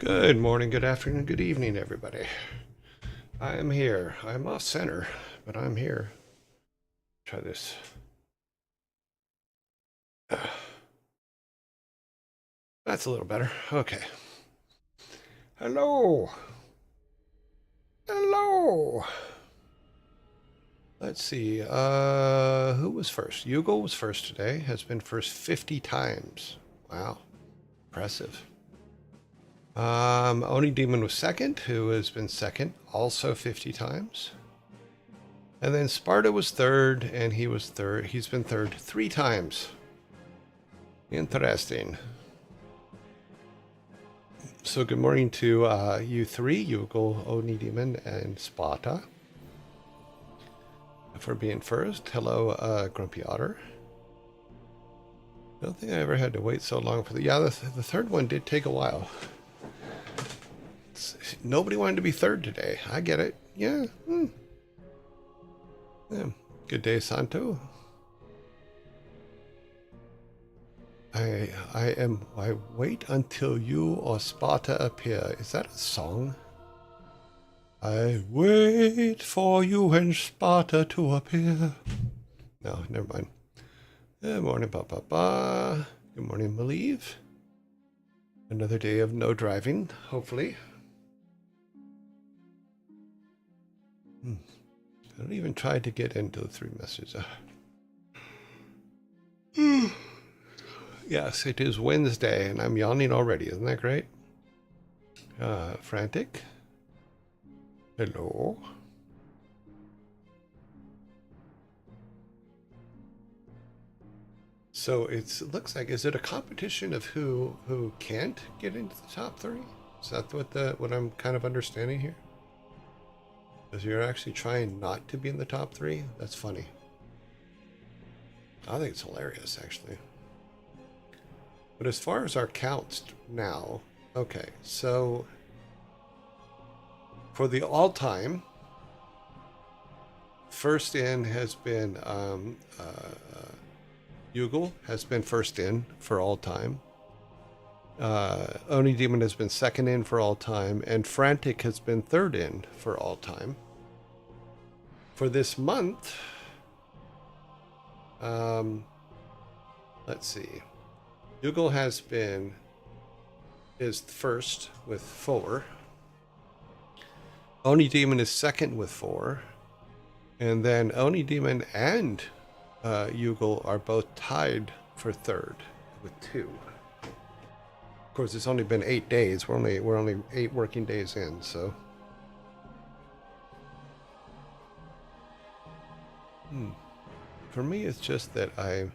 Good morning, good afternoon, good evening, everybody. I am here. I'm off center, but I'm here. Try this. That's a little better. Okay. Hello. Hello. Let's see. Who was first? Yugo was first today. Has been first 50 times. Wow. Impressive. Oni Demon was second, who has been second also 50 times. And then Sparta was third, and he was third. He's been third 3 times. Interesting. So good morning to you three, Yugo, Oni Demon, and Sparta, for being first. Hello, Grumpy Otter. I don't think I ever had to wait so long for the... Yeah, the third one did take a while. Nobody wanted to be third today. I get it. Yeah. Yeah. Good day, Santo. I wait until you or Sparta appear. Is that a song? I wait for you and Sparta to appear. No, never mind. Good morning, ba. Good morning, Malieve. Another day of no driving, hopefully. I don't even try to get into the 3 messages. Yes, it is Wednesday, and I'm yawning already. Isn't that great? Frantic. Hello. So it looks like, is it a competition of who can't get into the top 3? Is that what I'm kind of understanding here? Because you're actually trying not to be in the top 3? That's funny. I think it's hilarious, actually. But as far as our counts now, okay, so for the all-time, first in has been Yugal has been first in for all time. Oni Demon has been second in for all time, and Frantic has been third in for all time. For this month, let's see. Yugal is first with 4. Oni Demon is second with 4. And then Oni Demon and Yugal are both tied for third with 2. Of course, it's only been 8 days. We're only 8 working days in, so. For me, it's just that I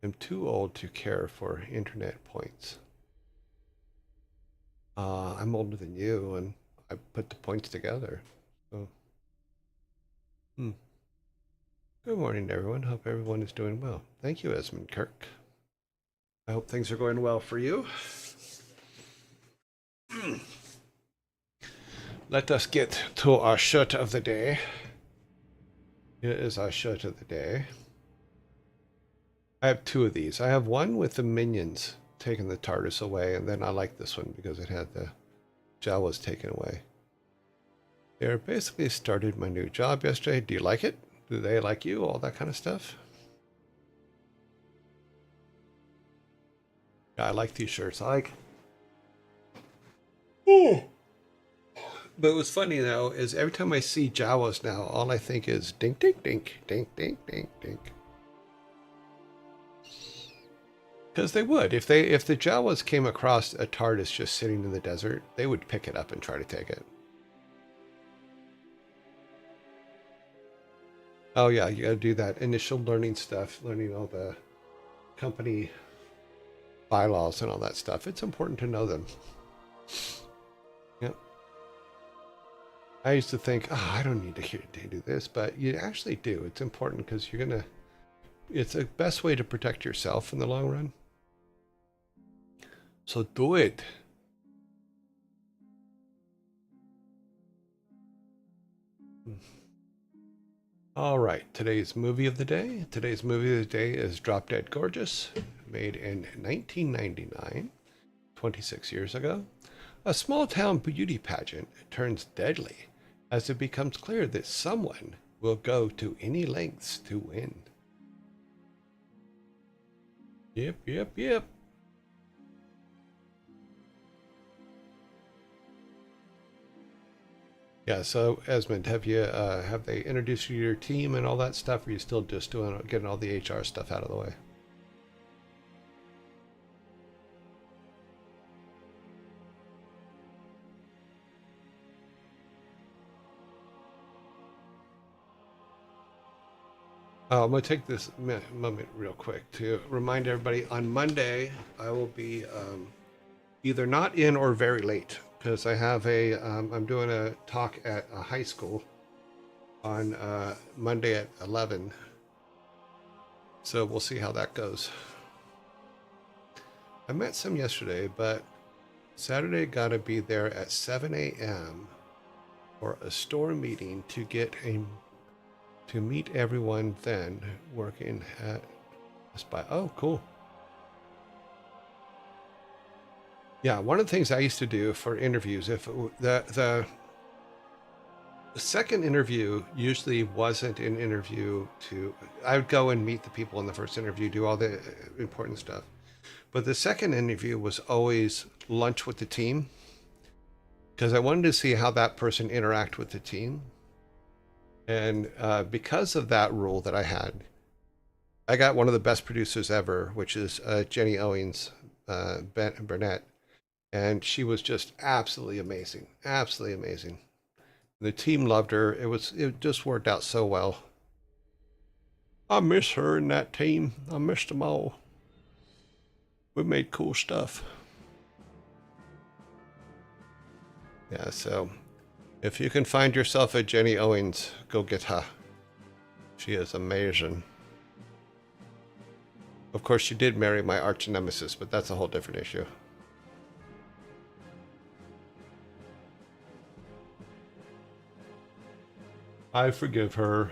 am too old to care for internet points. I'm older than you, and I put the points together. So. Good morning, everyone. Hope everyone is doing well. Thank you, Esmond Kirk. I hope things are going well for you. Let us get to our shirt of the day. Here is our shirt of the day. I have 2 of these. I have one with the minions taking the TARDIS away, and then I like this one because it had the Jawas taken away. They basically started my new job yesterday. Do you like it? Do they like you? All that kind of stuff. Yeah, I like these shirts. I like. Oh. But what's funny though is every time I see Jawas now, all I think is dink, dink, dink, dink, dink, dink, dink. Because they would, if the Jawas came across a TARDIS just sitting in the desert, they would pick it up and try to take it. Oh yeah, you gotta do that initial learning stuff, learning all the company bylaws and all that stuff. It's important to know them. Yep. I used to think, oh, I don't need to do this, but you actually do. It's important because it's the best way to protect yourself in the long run. So do it. All right, today's movie of the day. Today's movie of the day is Drop Dead Gorgeous, made in 1999, 26 years ago. A small town beauty pageant turns deadly as it becomes clear that someone will go to any lengths to win. Yep, yep, yep. Yeah, so Esmond, have they introduced you to your team and all that stuff, or are you still just getting all the HR stuff out of the way? I'm going to take this moment real quick to remind everybody on Monday I will be either not in or very late because I have I'm doing a talk at a high school on Monday at 11. So we'll see how that goes. I met some yesterday, but Saturday got to be there at 7 a.m. for a store meeting to meet everyone then working at Best Buy. Oh, cool. Yeah, one of the things I used to do for interviews, if the second interview usually wasn't an interview I would go and meet the people in the first interview, do all the important stuff. But the second interview was always lunch with the team because I wanted to see how that person interact with the team. And because of that rule that I had, I got one of the best producers ever, which is Jenny Owings Burnett. And she was just absolutely amazing. Absolutely amazing. The team loved her. It just worked out so well. I miss her and that team. I missed them all. We made cool stuff. Yeah, so if you can find yourself a Jenny Owens, go get her. She is amazing. Of course, she did marry my arch nemesis, but that's a whole different issue. I forgive her.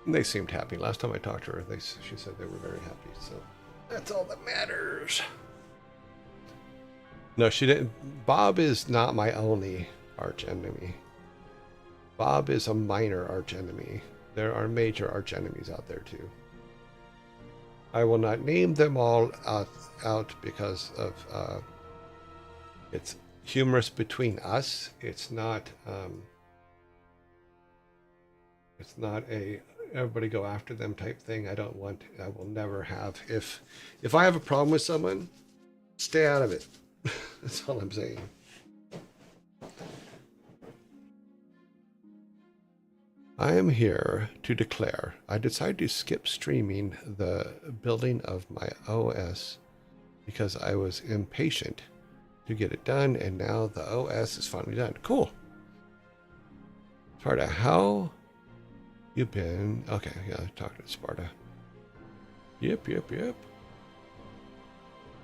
They seemed happy. Last time I talked to her, she said they were very happy. So that's all that matters. No, she didn't. Bob is not my only arch enemy. Bob is a minor arch enemy. There are major arch enemies out there too. I will not name them all out because of it's humorous between us. It's not a everybody go after them type thing. I will never have. If I have a problem with someone, stay out of it. That's all I'm saying. I am here to declare I decided to skip streaming the building of my OS because I was impatient to get it done, and now the OS is finally done. Cool. Sparta, how you been? Okay, yeah, talking to Sparta. Yep.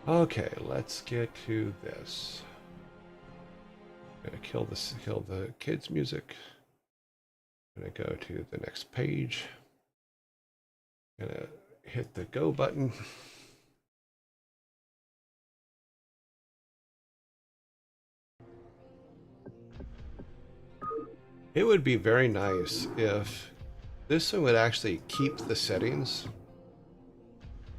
Okay, let's get to this. I'm gonna kill the kids' music. I'm gonna go to the next page. I'm gonna hit the go button. It would be very nice if this one would actually keep the settings,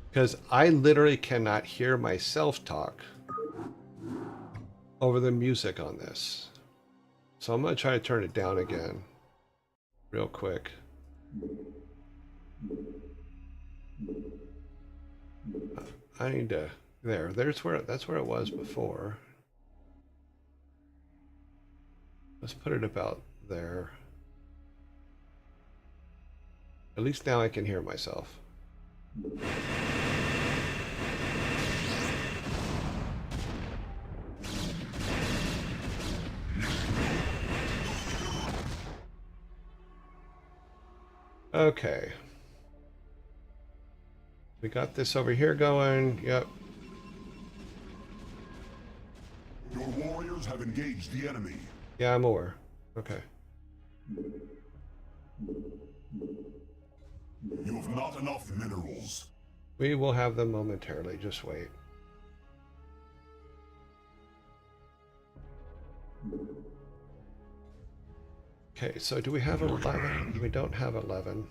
because I literally cannot hear myself talk over the music on this. So I'm going to try to turn it down again real quick. I need to, that's where it was before. Let's put it about there. At least now I can hear myself. Okay. We got this over here going. Yep. Your warriors have engaged the enemy. Yeah, I'm aware. Okay. You have not enough minerals. We will have them momentarily, just wait. Okay, so do we have 11? We don't have 11.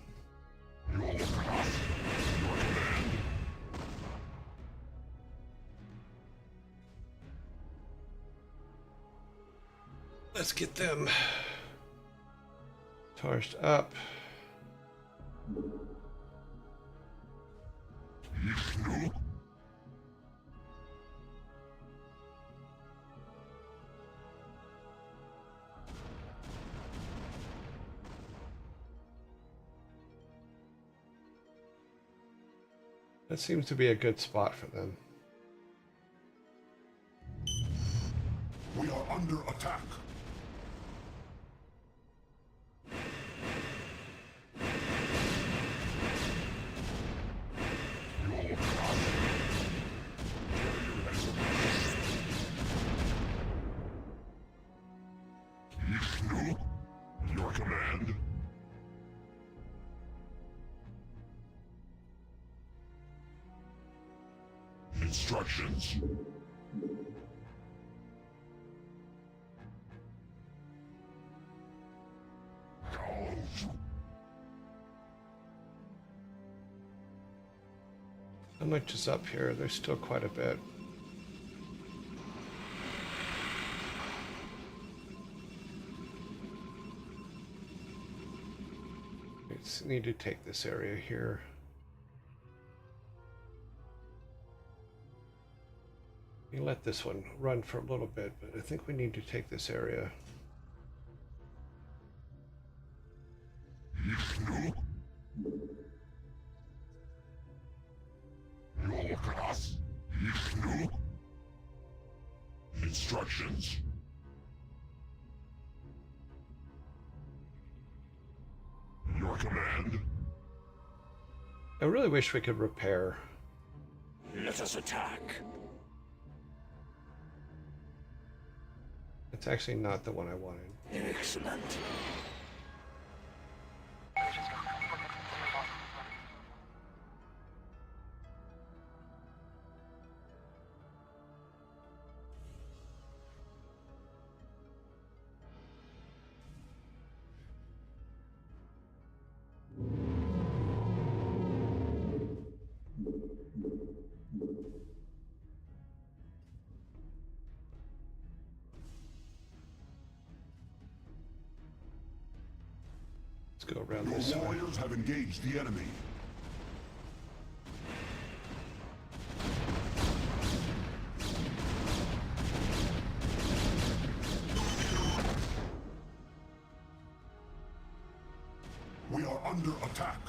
Let's get them charged up. That seems to be a good spot for them. We are under attack. Your command. Instructions. How much is up here? There's still quite a bit. We need to take this area here. You let this one run for a little bit, but I think we need to take this area. Instructions. Your command. I really wish we could repair. Let us attack. It's actually not the one I wanted. Excellent. Let's go around Your this way. warriors have engaged the enemy. We are under attack.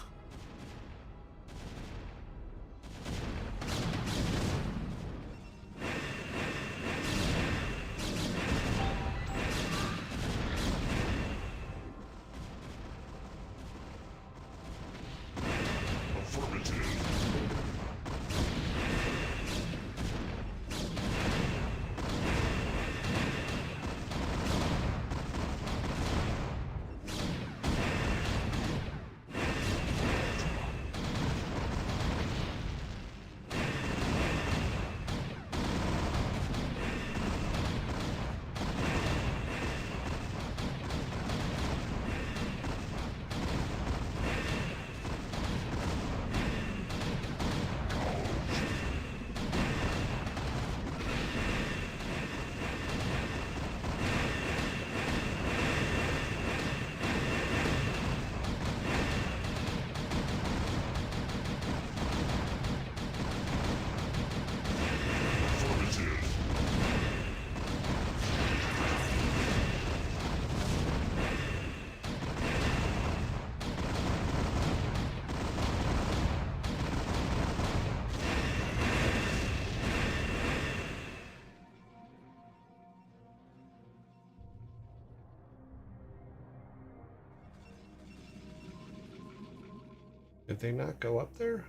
Did they not go up there?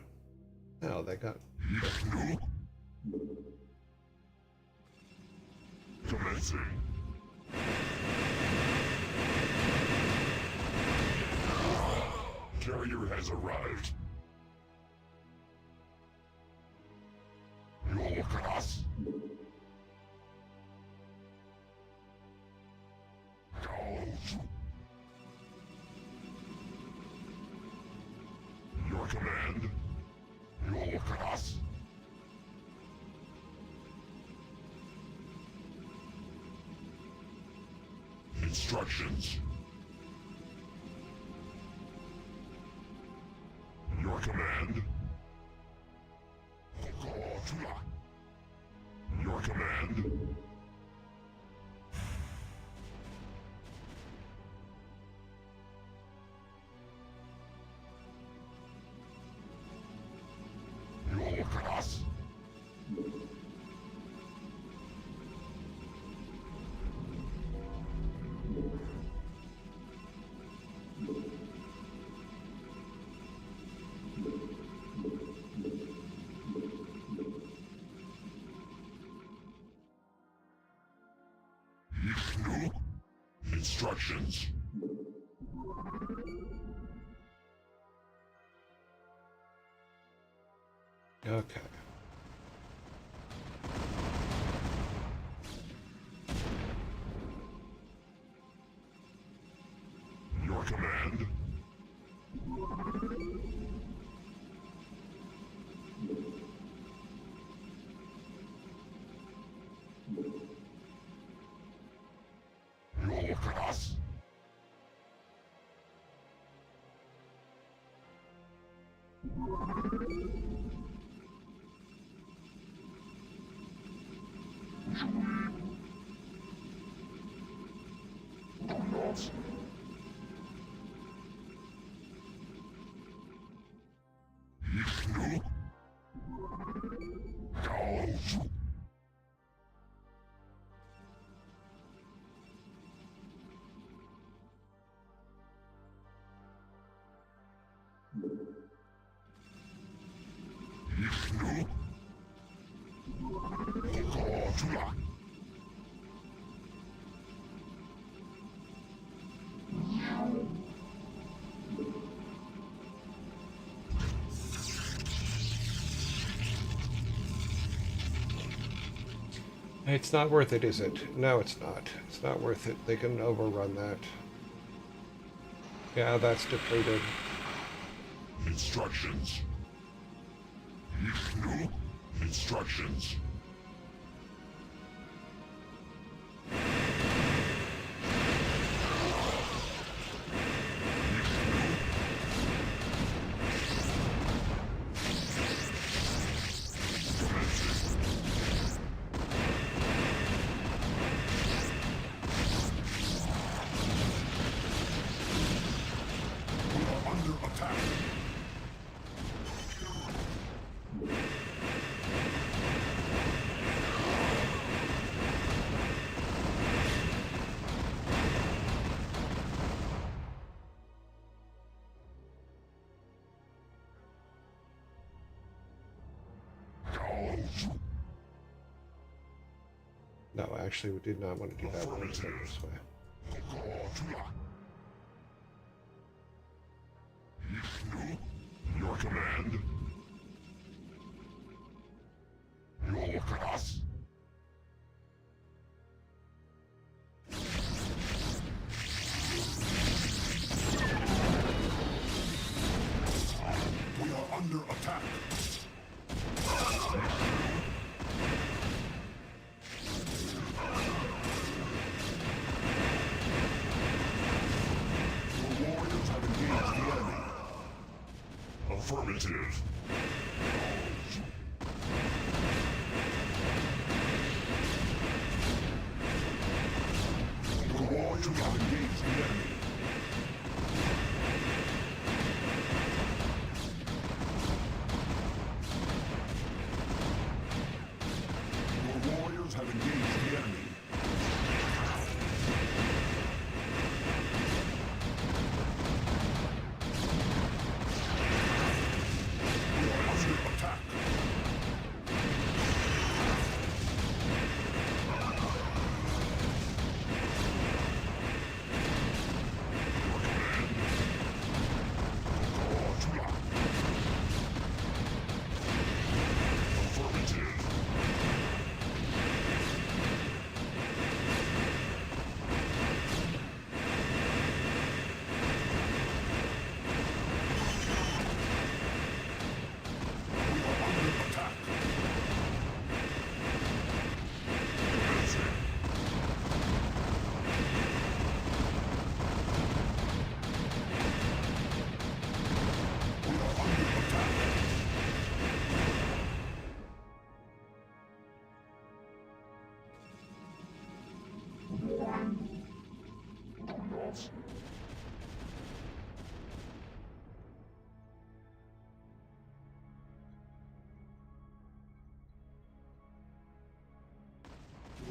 No, they got... Commencing. Carrier has arrived. You look at us. Your command. You look at us. Instructions. Your command. Your command. You look at us. Instructions. Okay. Your command. You look at us. It's not worth it, is it? No, it's not. It's not worth it. They can overrun that. Yeah, that's depleted. Instructions. Instructions. No, actually, we did not want to do that. We want to go this way. Your command. You look at us. We are under attack. Your warriors have engaged the enemy. Affirmative. Your warriors have engaged the enemy. Your warriors have engaged the enemy.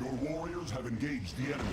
Your warriors have engaged the enemy.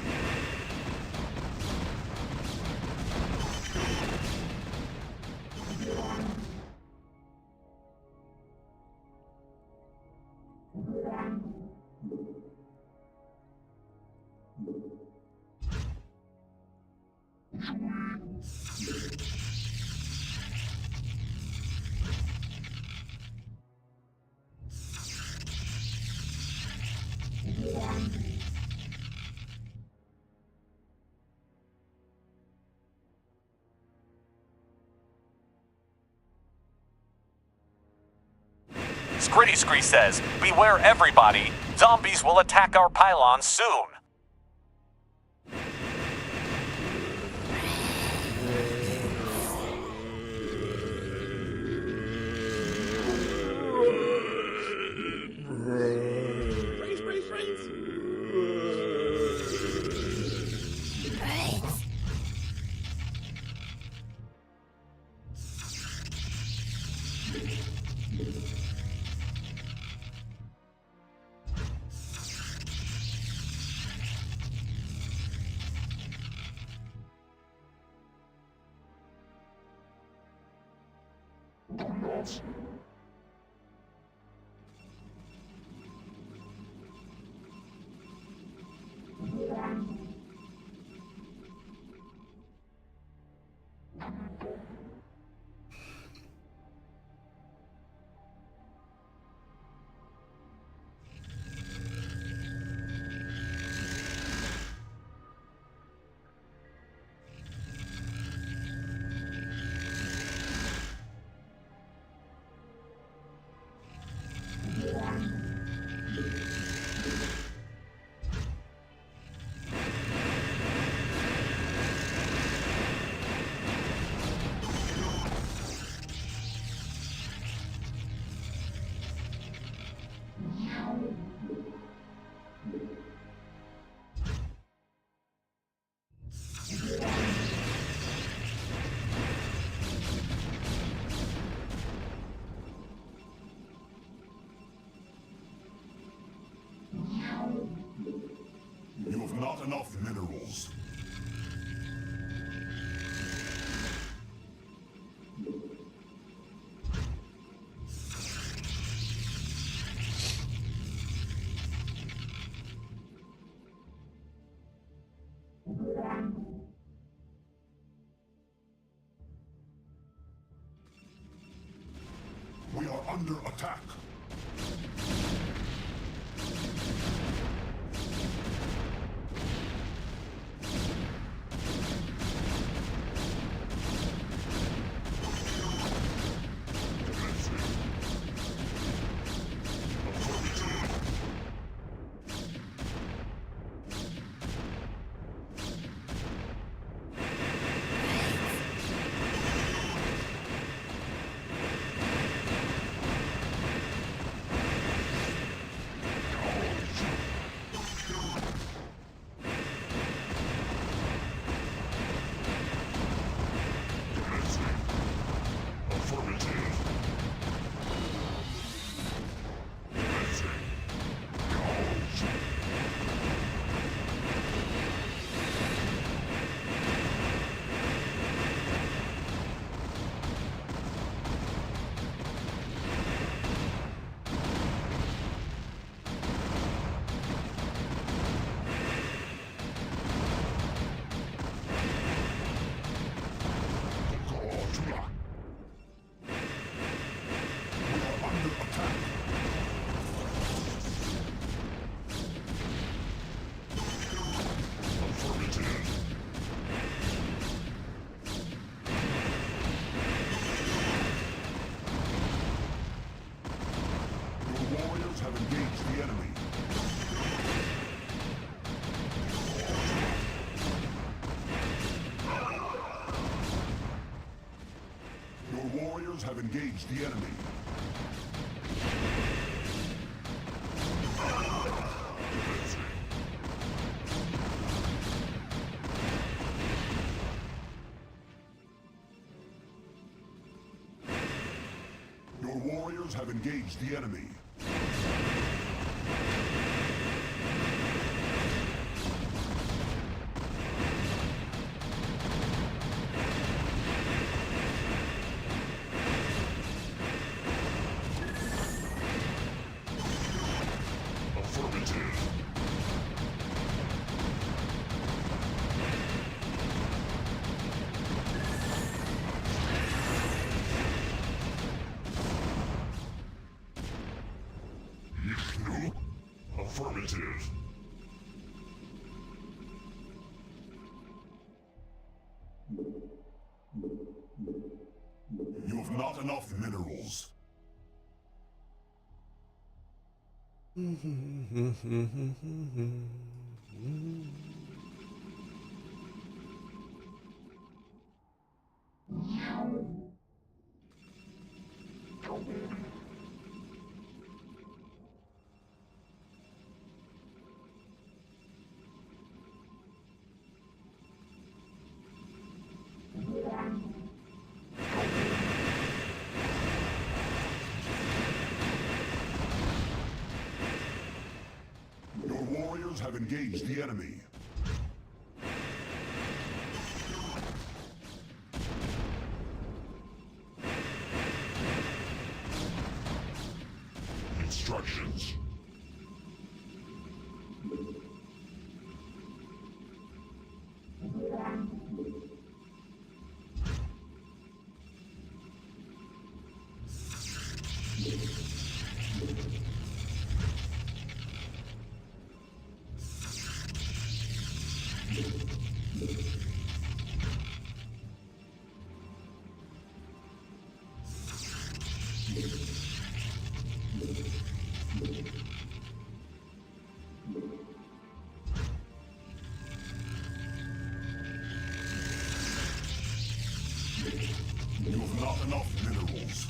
Scritty Scree says, beware everybody, zombies will attack our pylons soon. You have not enough minerals. We are under attack. Have engaged the enemy. Your warriors have engaged the enemy. Affirmative. You have not enough minerals. Your warriors have engaged the enemy. Instructions. You have not enough minerals.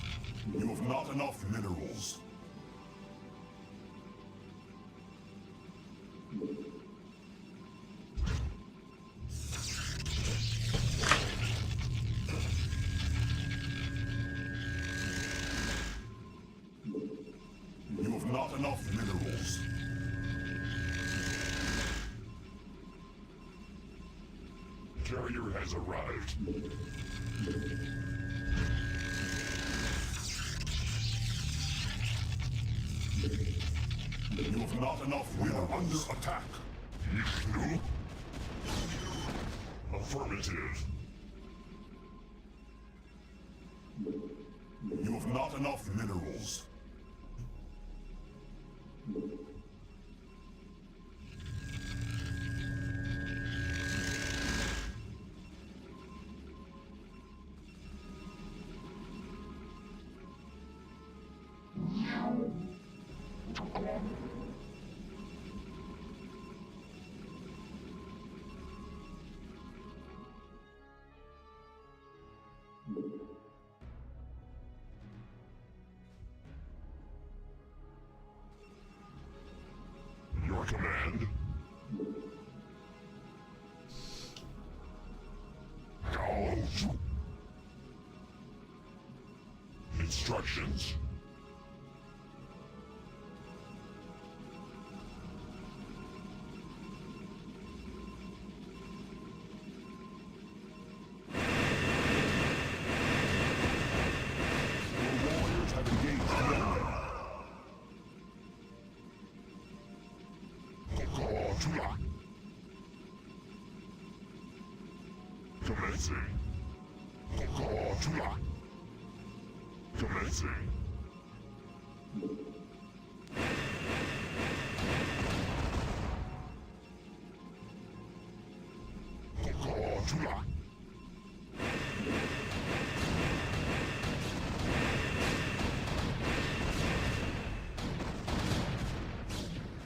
You have not enough minerals. You have not enough minerals. Carrier has arrived. You have not enough. We are under attack. No. Affirmative. You have not enough minerals. Your command. Go. Instructions. Your warriors have engaged the enemy. Commencing. Commencing.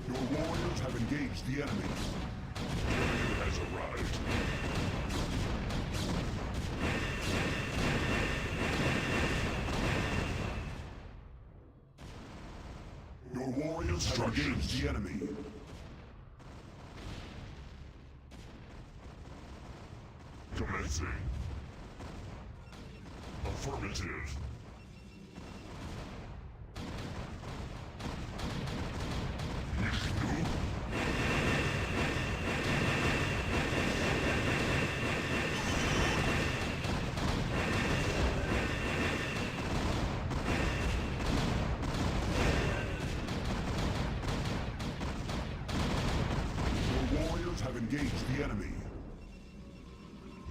Your warriors have engaged the enemy. Carrier has arrived. Your warriors have engaged the enemy. Commencing. Affirmative. Your warriors have engaged the enemy.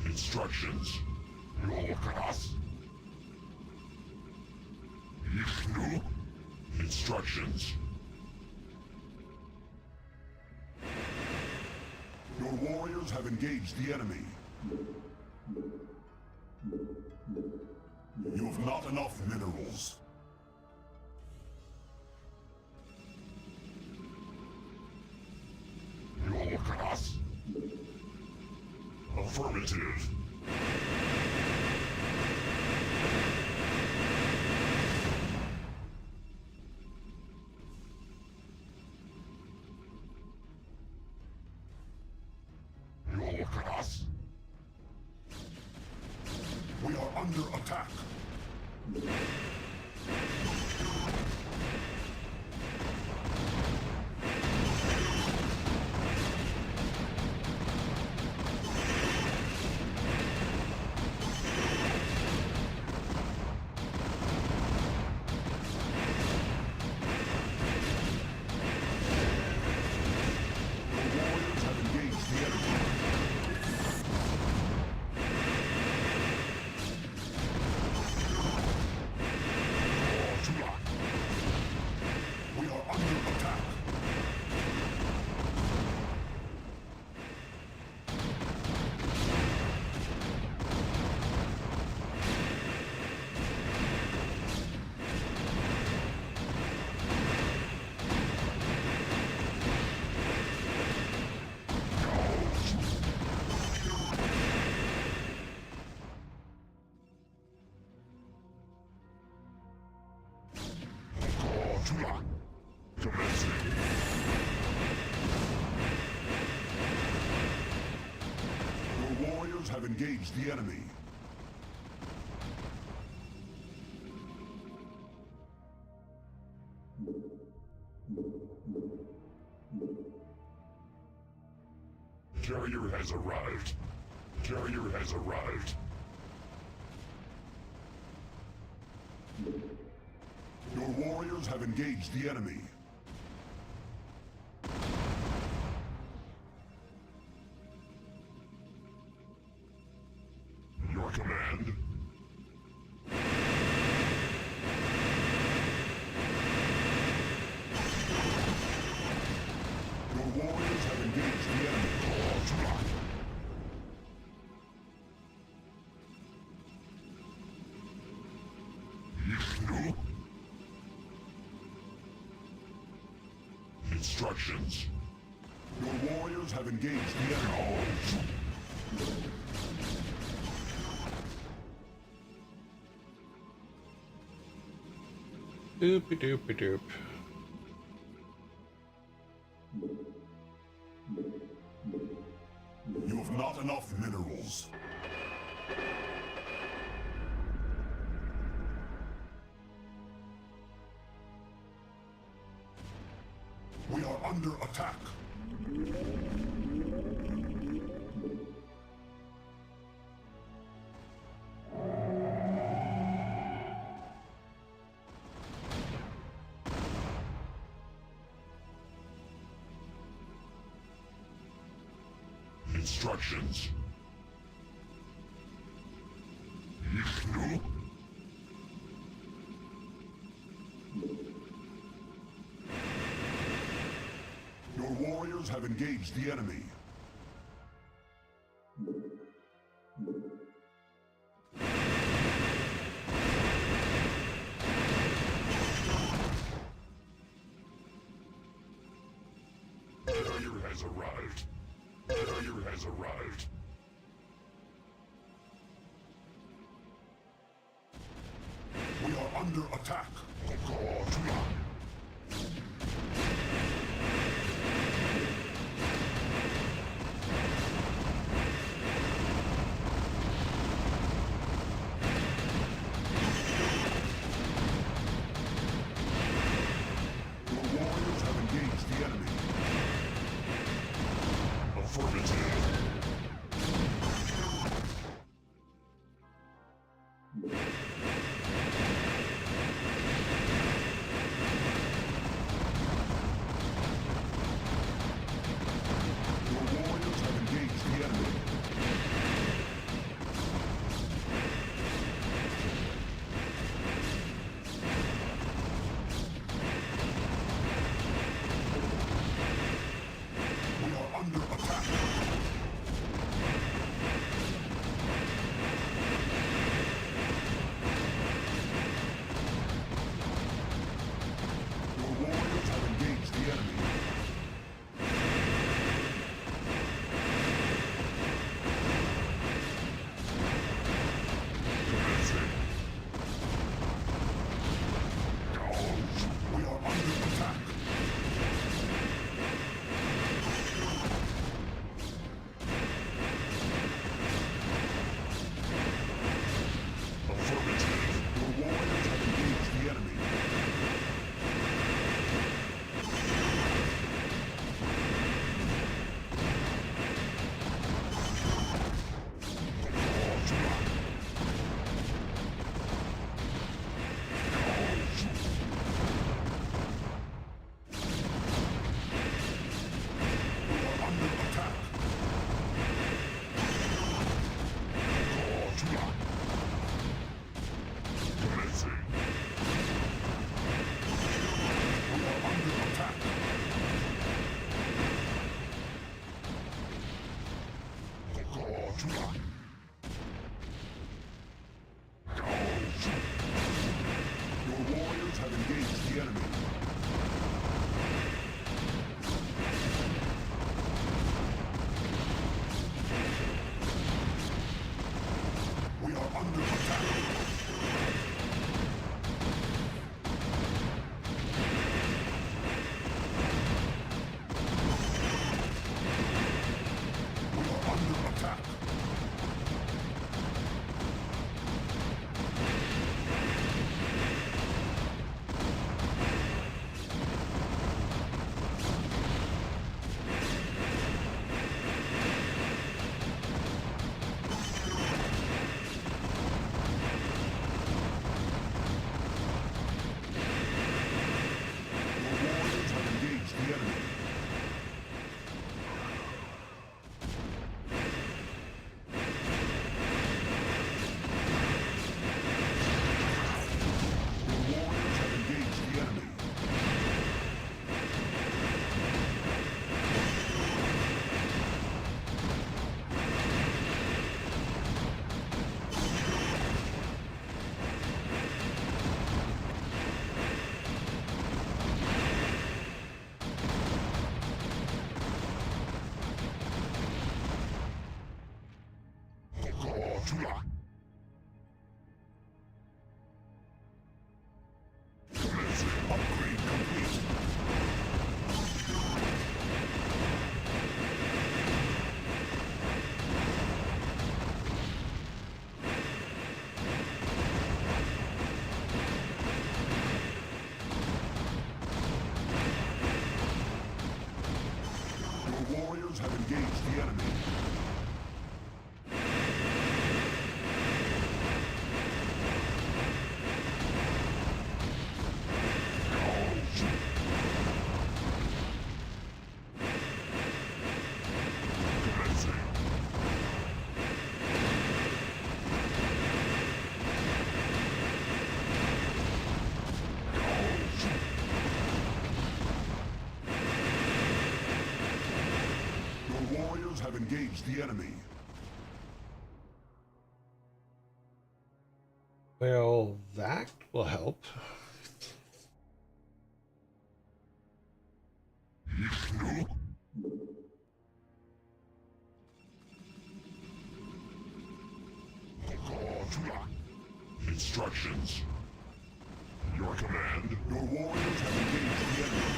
Instructions. Instructions. Your warriors have engaged the enemy. You have not enough minerals. You all look at us. Affirmative. You all look at us. We are under attack. Your warriors have engaged the enemy. Carrier has arrived. Carrier has arrived. Your warriors have engaged the enemy. Your command. Your warriors have engaged the enemy. Instructions. Your warriors have engaged the enemy. Doopy doopy doop. You have not enough minerals. We are under attack. Instructions. Yishnu. Your warriors have engaged the enemy. Carrier has arrived. Carrier has arrived. We are under attack. Your warriors have engaged the enemy. Affirmative. Upgrade complete. Your warriors have engaged the enemy. Your warriors have engaged the enemy. Well, that will help. Instructions. Your command. Your warriors have engaged the enemy.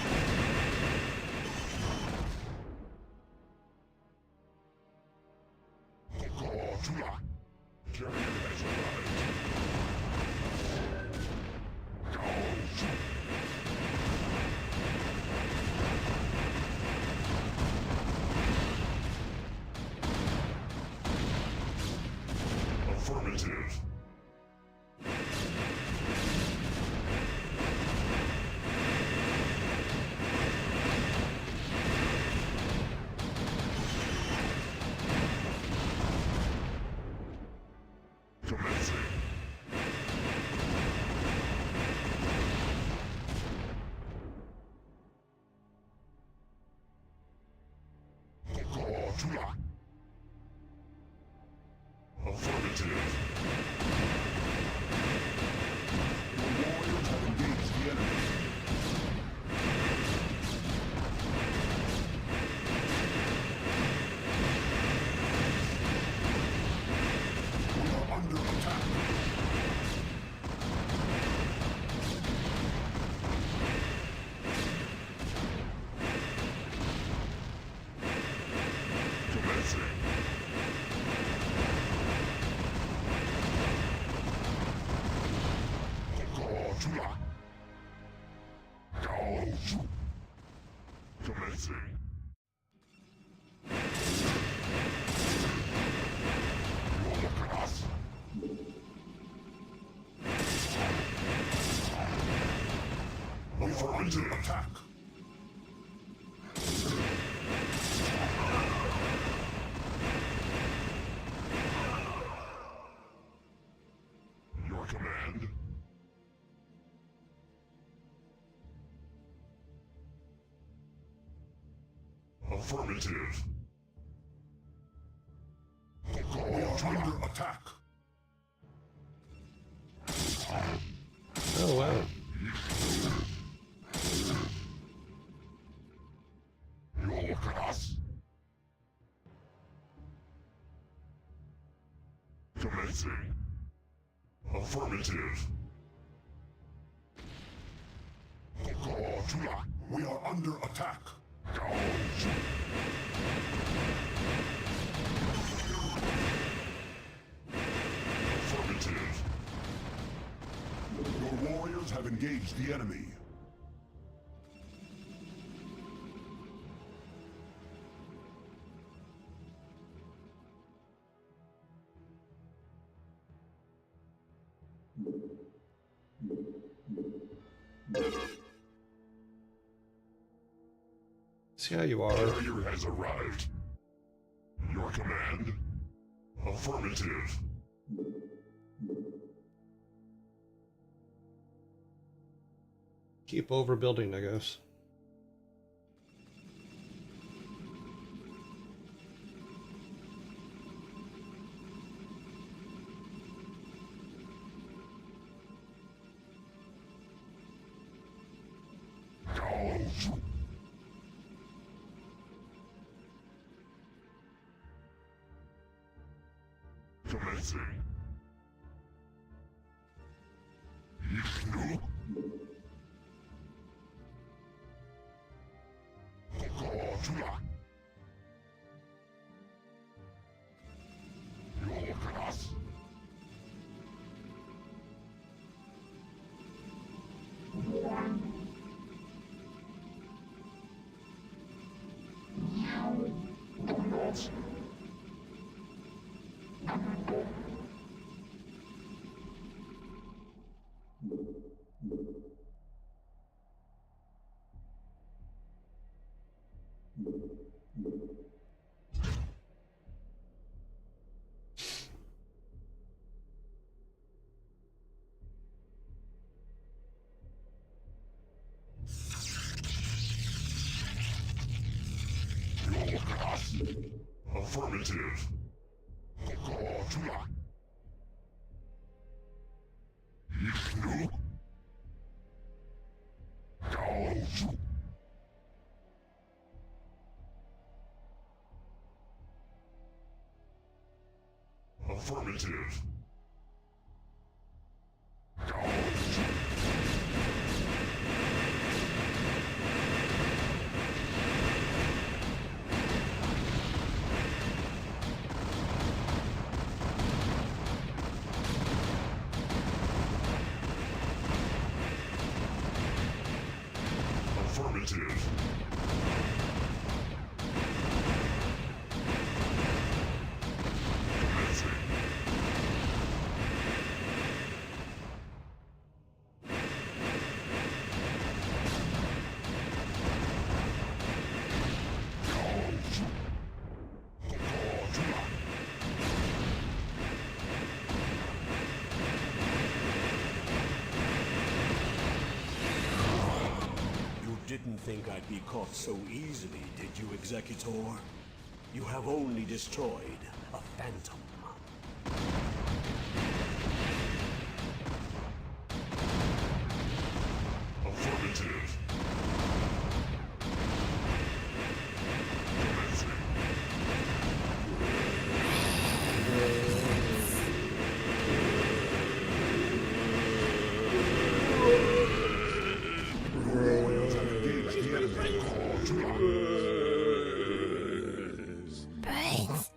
Carrier has arrived. Affirmative. Commencing. Affirmative. Your warriors have engaged the enemy. We are under attack. Commencing. Commencing. You look at us. We are under attack. Your command. Affirmative. We are under attack. Oh, wow. You look at us. Commencing. Affirmative. We are under attack. Affirmative. Your warriors have engaged the enemy. See how you are. Carrier has arrived. Your command? Affirmative. Keep overbuilding, I guess. Commencing. Commencing. Ishnu. Kokotula. Yorkanas. Donuts. Yorkanas. Affirmative. Kokotula. Ishnu. Gaoju. Affirmative. Gaoju. Affirmative. Commencing. Gaoju. Kokotula. You didn't think I'd be caught so easily, did you, Executor? You have only destroyed a phantom. Affirmative. Commencing. Warriors have engaged the enemy. Brains.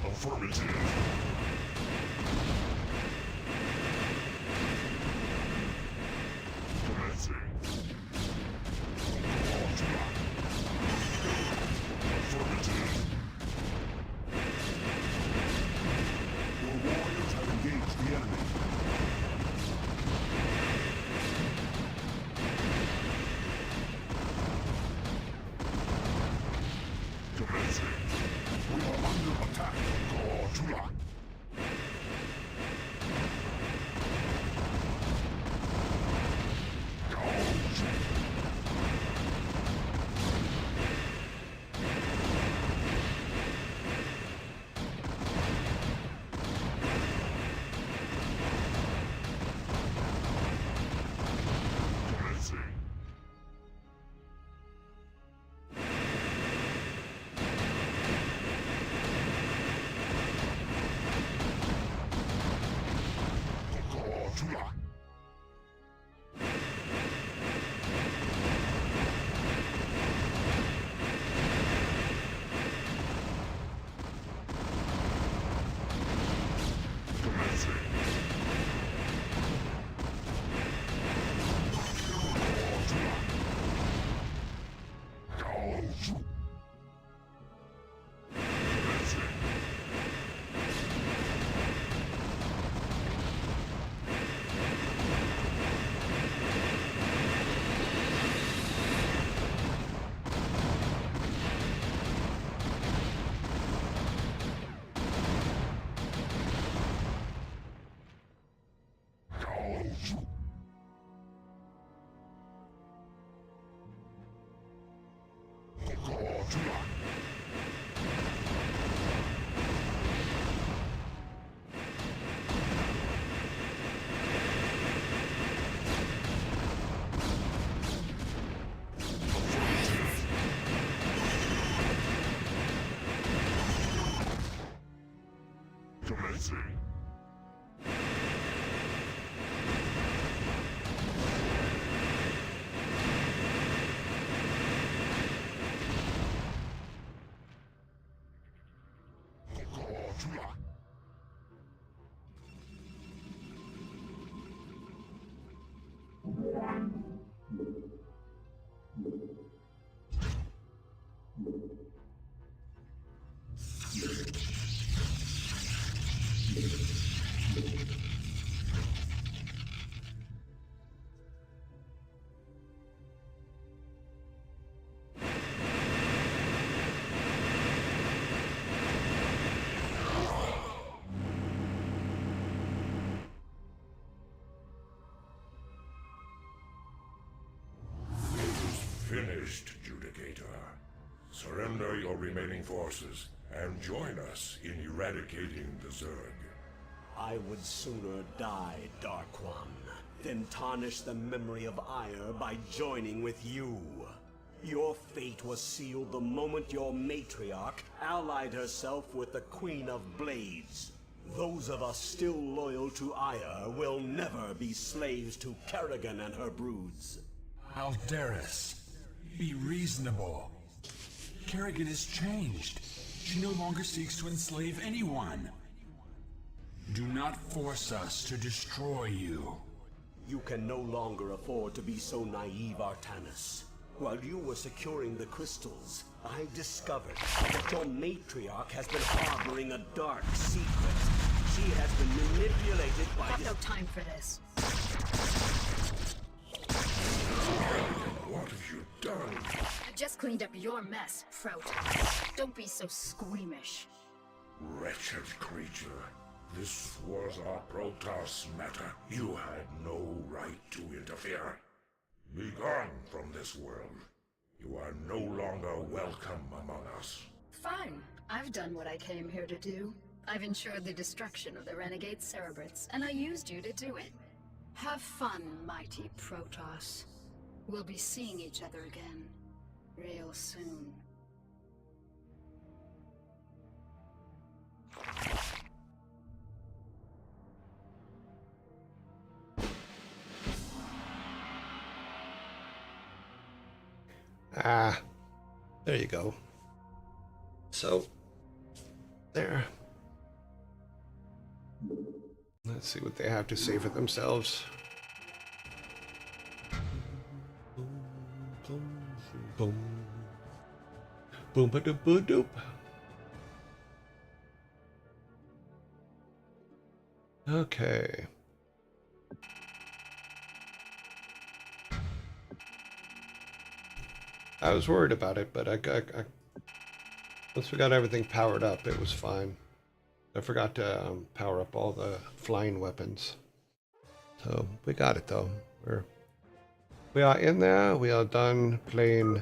Affirmative. Commencing. Affirmative. Your warriors have engaged the enemy. Rising. Finished, Judicator. Surrender your remaining forces and join us in eradicating the Zerg. I would sooner die, Dark One, than tarnish the memory of Ire by joining with you. Your fate was sealed the moment your matriarch allied herself with the Queen of Blades. Those of us still loyal to Ire will never be slaves to Kerrigan and her broods. Aldaris, be reasonable. Kerrigan has changed. She no longer seeks to enslave anyone. Do not force us to destroy you. You can no longer afford to be so naive, Artanis. While you were securing the crystals, I discovered that your matriarch has been harboring a dark secret. She has been manipulated by I've no time for this. What have you done? I just cleaned up your mess, Prout. Don't be so squeamish. Wretched creature. This was our Protoss matter. You had no right to interfere. Be gone from this world. You are no longer welcome among us. Fine. I've done what I came here to do. I've ensured the destruction of the renegade Cerebrits, and I used you to do it. Have fun, mighty Protoss. We'll be seeing each other again, real soon. Ah, there you go. So, there. Let's see what they have to say for themselves. Boom. Boom ba doop boo doop. Okay. I was worried about it, but once we got everything powered up, it was fine. I forgot to power up all the flying weapons. So we got it though. We are in there. We are done playing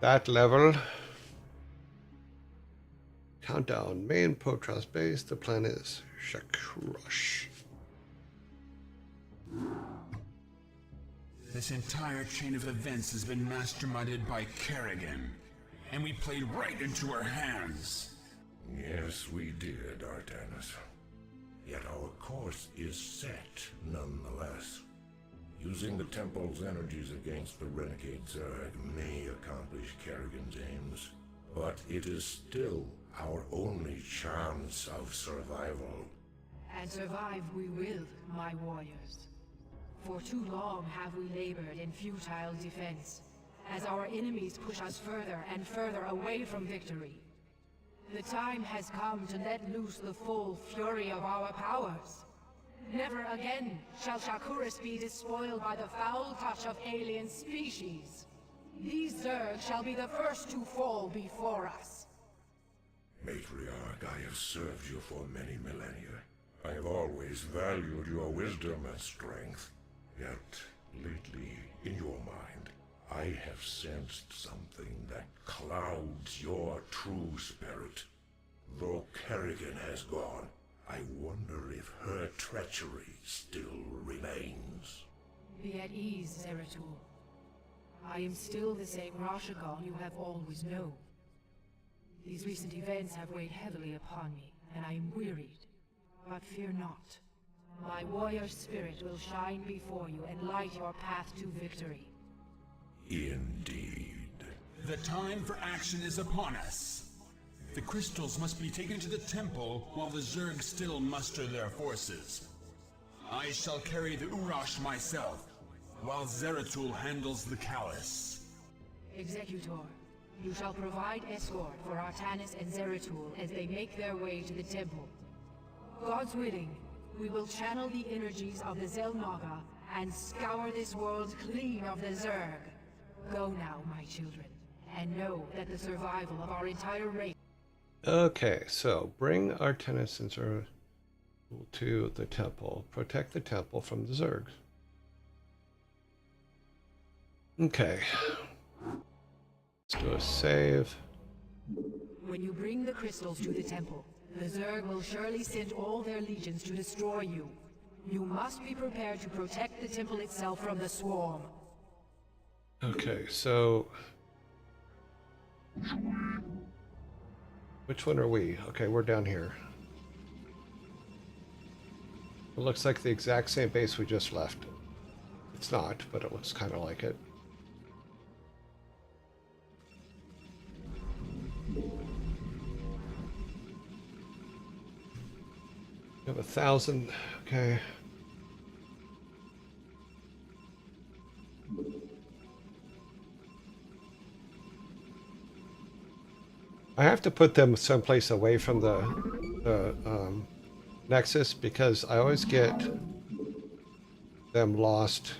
that level. Countdown. Main Protoss base. The plan is Shakrush. This entire chain of events has been masterminded by Kerrigan, and we played right into her hands. Yes, we did, Artanis. Yet our course is set nonetheless. Using the Temple's energies against the Renegade Zerg may accomplish Kerrigan's aims, but it is still our only chance of survival. And survive we will, my warriors. For too long have we labored in futile defense, as our enemies push us further and further away from victory. The time has come to let loose the full fury of our powers. Never again shall Shakuris be despoiled by the foul touch of alien species. These Zerg shall be the first to fall before us. Matriarch, I have served you for many millennia. I have always valued your wisdom and strength. Yet, lately, in your mind, I have sensed something that clouds your true spirit. Though Kerrigan has gone, I wonder if her treachery still remains. Be at ease, Zeratul. I am still the same Rashagon you have always known. These recent events have weighed heavily upon me, and I am wearied. But fear not. My warrior spirit will shine before you and light your path to victory. Indeed. The time for action is upon us. The crystals must be taken to the temple while the Zerg still muster their forces. I shall carry the Urash myself, while Zeratul handles the Callus. Executor, you shall provide escort for Artanis and Zeratul as they make their way to the temple. God's willing, we will channel the energies of the Zelnaga and scour this world clean of the Zerg. Go now, my children, and know that the survival of our entire race... Okay, so bring Artanis and Zeratul to the temple. Protect the temple from the Zergs. Okay. Let's do a save. When you bring the crystals to the temple, the Zerg will surely send all their legions to destroy you. You must be prepared to protect the temple itself from the swarm. Okay, so... which one are we? Okay, we're down here. It looks like the exact same base we just left. It's not, but it looks kind of like it. We have 1,000. Okay. I have to put them someplace away from the Nexus because I always get them lost.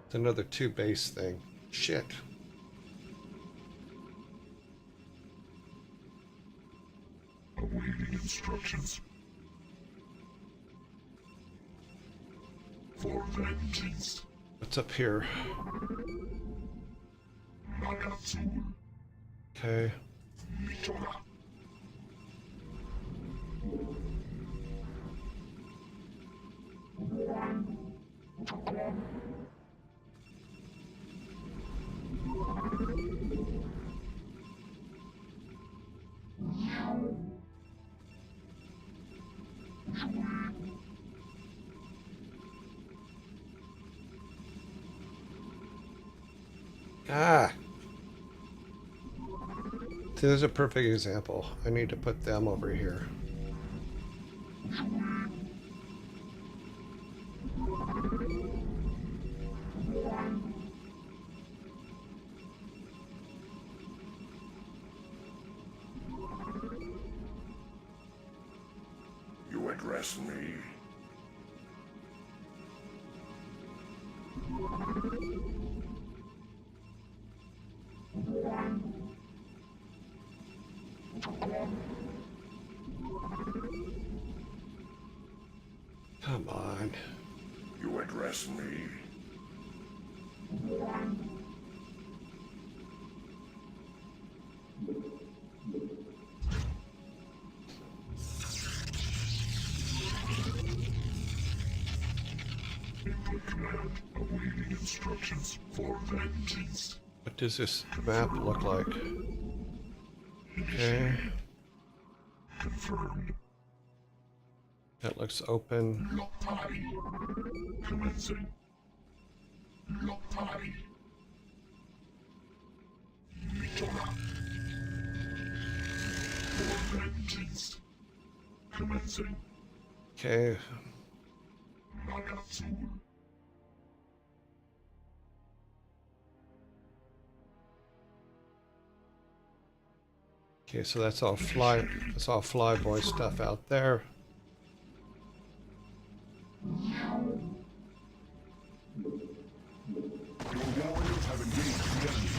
It's another 2 base thing. Shit. Awaiting instructions. For vengeance. What's up here? Nagatul. Okay. Mitora. Ah! See, there's a perfect example. I need to put them over here. You address me. Come on. You address me. Command, awaiting instructions for vengeance. What does this map look like? Okay. Confirmed. That looks open. Loktari. Commencing. Loktari. Mitora. For vengeance. Commencing. Okay. Nagatul. Okay, so that's all flyboy stuff out there. Your warriors have engaged the enemy.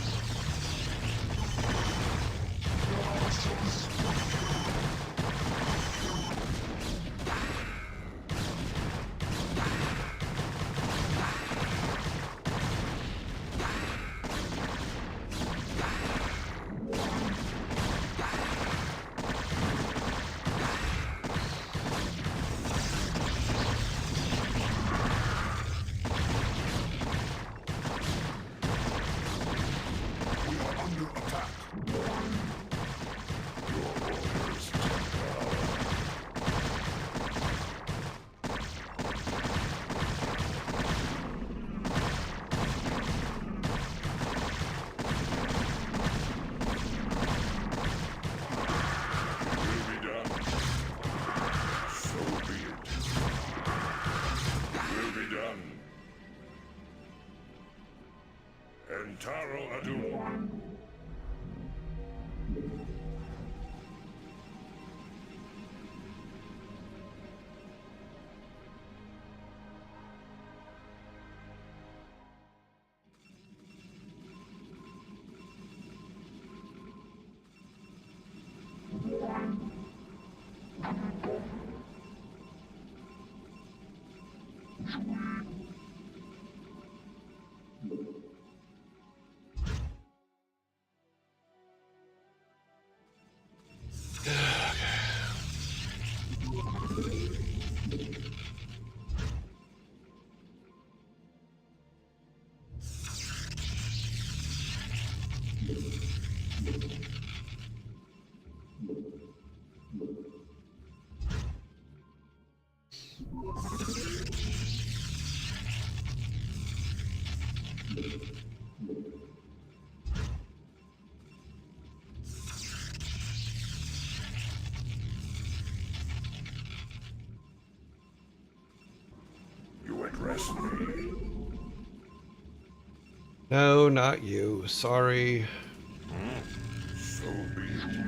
Entaro Adu. You address me. No, not you. Sorry. So be it.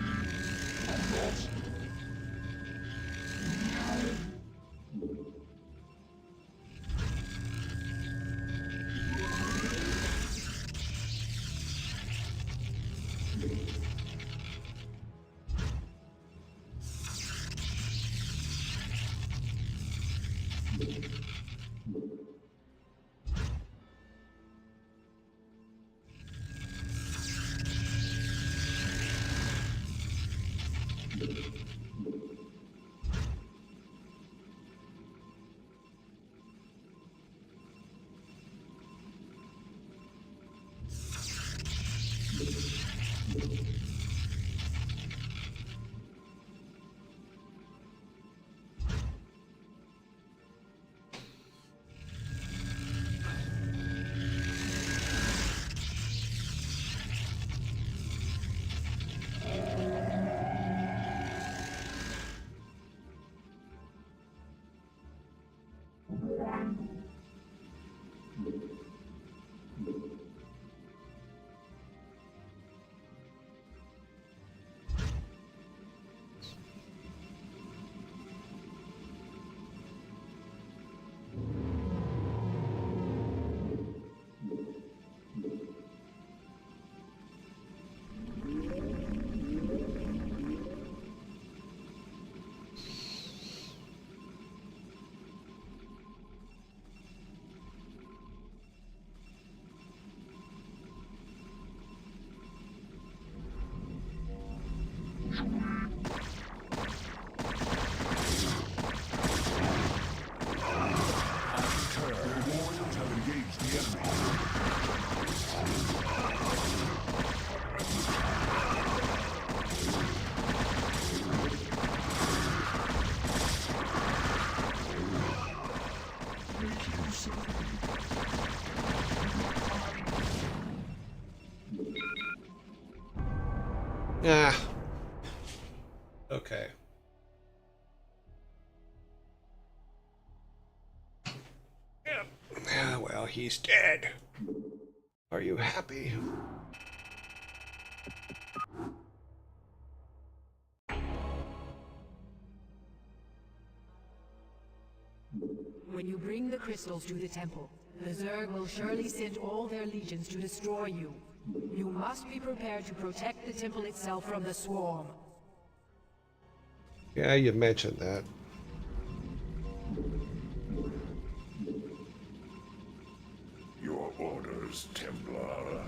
Ah. Okay. Yeah, well, he's dead. Are you happy? When you bring the crystals to the temple, the Zerg will surely send all their legions to destroy you. You must be prepared to protect the temple itself from the swarm. Yeah, you mentioned that. Your orders, Templar.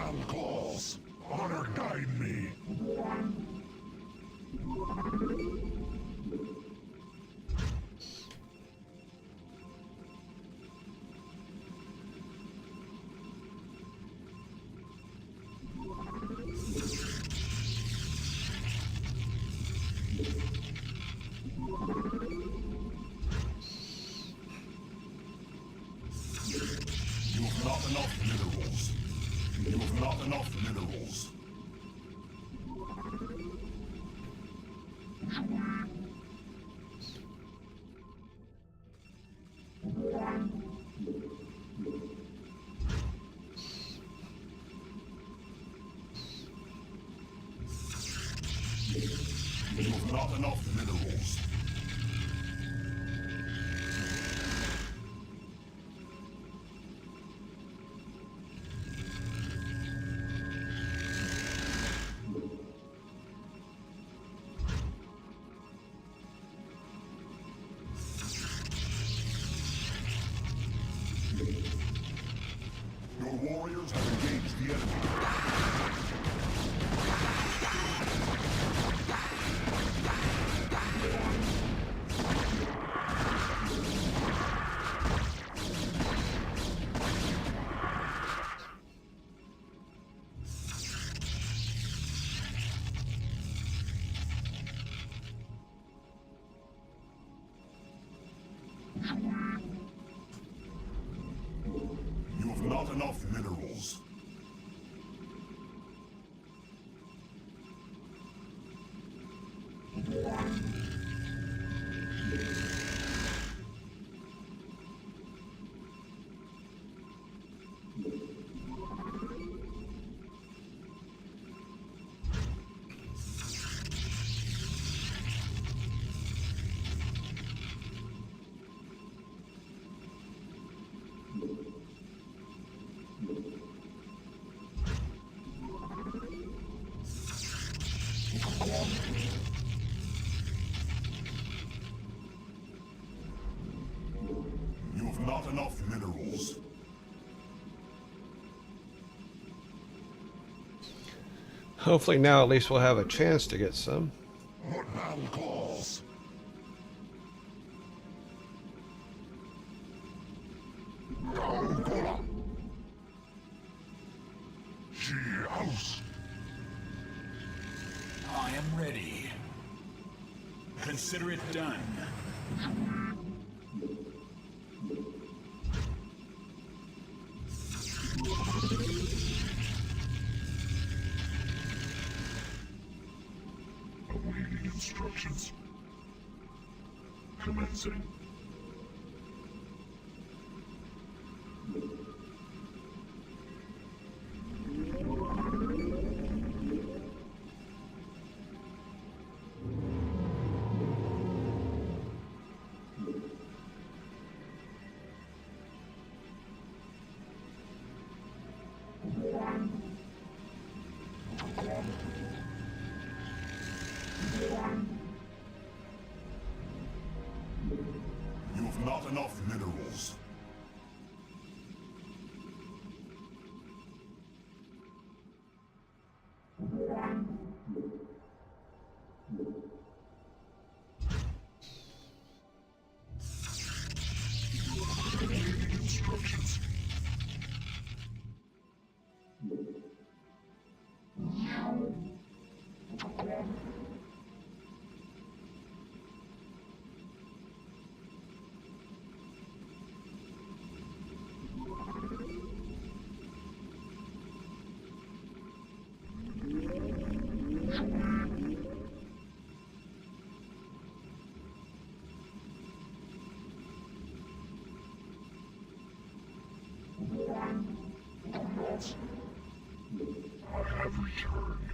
battle calls. Honor guide me. You have not enough minerals. You have not enough minerals. You have not enough minerals. Your warriors have engaged the enemy. You have not enough minerals. You have not enough minerals. Hopefully now at least we'll have a chance to get some. What battle calls? Go, She house. I am ready. Consider it done. Awaiting instructions. Commencing. You have not enough minerals. Awaiting instructions. I have returned.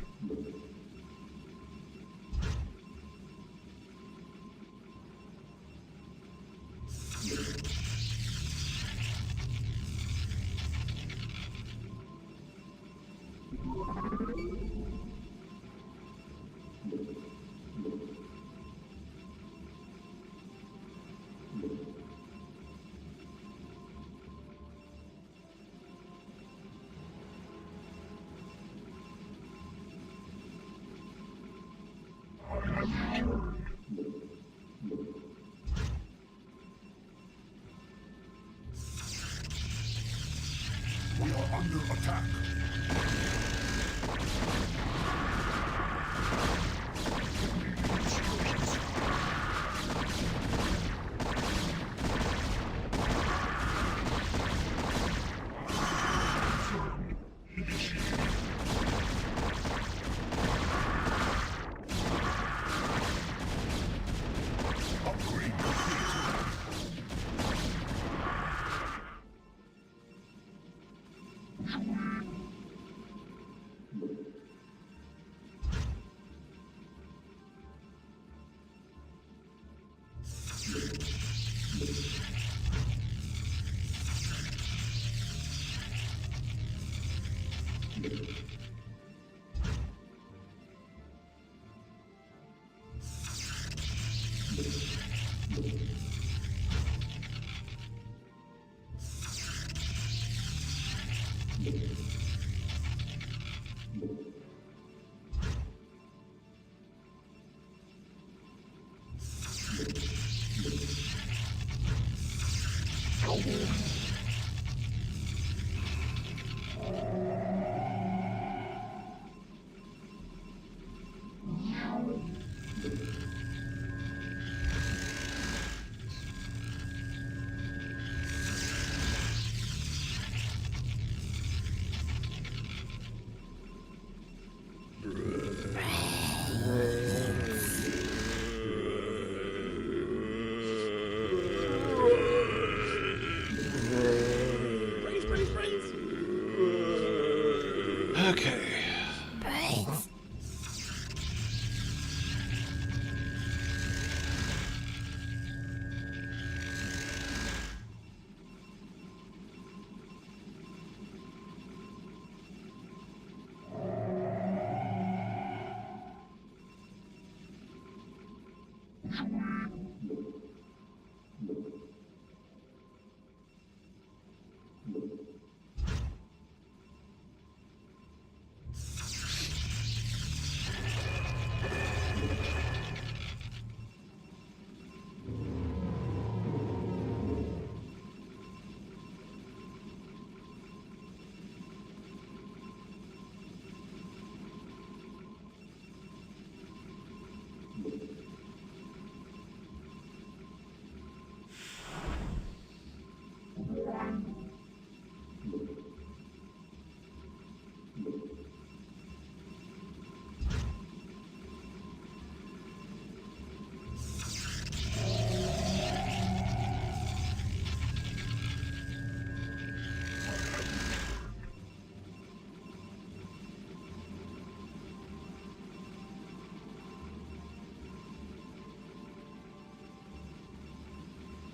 Okay.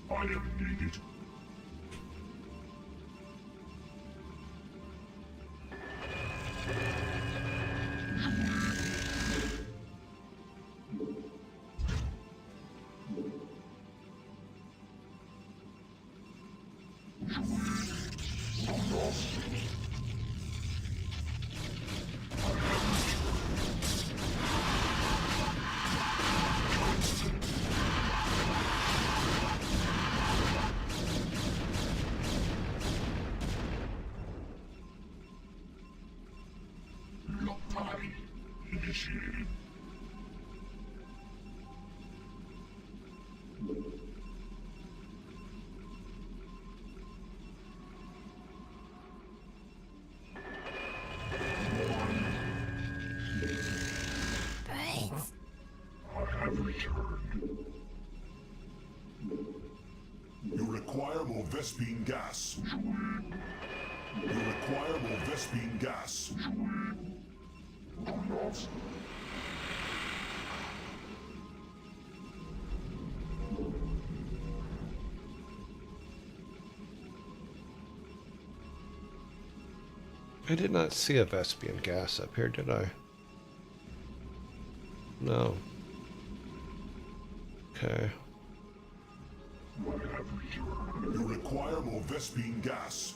I am needed. Party initiated. I have returned. You require more Vespine gas. You require more Vespine gas. I did not see a Vespian gas up here, did I? No. Okay. You require more Vespine gas.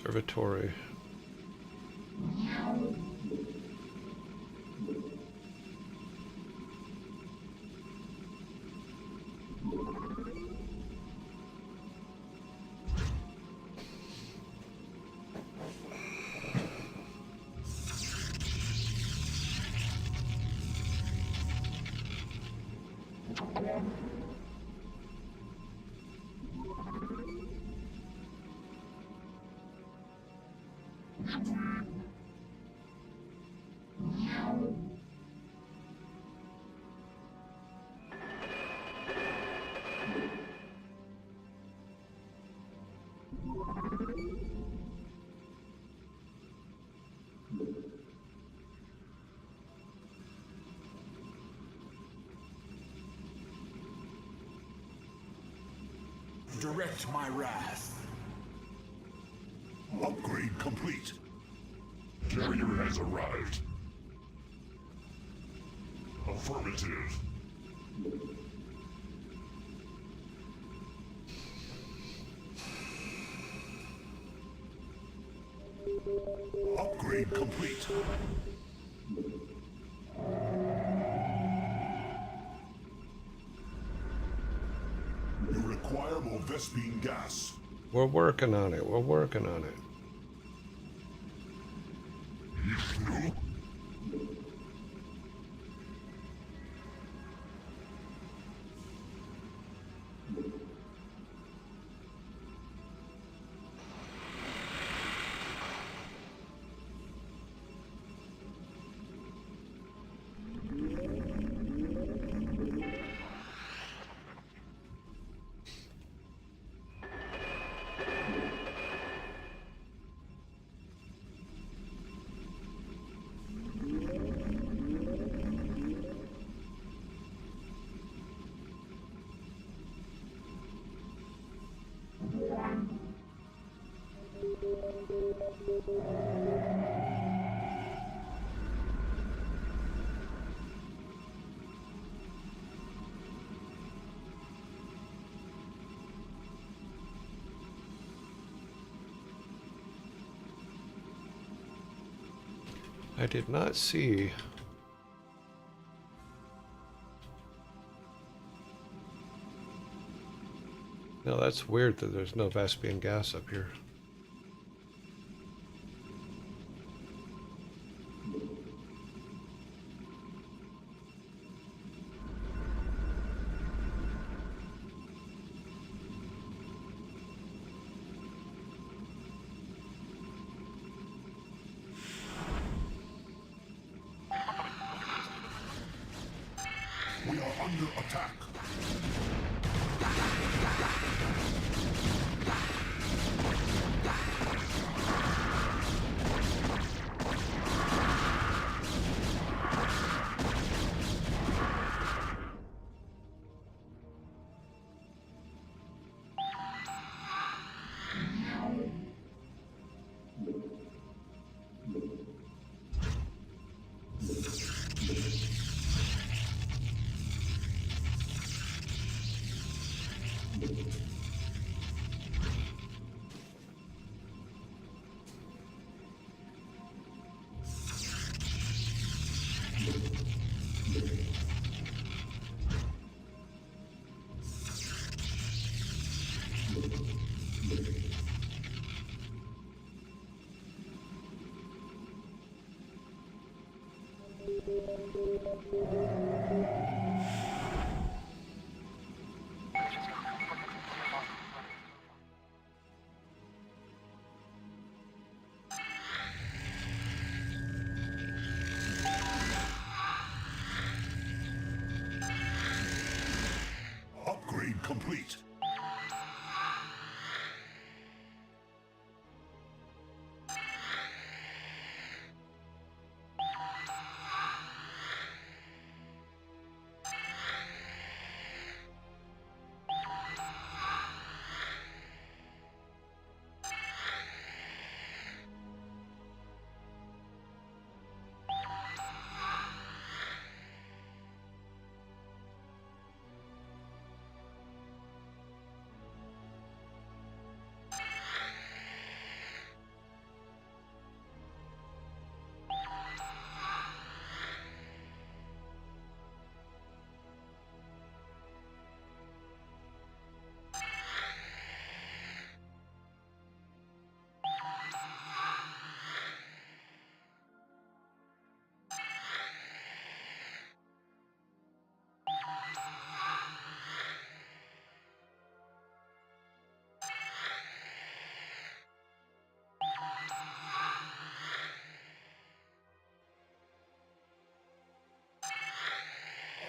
Observatory. direct my wrath. Upgrade complete. Carrier has arrived. Affirmative. Upgrade complete. You require more Vespine gas. We're working on it. We're working on it. Ishnu? I did not see. No, that's weird that there's no Vespian gas up here. We are under attack. Upgrade complete.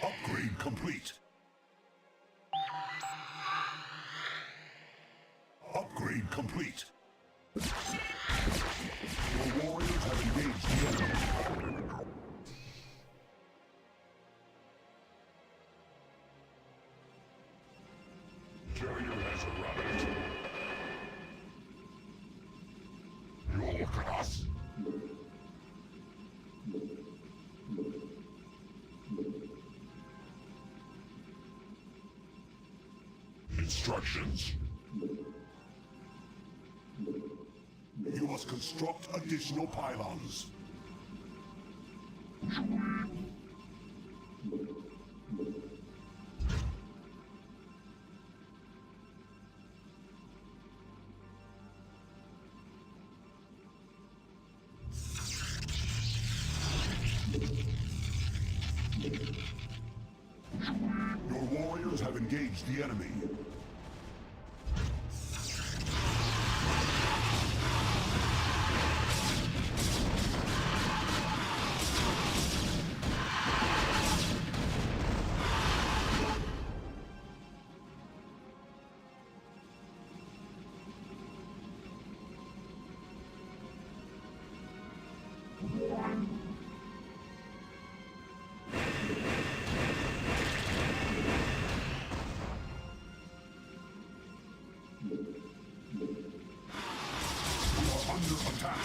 Upgrade complete. Upgrade complete. Your warriors have engaged the enemy. Carrier has arrived. Instructions. You must construct additional pylons. Your warriors have engaged the enemy. Under attack.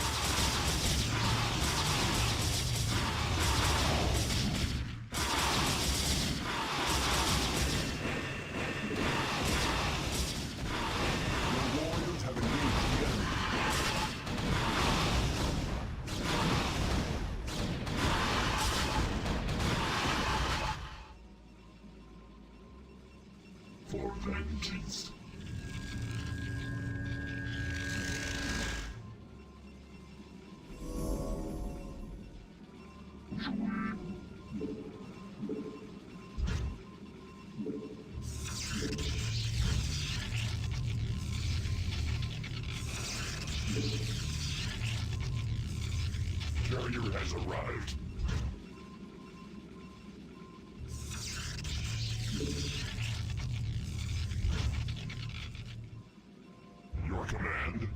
Your warriors have engaged the enemy. For vengeance. Carrier has arrived. Your command?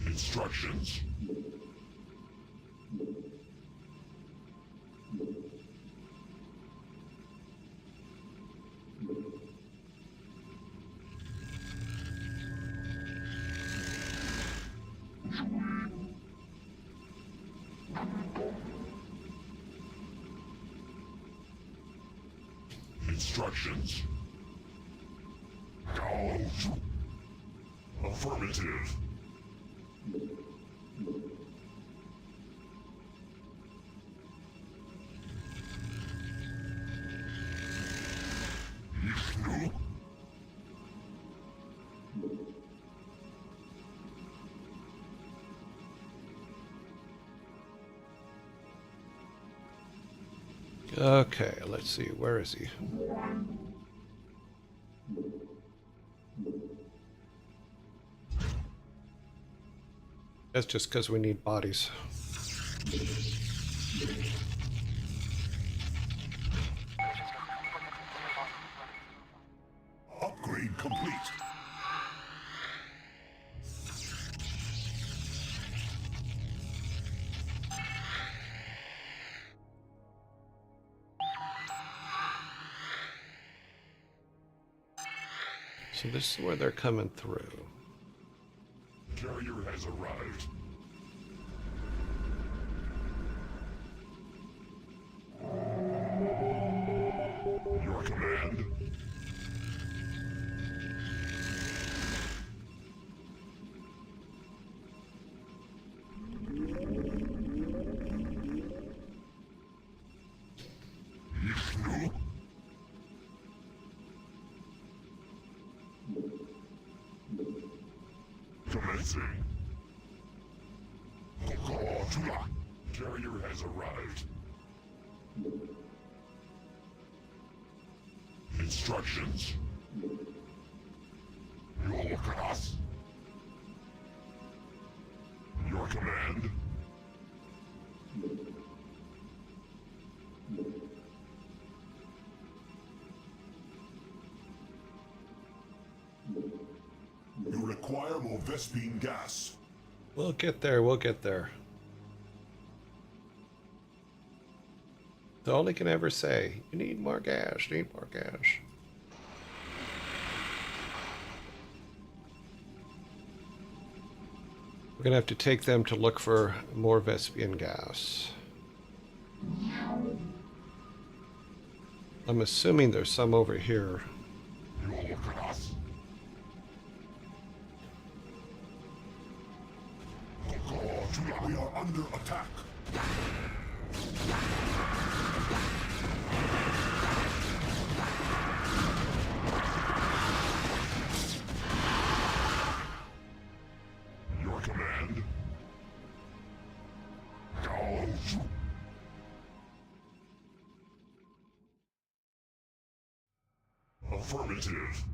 Instructions. Instructions. Out. Affirmative. Ishnu. Okay, let's see. Where is he? That's just because we need bodies. Upgrade complete. So this is where they're coming through. Carrier has arrived. Your command? Ishnu? Commencing. Carrier has arrived. Instructions. You will look at us. Your command? You require more Vespine gas. We'll get there, we'll get there. That's all he can ever say. You need more gas, you need more gas. We're gonna have to take them to look for more Vespian gas. I'm assuming there's some over here. You will look at us. We are under attack. Your command? Go. Affirmative.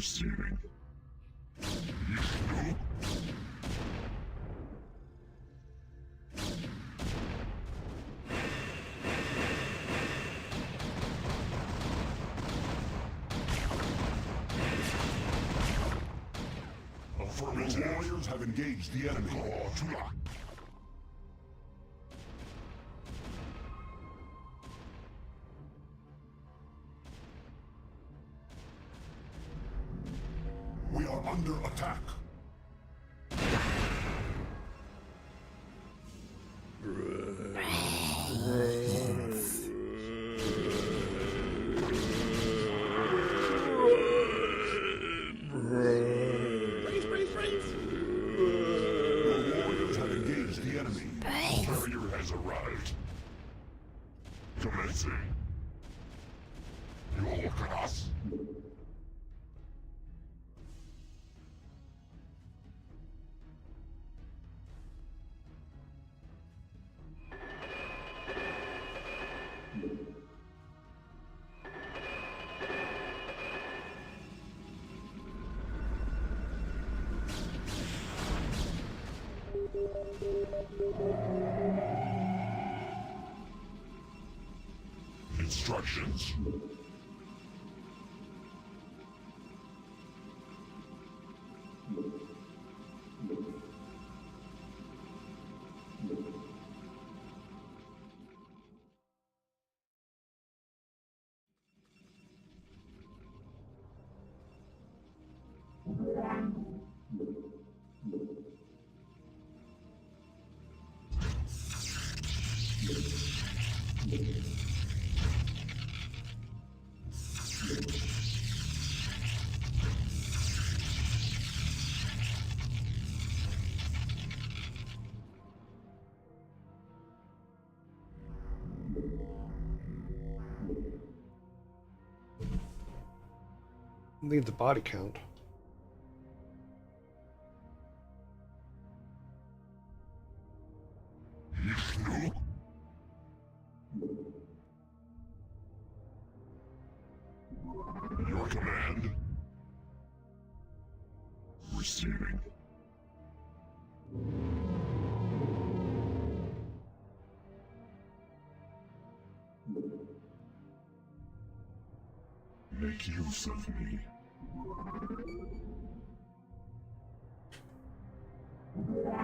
Receiving. Affirmative. The warriors have engaged the enemy. We are under attack. The warriors have engaged the enemy. Carrier has arrived. Commencing. You look at us. Instructions. Leave the body count. Your command. Receiving. Make use of me.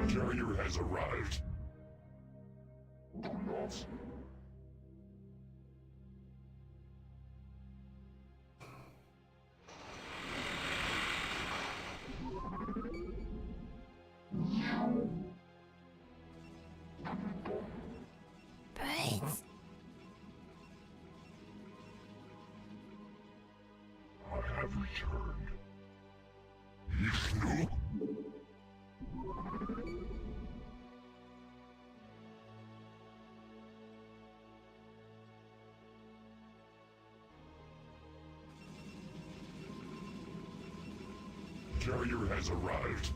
Carrier has arrived. Do not. Brains. I have returned. Ishnu? Carrier has arrived.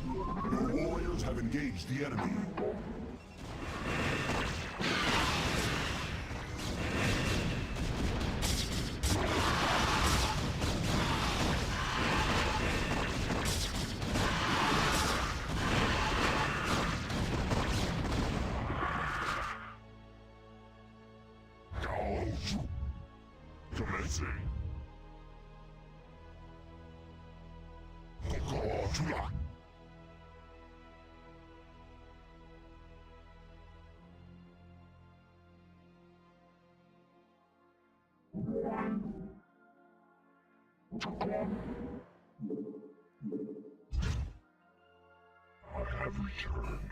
Your warriors have engaged the enemy. Commencing. I have returned.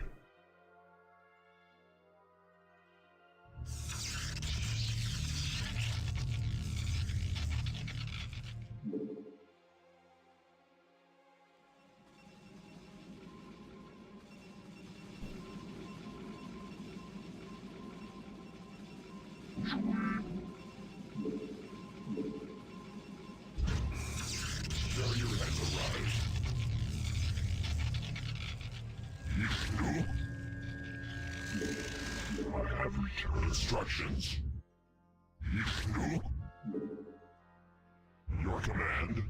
Carrier has arrived. Ishnu? I have returned. Instructions. Ishnu? command?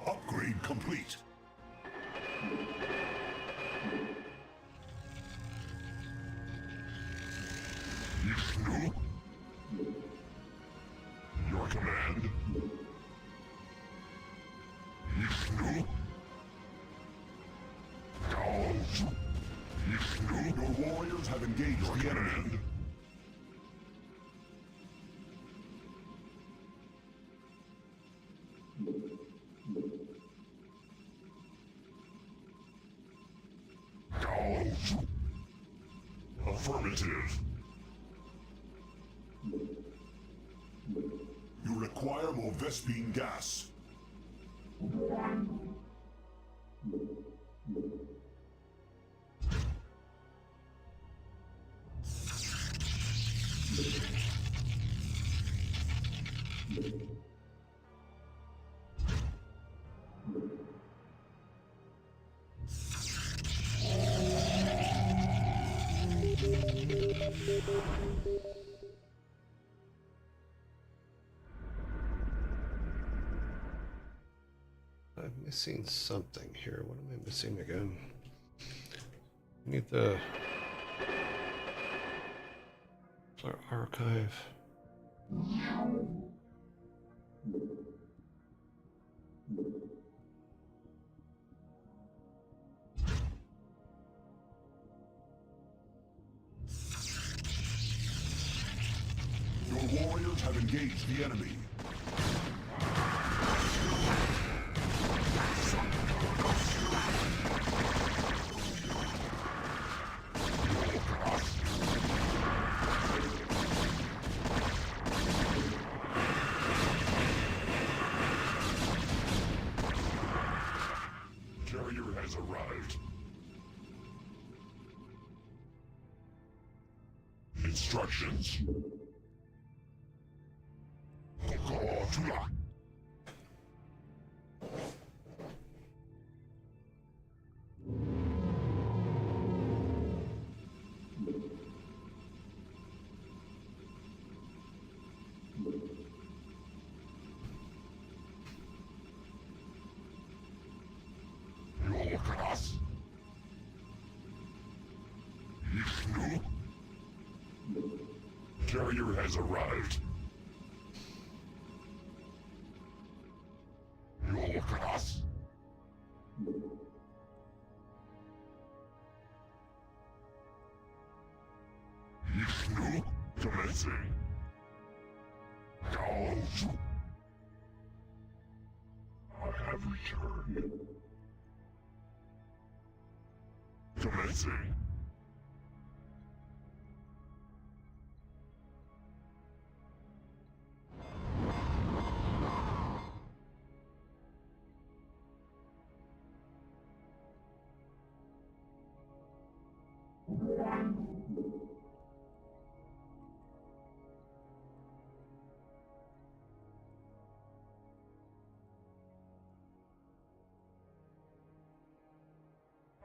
Upgrade complete. Ishnu? Your command? Ishnu? Gauge? Ishnu? Your warriors have engaged the enemy. Gauge? Affirmative. You require more Vespine gas. I'm missing something here. What am I missing again? I need the archive. Your warriors have engaged the enemy. Carrier has arrived. Instructions. Carrier has arrived. You look at us. Ishnu commencing. Gauge. I have returned. Commencing.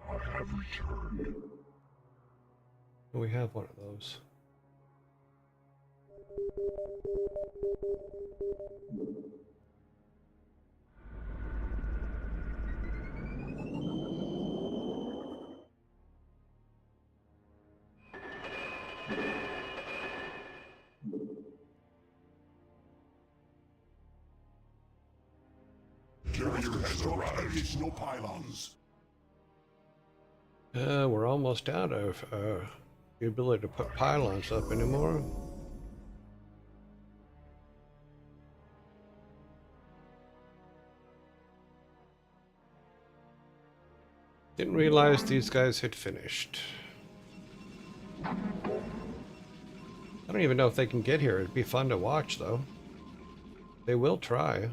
I have returned. We have one of those. Carrier has arrived. Additional pylons. We're almost out of the ability to put pylons up anymore. Didn't realize these guys had finished. I don't even know if they can get here. It'd be fun to watch, though. They will try.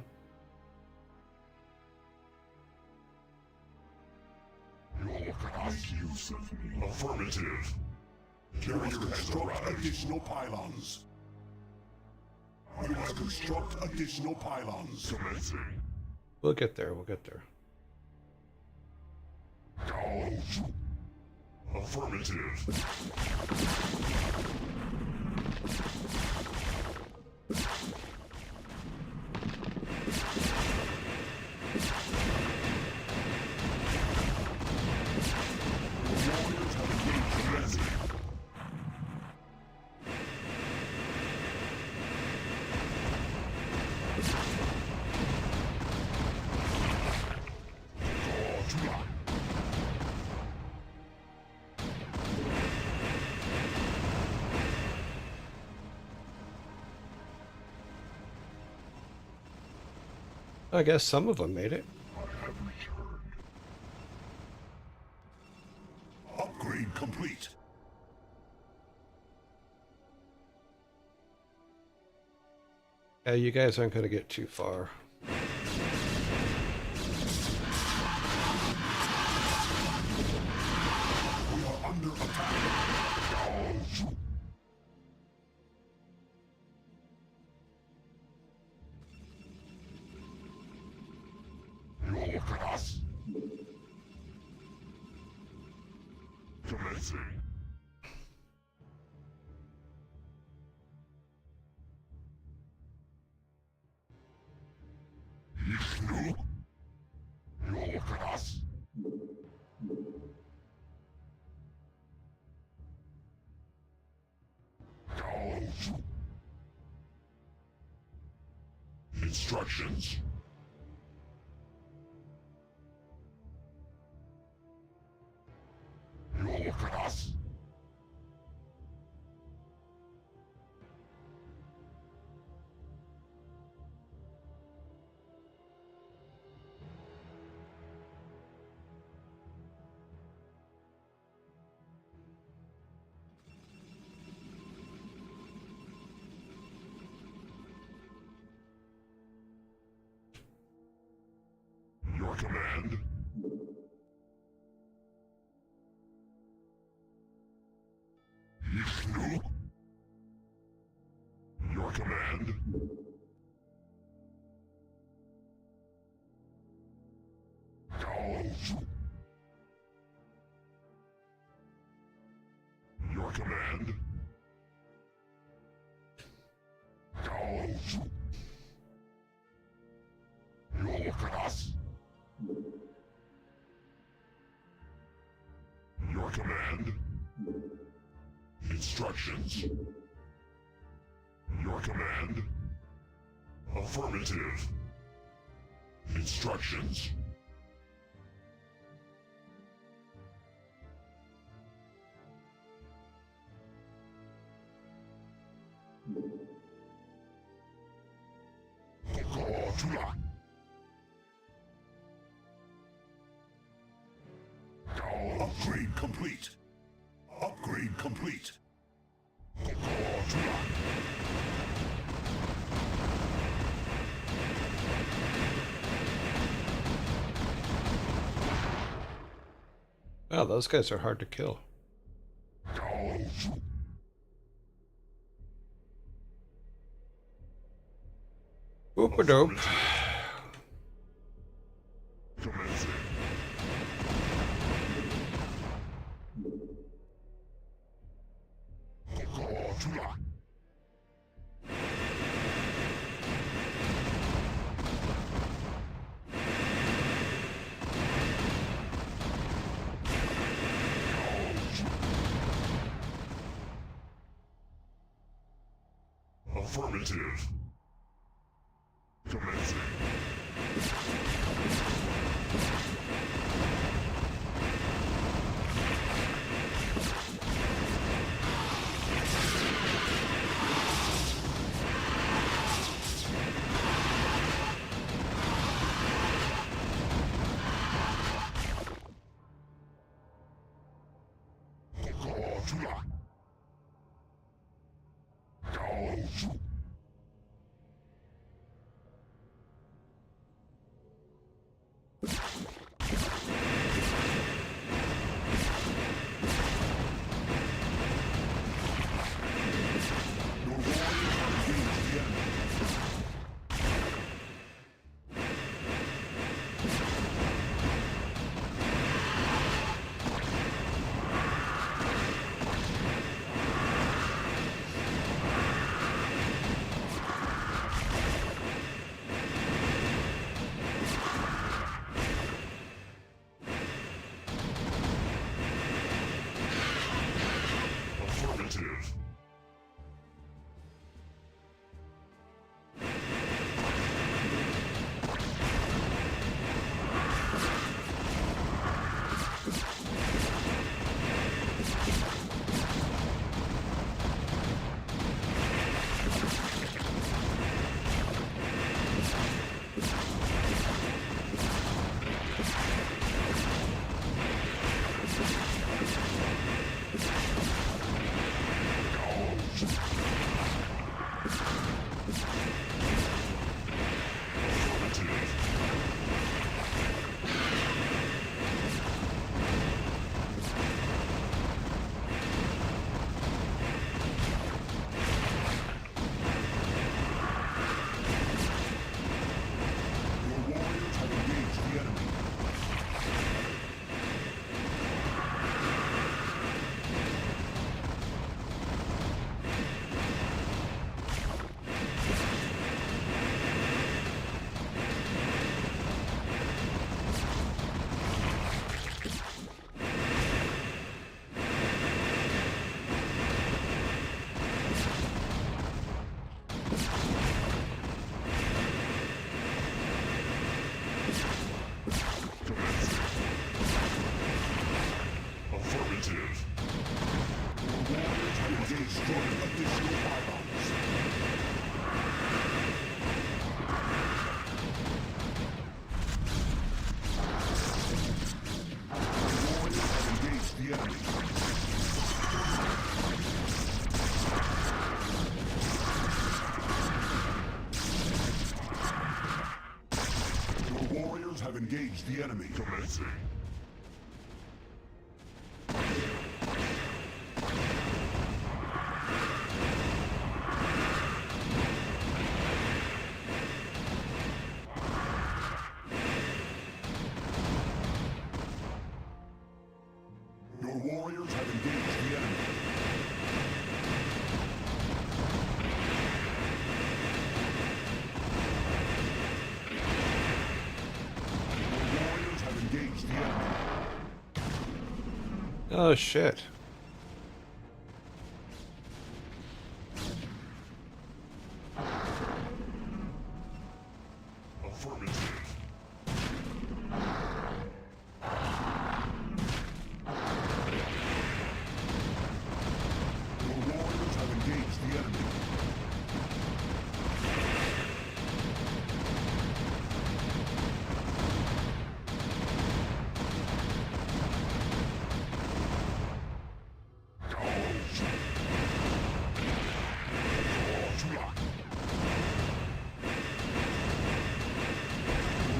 Use of me. Affirmative. You must construct additional pylons. You must construct additional pylons. Commencing. We'll get there. We'll get there. Affirmative. I guess some of them made it. Upgrade complete. Yeah, you guys aren't going to get too far. We are under attack. You look at us. Commencing. You look at us. Instructions. You look at us. Your command. Yishnu. Your command. Gauj. Your command. Gauj. You look at us. Your command. Instructions. Your command. Affirmative. Instructions. Upgrade complete. Upgrade complete. Wow, those guys are hard to kill. Oop-a-dope. Affirmative. Commencing. Affirmative. Affirmative. Your warriors have destroyed additional pylons. Your warriors have engaged the enemy. Your warriors have engaged the enemy. Commencing. Your warriors have engaged the enemy. Your warriors have engaged the enemy. Oh shit. Affirmative. Your warriors have engaged the enemy.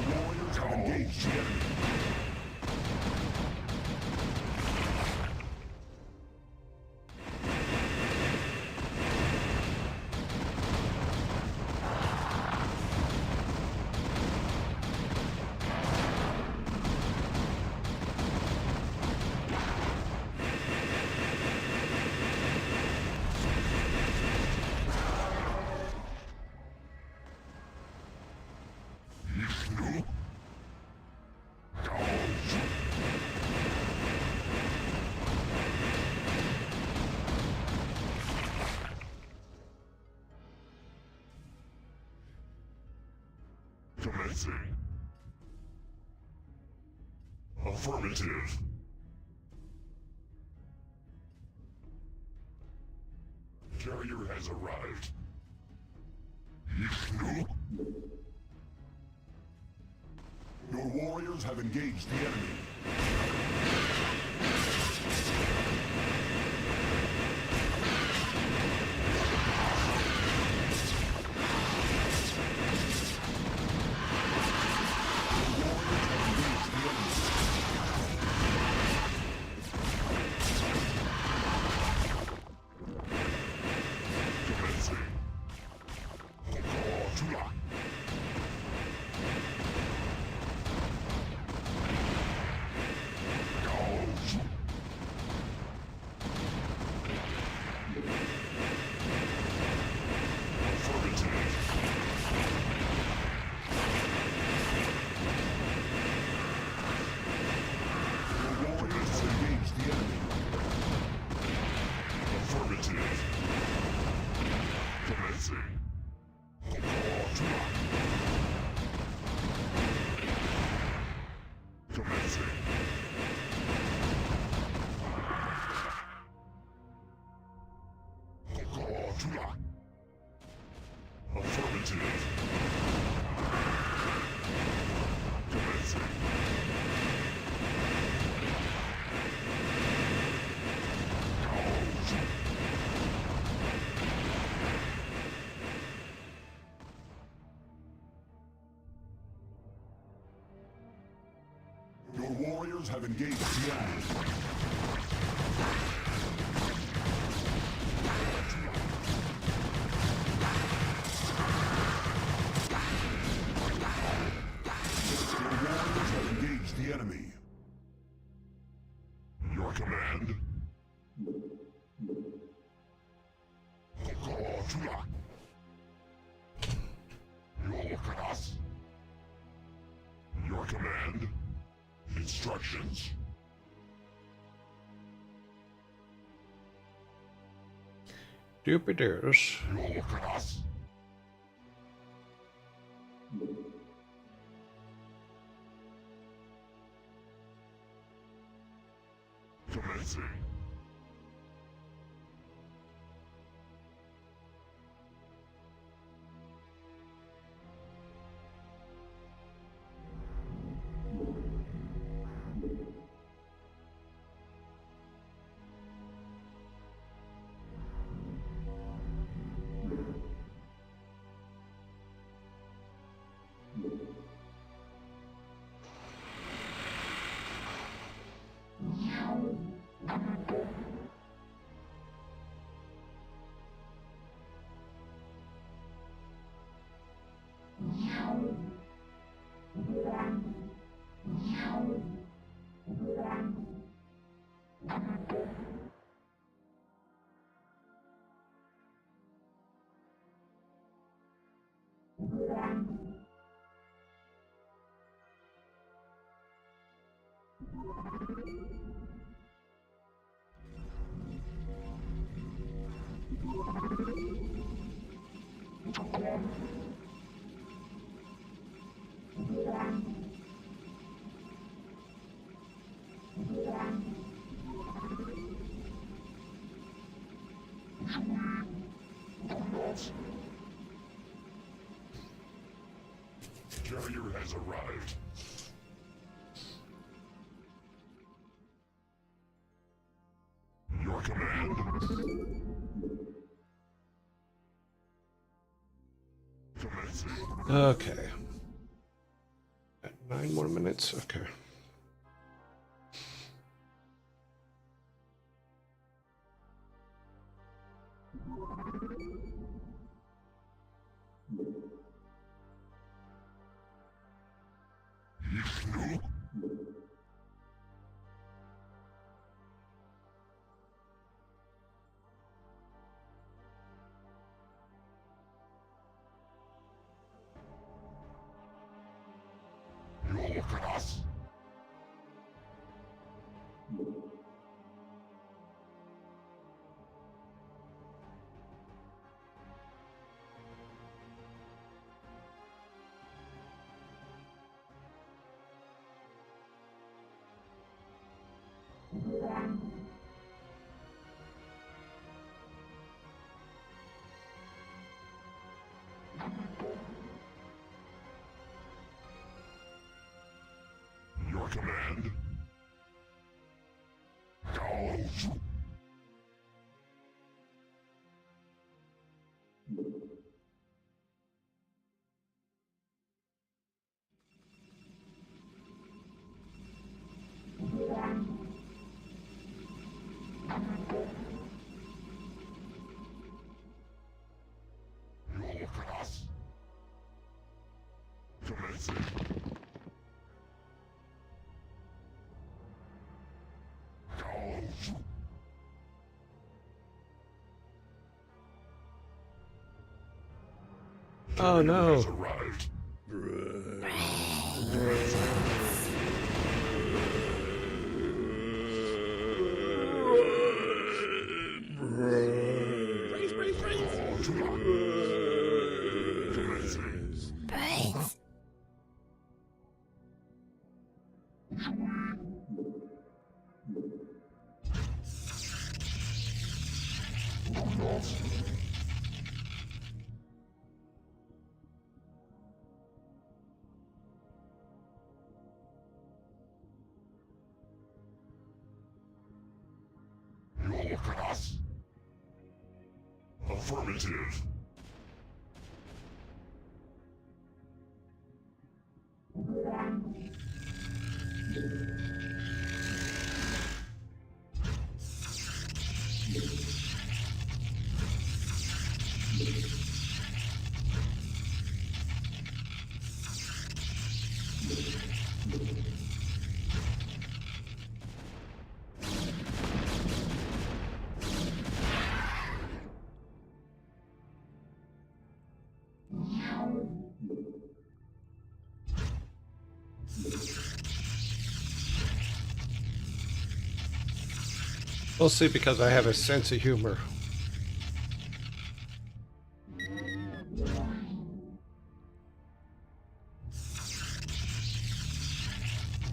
Your warriors have engaged the enemy. Commencing. Affirmative. Carrier has arrived. Your warriors have engaged the enemy. warriors have engaged the enemy. Your warriors have engaged the enemy. Your command? Your command? Instructions? Jupiter's. Commencing. Carrier has arrived. Your command? Commencing. Okay. Got 9 more minutes. Okay. Your command? Go! Your class. Commencing. Go! Oh no. Has arrived. Brains. Your class. Affirmative. Mostly because I have a sense of humor.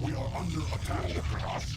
We are under attack, Kratos.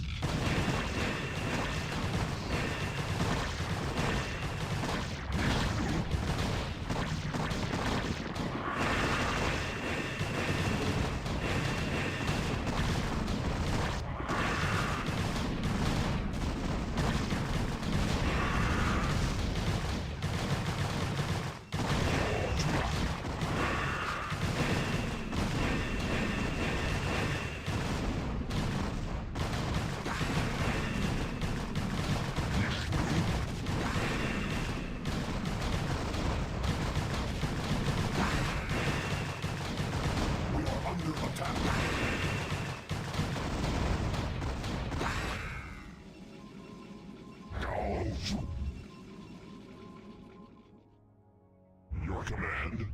Your command?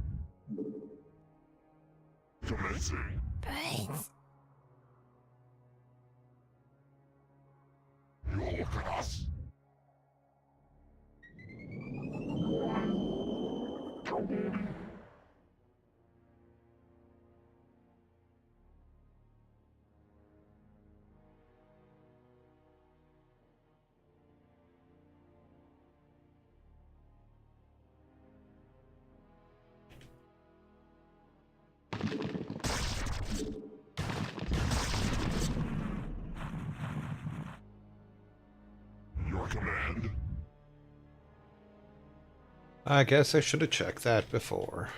Commencing. Brains. Your Kratos. Your command? I guess I should have checked that before.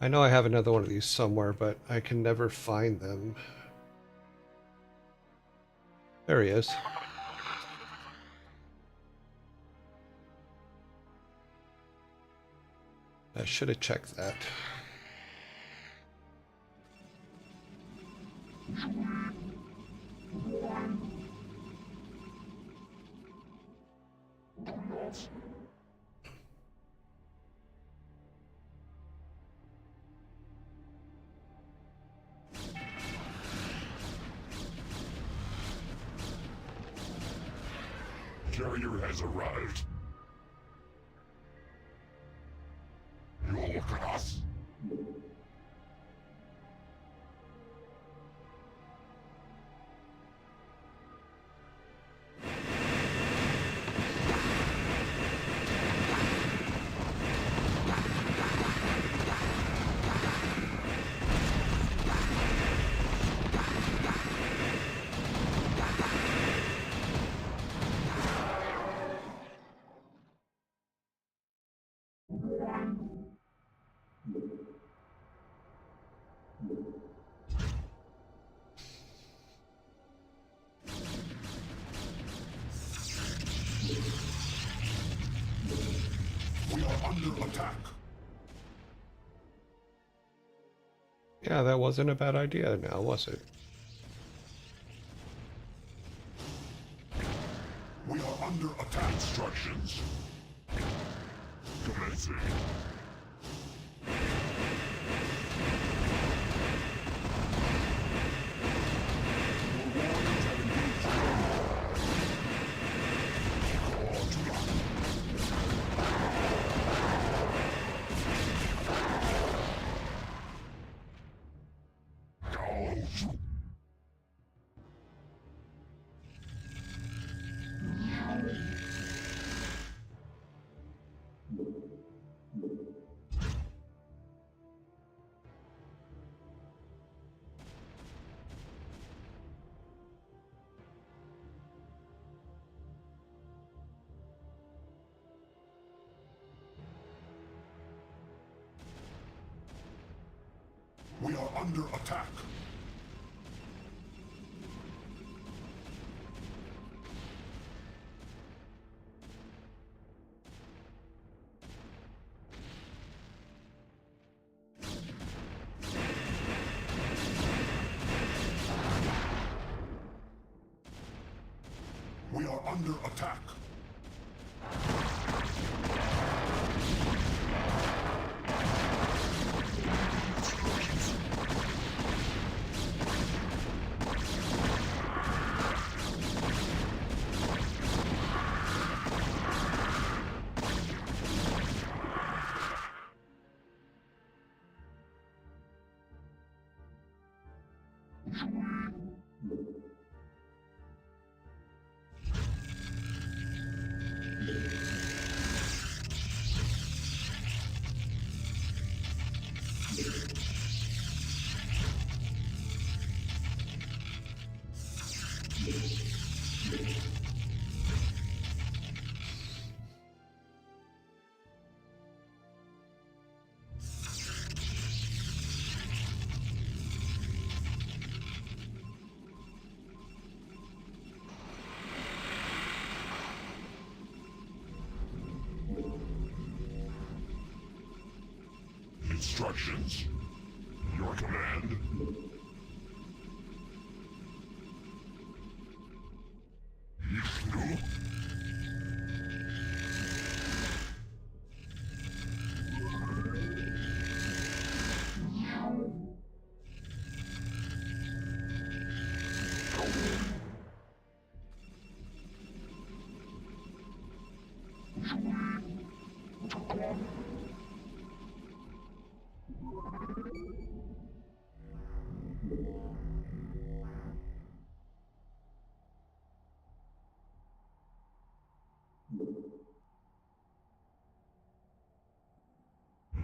I know I have another one of these somewhere, but I can never find them. There he is. I should have checked that. Carrier has arrived. Your Kratos. We are under attack. Yeah, that wasn't a bad idea now, was it? We are under attack. Instructions. Commencing. We are under attack. under attack. Instructions. Your command. Yishnu.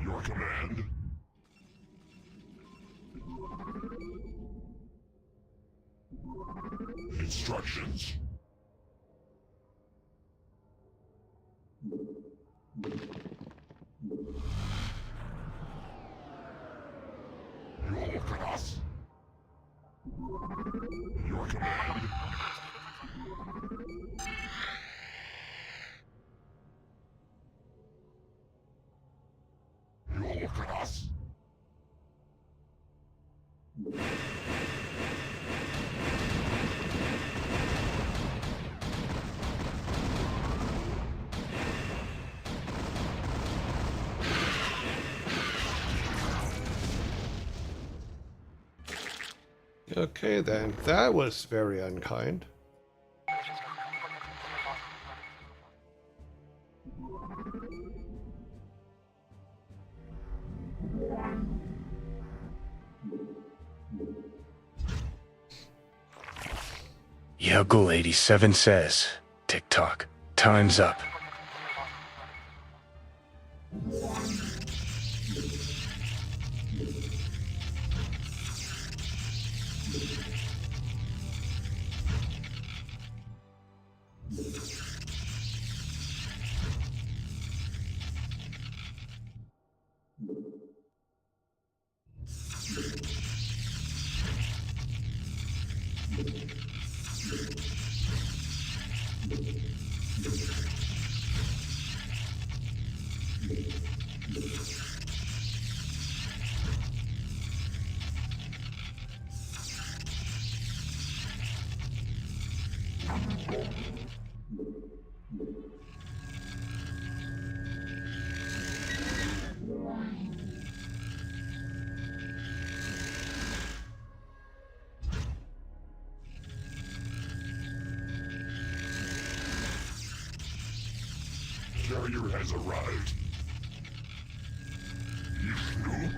Your command. Instructions. Yearlings. Your command. Yearlings. Okay then, that was very unkind. Yagul 87 says, tick-tock, time's up. Carrier has arrived. Yishnu.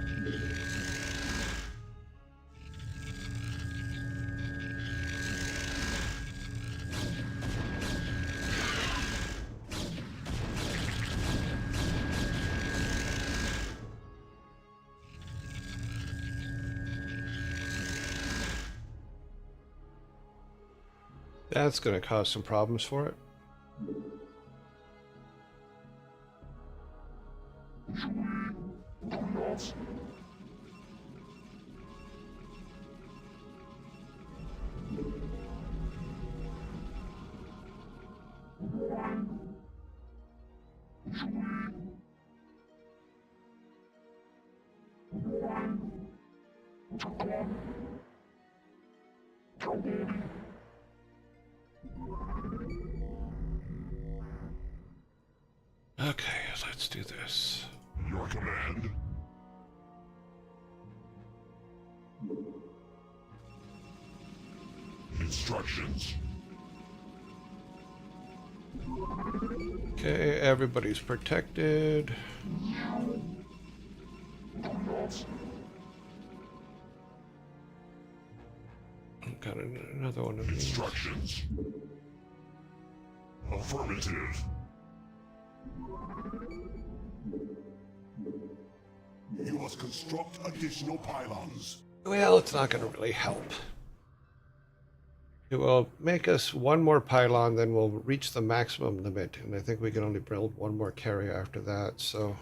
That's going to cause some problems for it. Instructions. Okay, everybody's protected. Got another one of these. Instructions. Affirmative. You must construct additional pylons. Well, it's not going to really help. It will make us one more pylon, then we'll reach the maximum limit, and I think we can only build one more carrier after that, so...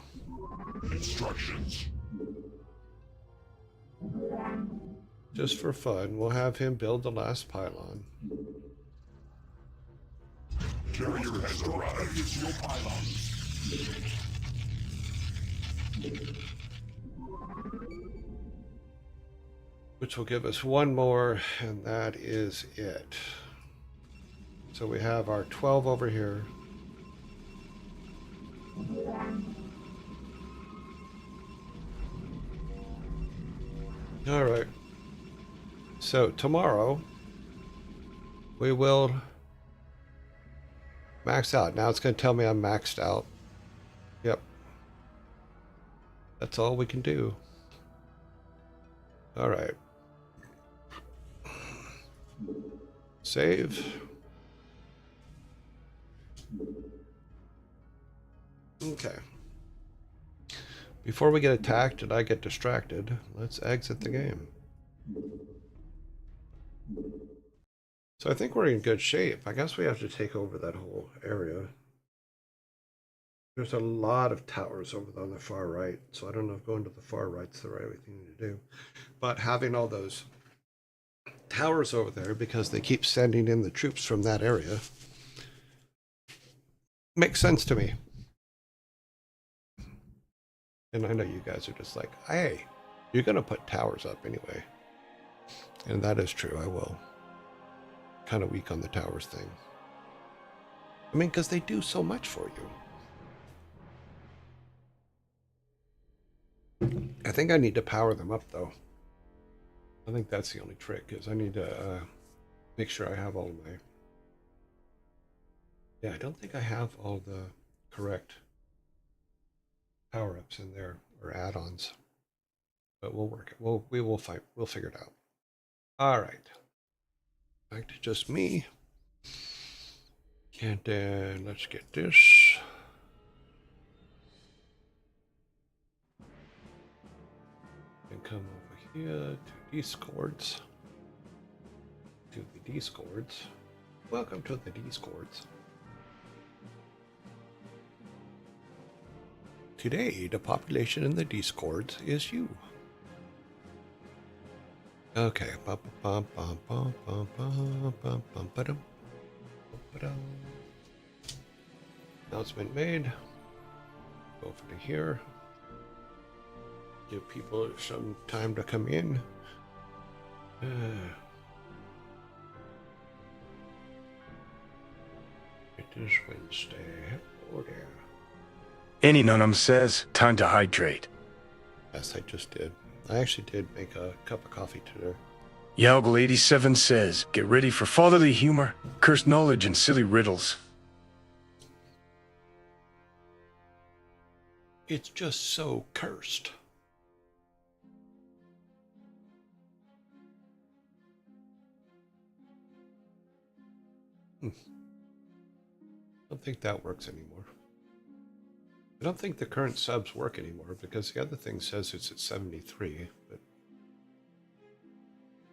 Instructions. Just for fun, we'll have him build the last pylon. Carrier has arrived. Additional pylons. Which will give us one more, and that is it. So we have our 12 over here. All right. So tomorrow we will max out. Now it's going to tell me I'm maxed out. Yep. That's all we can do. All right. Save. Okay. Before we get attacked and I get distracted, let's exit the game. So I think we're in good shape. I guess we have to take over that whole area. There's a lot of towers over on the far right, so I don't know if going to the far right's the right thing to do. But having all those towers over there, because they keep sending in the troops from that area, makes sense to me. And I know you guys are just like, hey, you're going to put towers up anyway. And that is true, I will. Kind of weak on the towers thing. I mean, because they do so much for you. I think I need to power them up, though. I think that's the only trick, is I need to make sure I have all of my... Yeah, I don't think I have all the correct power-ups in there, or add-ons. But we'll work it. We'll figure it out. All right. Back to just me. And then let's get this. And come over here to Discords. To the Discords. Welcome to the Discords. Today, the population in the Discords is you. Okay. Announcement made. Go over to here. Give people some time to come in. It is Wednesday. Oh there. Any nunum says, time to hydrate. Yes, I just did. I actually did make a cup of coffee today. Yalgle 87 says, get ready for fatherly humor, cursed knowledge, and silly riddles. It's just so cursed. I don't think that works anymore. I don't think the current subs work anymore because the other thing says it's at 73, but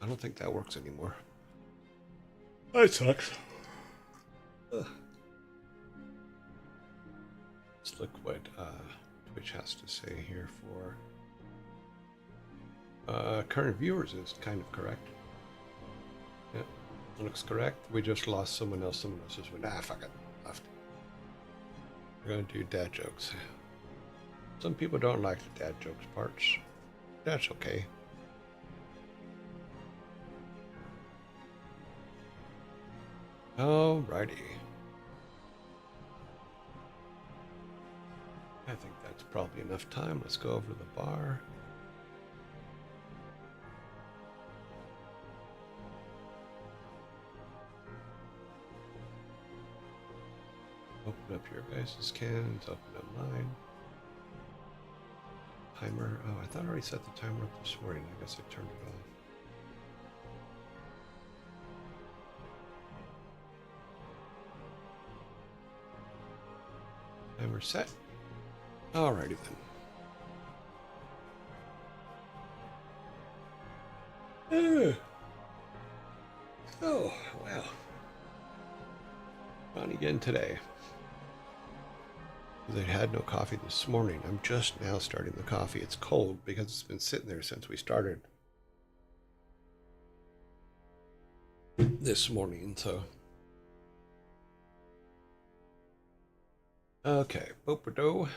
I don't think that works anymore. That sucks. Let's look what Twitch has to say here for current viewers is kind of correct. Yeah, it looks correct. We just lost someone else. Someone else just went, fuck it. Left. We're going to do dad jokes. Some people don't like the dad jokes parts. That's okay. Alrighty. I think that's probably enough time. Let's go over to the bar. Open up your guys' cans, open up mine. Timer. Oh, I thought I already set the timer up this morning. I guess I turned it off. Timer set. Alrighty then. Oh, wow. On again today. They had no coffee this morning. I'm just now starting the coffee. It's cold because it's been sitting there since we started this morning, so. Okay, Bopardo.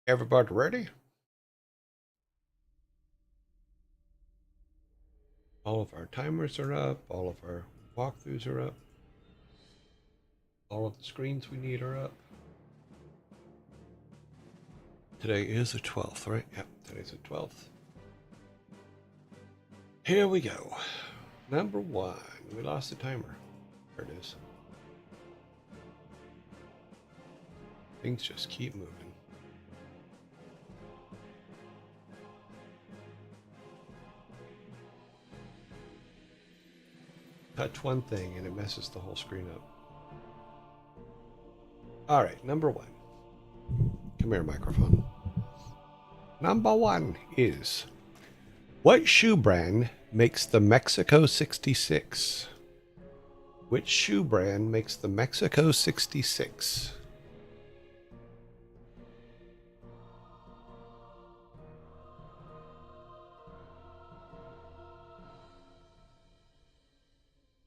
Everybody ready? All of our timers are up. All of our walkthroughs are up. All of the screens we need are up. Today is the 12th, right? Yep, today's the 12th. Here we go. Number 1. We lost the timer. There it is. Things just keep moving. Touch one thing and it messes the whole screen up. All right, number 1. Come here, microphone. Number 1 is, what shoe brand makes the Mexico 66? Which shoe brand makes the Mexico 66?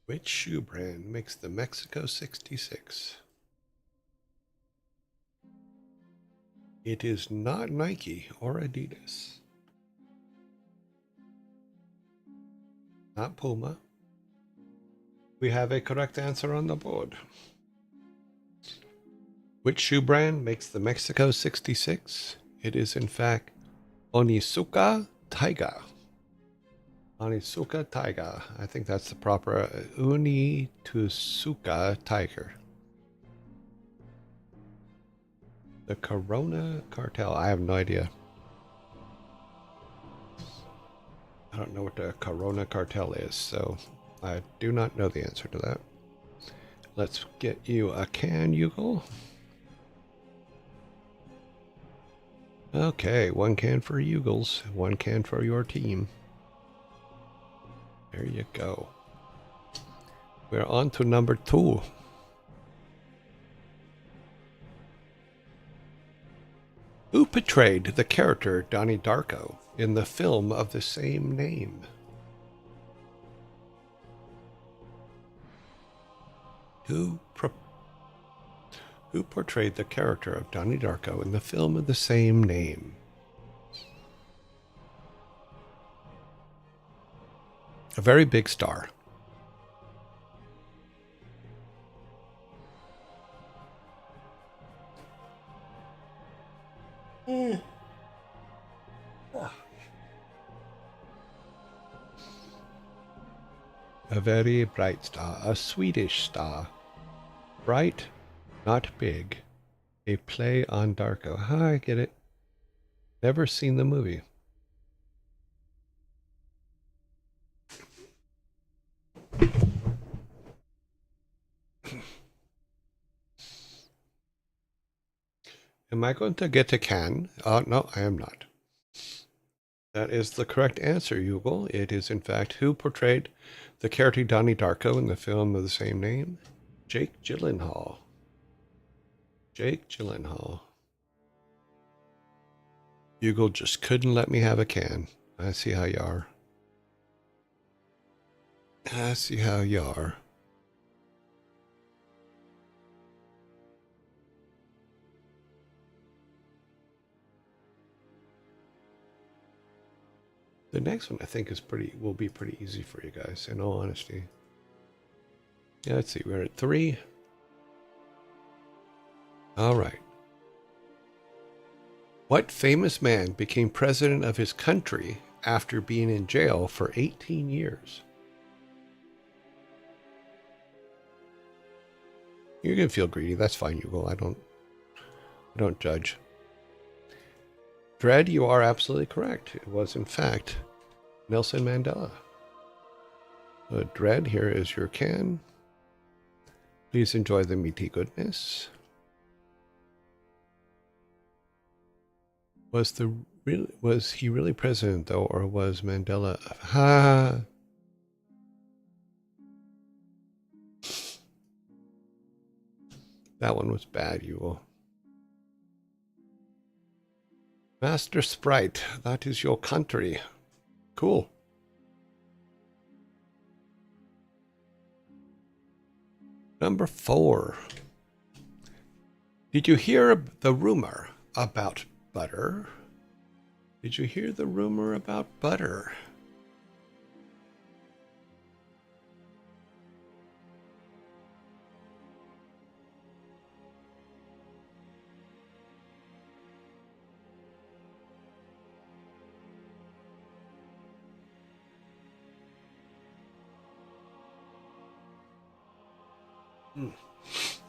Which shoe brand makes the Mexico 66? It is not Nike or Adidas. Not Puma. We have a correct answer on the board. Which shoe brand makes the Mexico 66? It is in fact Onitsuka Tiger. Onitsuka Tiger. I think that's the proper Onitsuka Tiger. The Corona Cartel. I have no idea. I don't know what the Corona Cartel is, so I do not know the answer to that. Let's get you a can, Yugal. Okay, 1 can for Yugals, 1 can for your team. There you go. We're on to number 2. Who portrayed the character Donnie Darko in the film of the same name? Who portrayed the character of Donnie Darko in the film of the same name? A very big star. A very bright star, a Swedish star. Bright, not big. A play on Darko. I get it. Never seen the movie. Am I going to get a can? No, I am not. That is the correct answer, Yugal. It is, in fact, who portrayed the character Donnie Darko in the film of the same name? Jake Gyllenhaal. Jake Gyllenhaal. Yugal just couldn't let me have a can. I see how you are. I see how you are. The next one I think will be pretty easy for you guys, in all honesty. Yeah, let's see, we're at 3. All right. What famous man became president of his country after being in jail for 18 years. You're gonna feel greedy. That's fine, Hugo. I don't judge. Dread, you are absolutely correct. It was, in fact, Nelson Mandela. Dread, here is your can. Please enjoy the meaty goodness. Was he really president though, or was Mandela? Ha! That one was bad, you will. Master Sprite, that is your country. Cool. Number 4. Did you hear the rumor about butter? Did you hear the rumor about butter?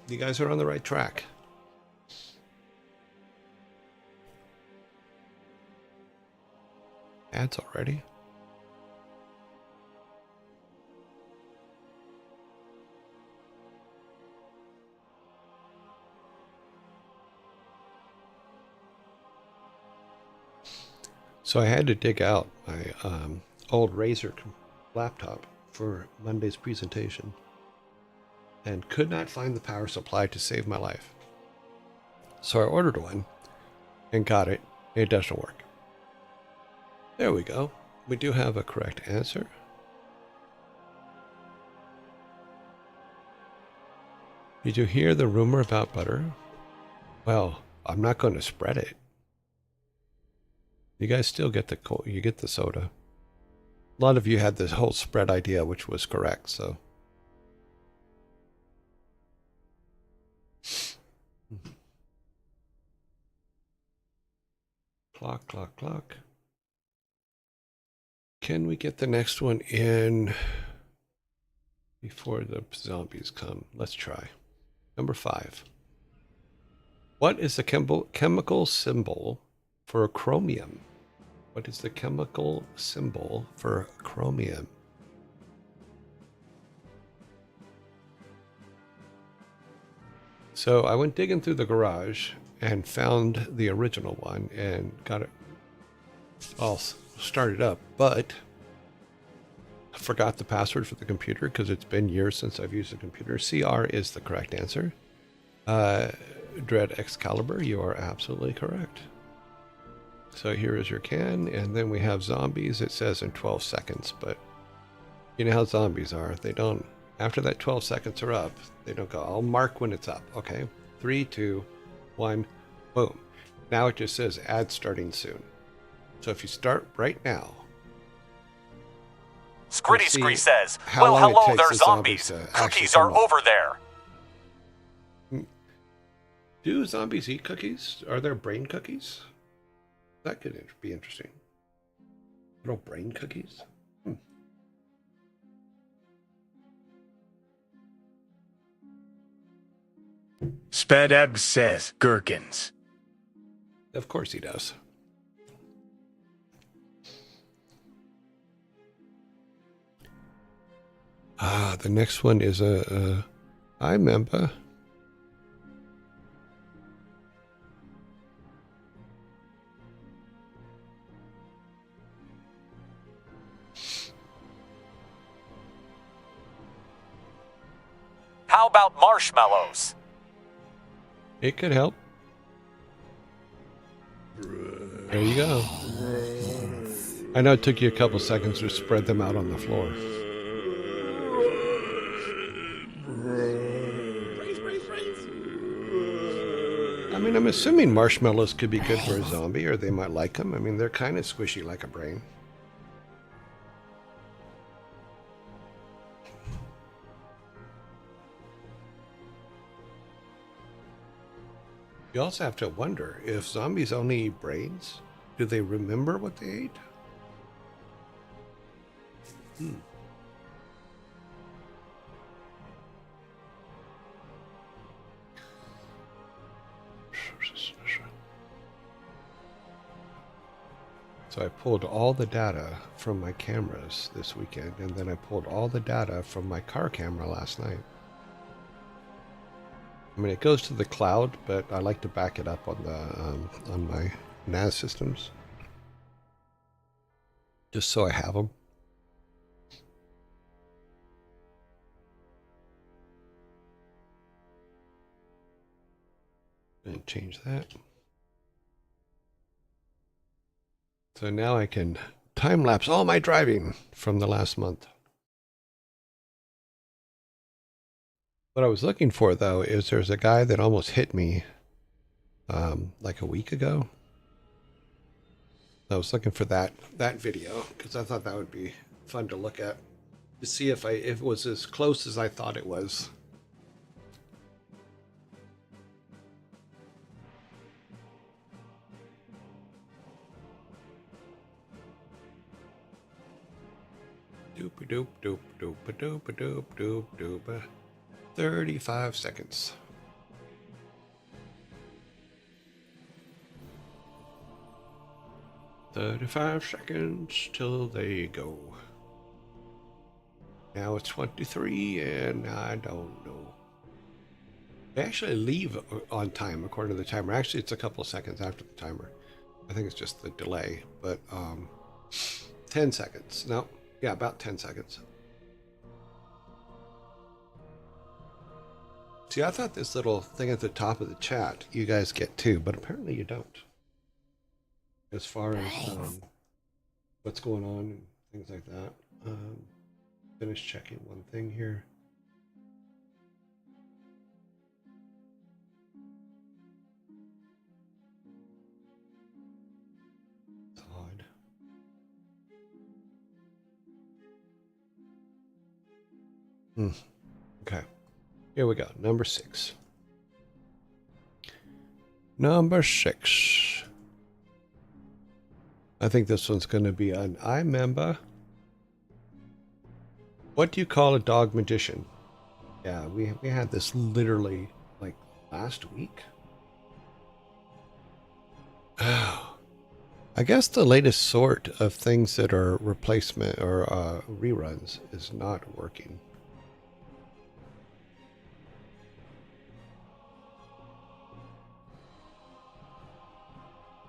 You guys are on the right track. Ads already? So I had to dig out my old Razer laptop for Monday's presentation and could not find the power supply to save my life. So I ordered one and got it. It doesn't work. There we go. We do have a correct answer. Did you hear the rumor about butter? Well, I'm not going to spread it. You guys still get you get the soda. A lot of you had this whole spread idea, which was correct, so. Clock, clock, clock. Can we get the next one in before the zombies come? Let's try. Number 5. What is the chemical symbol for chromium? What is the chemical symbol for chromium? So I went digging through the garage and found the original one and got it all started up, but I forgot the password for the computer because it's been years since I've used a computer. CR is the correct answer. Dread Excalibur, you are absolutely correct. So here is your can, and then we have zombies. It says in 12 seconds, but you know how zombies are. They don't, after that 12 seconds are up, they don't go, I'll mark when it's up. Okay, 3, 2, 1, boom. Now it just says ad starting soon. So if you start right now. Scritty Scree says, well, hello there, zombies. Cookies are over there. Do zombies eat cookies? Are there brain cookies? That could be interesting. Little brain cookies? Spadab says gherkins. Of course he does. The next one is I remember. How about marshmallows? It could help. There you go. I know it took you a couple seconds to spread them out on the floor. I mean, I'm assuming marshmallows could be good for a zombie, or they might like them. I mean, they're kind of squishy like a brain. You also have to wonder, if zombies only eat brains, do they remember what they ate? So I pulled all the data from my cameras this weekend, and then I pulled all the data from my car camera last night. I mean, it goes to the cloud, but I like to back it up on my NAS systems, just so I have them. And change that. So now I can time lapse all my driving from the last month. What I was looking for, though, is there's a guy that almost hit me like a week ago. I was looking for that video because I thought that would be fun to look at to see if it was as close as I thought it was. Doop doop doop doop doop doop doop doop. 35 seconds. "35 seconds till they go." Now it's 23 and I don't know. They actually leave on time according to the timer. Actually, it's a couple seconds after the timer. I think it's just the delay, but 10 seconds. No, yeah, about 10 seconds. See, I thought this little thing at the top of the chat you guys get too, but apparently you don't. As far as what's going on and things like that. Finish checking one thing here. It's odd. Okay. Here we go. Number 6. Number 6. I think this one's going to be an I member. What do you call a dog magician? Yeah, we had this literally like last week. Oh, I guess the latest sort of things that are replacement or reruns is not working.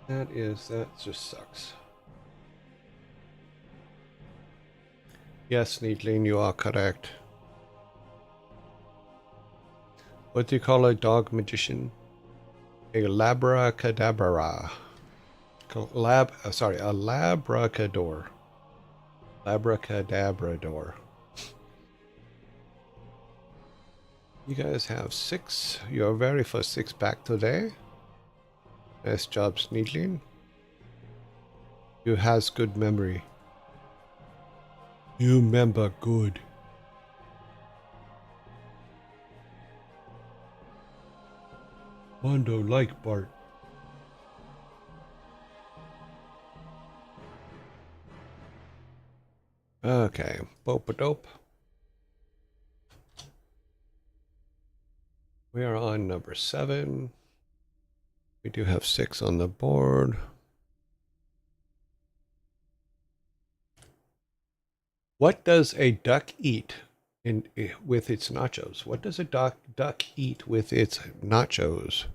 That just sucks. Yes, Needling, you are correct. What do you call a dog magician? A labracadabra. A labracador. Labracadabrador. You guys have 6. Your very first 6-pack today. Nice job, Sneedling. You has good memory. You remember good. Mondo like Bart. Okay, bope-a-dope. We are on number 7. We do have 6 on the board. What does a duck eat with its nachos? What does a duck eat with its nachos?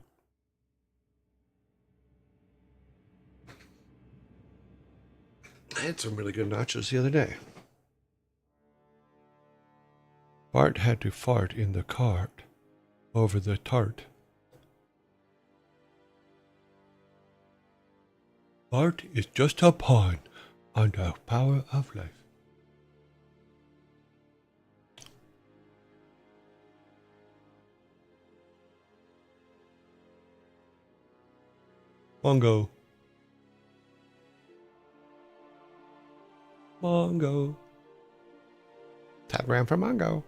I had some really good nachos the other day. Bart had to fart in the cart over the tart. Bart is just a pawn on the power of life. Mongo. Mongo. Tagram for Mongo.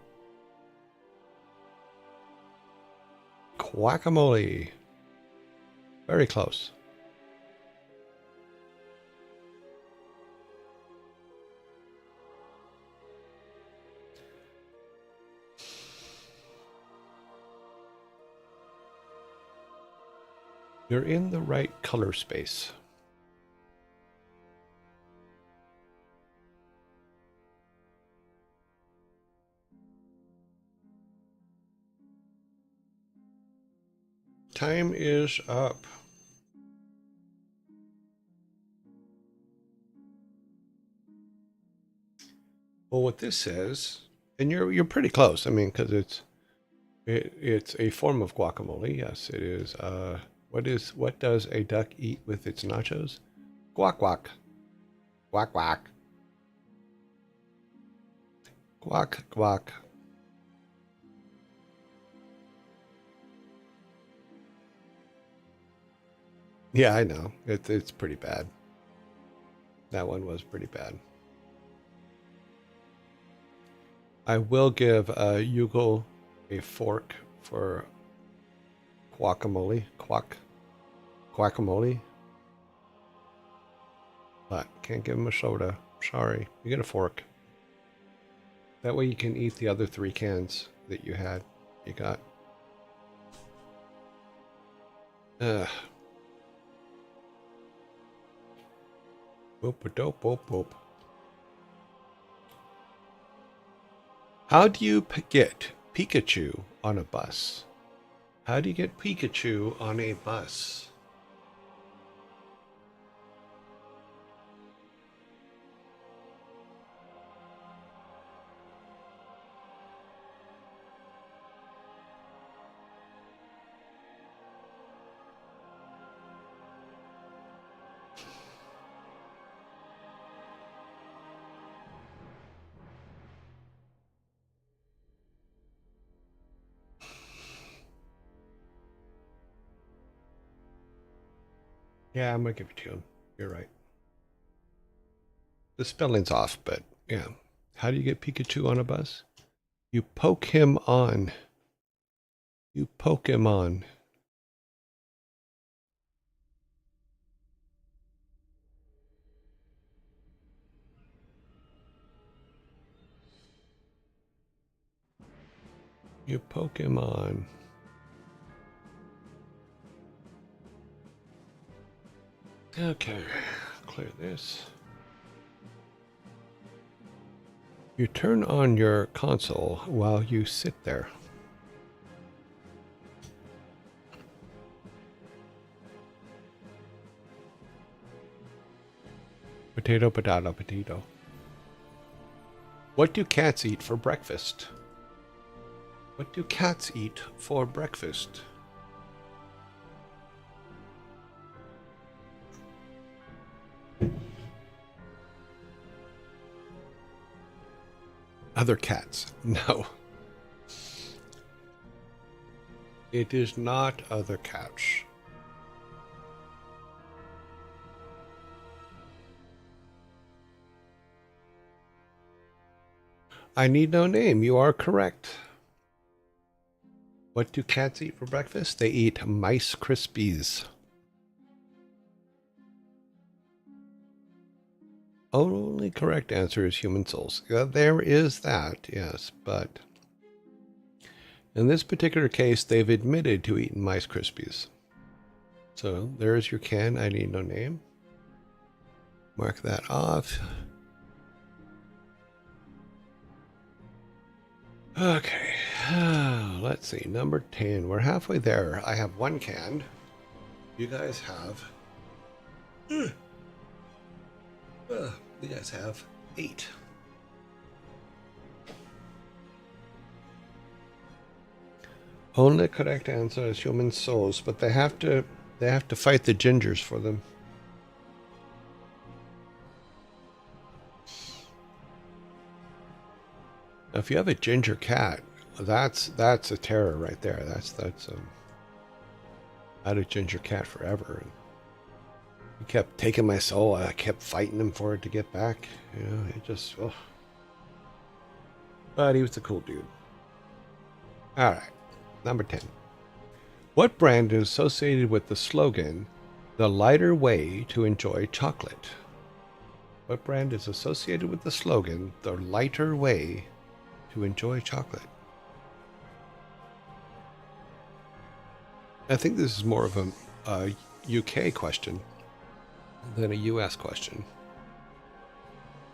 Guacamole. Very close. You're in the right color space. Time is up. Well, what this says, and you're pretty close. I mean, because it's a form of guacamole. Yes, it is. What does a duck eat with its nachos? Guac guac. Guac guac. Guac guac. Yeah, I know. It's pretty bad. That one was pretty bad. I will give Yugo a fork for guacamole. Guacamole. But can't give him a soda. Sorry. You get a fork. That way you can eat the other 3 cans that you got. Ugh. Boop-a-dope, boop, boop. How do you get Pikachu on a bus? How do you get Pikachu on a bus? Yeah, I'm gonna give it to him. You're right. The spelling's off, but yeah. How do you get Pikachu on a bus? You poke him on. You poke him on. You poke him on. Okay, clear this. You turn on your console while you sit there. Potato, potato, potato. What do cats eat for breakfast? What do cats eat for breakfast? Other cats. No. It is not other cats. I need no name. You are correct. What do cats eat for breakfast? They eat Mice Krispies. Only correct answer is human souls. There is that, yes, but in this particular case, they've admitted to eating Mice Krispies. So there's your can. I need no name. Mark that off. Okay, let's see. Number 10. We're halfway there. I have 1 can. You guys have... you guys have 8. Only correct answer is human souls, but they have to fight the gingers for them. Now, if you have a ginger cat, that's a terror right there. I had a ginger cat forever, and he kept taking my soul. I kept fighting him for it to get back. You know, it just, oh. But he was a cool dude. All right, number 10. What brand is associated with the slogan, "The lighter way to enjoy chocolate"? What brand is associated with the slogan, "The lighter way to enjoy chocolate"? I think this is more of a UK question than a US question.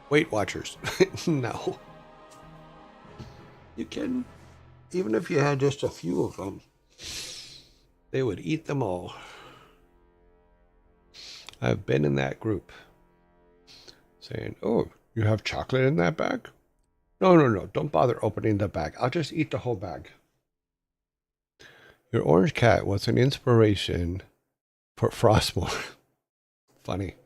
Weight Watchers. No. You can, even if you had just a few of them, they would eat them all. I've been in that group saying, oh, you have chocolate in that bag? No, no, no, don't bother opening the bag. I'll just eat the whole bag. Your orange cat was an inspiration for Frostmourne. Funny.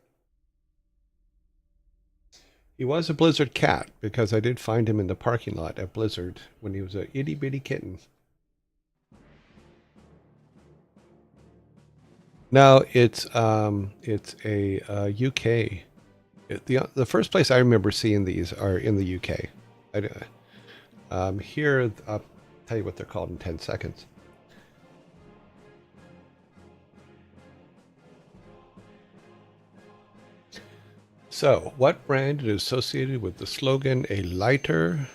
He was a Blizzard cat because I did find him in the parking lot at Blizzard when he was a itty bitty kitten. No, it's a UK. The first place I remember seeing these are in the UK. Here, I'll tell you what they're called in 10 seconds. So, what brand is associated with the slogan, a lighter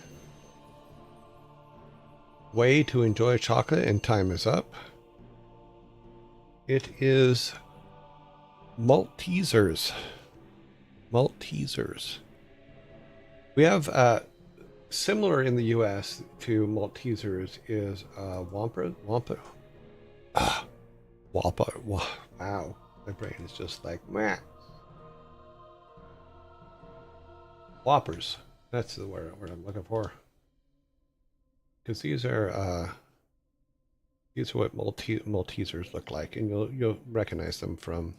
way to enjoy chocolate and time is up? It is Maltesers. Maltesers. We have similar in the US to Maltesers is Wampa. Wow. My brain is just like, meh. Whoppers. That's the word I'm looking for. Because these are what Maltesers look like, and you'll recognize them from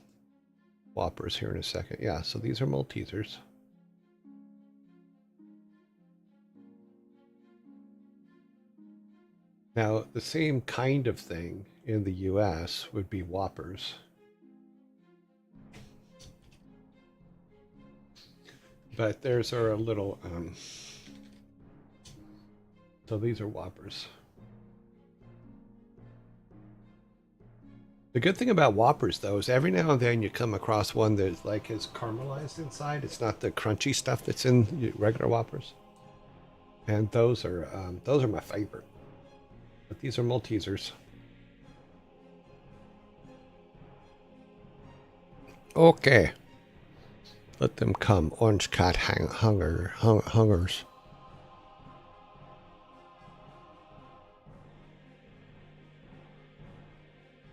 Whoppers here in a second. Yeah, so these are Maltesers. Now, the same kind of thing in the US would be Whoppers. But theirs are a little, so these are Whoppers. The good thing about Whoppers, though, is every now and then you come across one that like is caramelized inside. It's not the crunchy stuff that's in regular Whoppers. And those are my favorite. But these are Maltesers. Okay. Let them come. Orange cat hungers.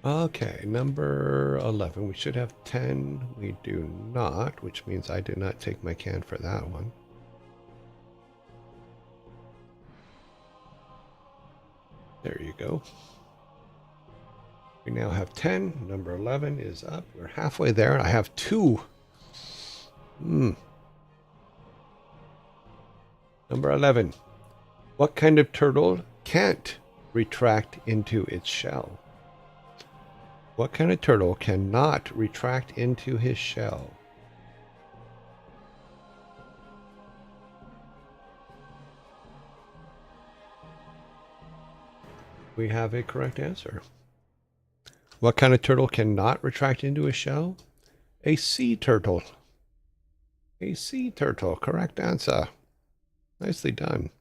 Okay, number 11. We should have 10. We do not, which means I did not take my can for that one. There you go. We now have 10. Number 11 is up. We're halfway there. I have 2. Number 11. What kind of turtle can't retract into its shell? What kind of turtle cannot retract into his shell? We have a correct answer. What kind of turtle cannot retract into a shell? A sea turtle. A sea turtle. Correct answer. Nicely done.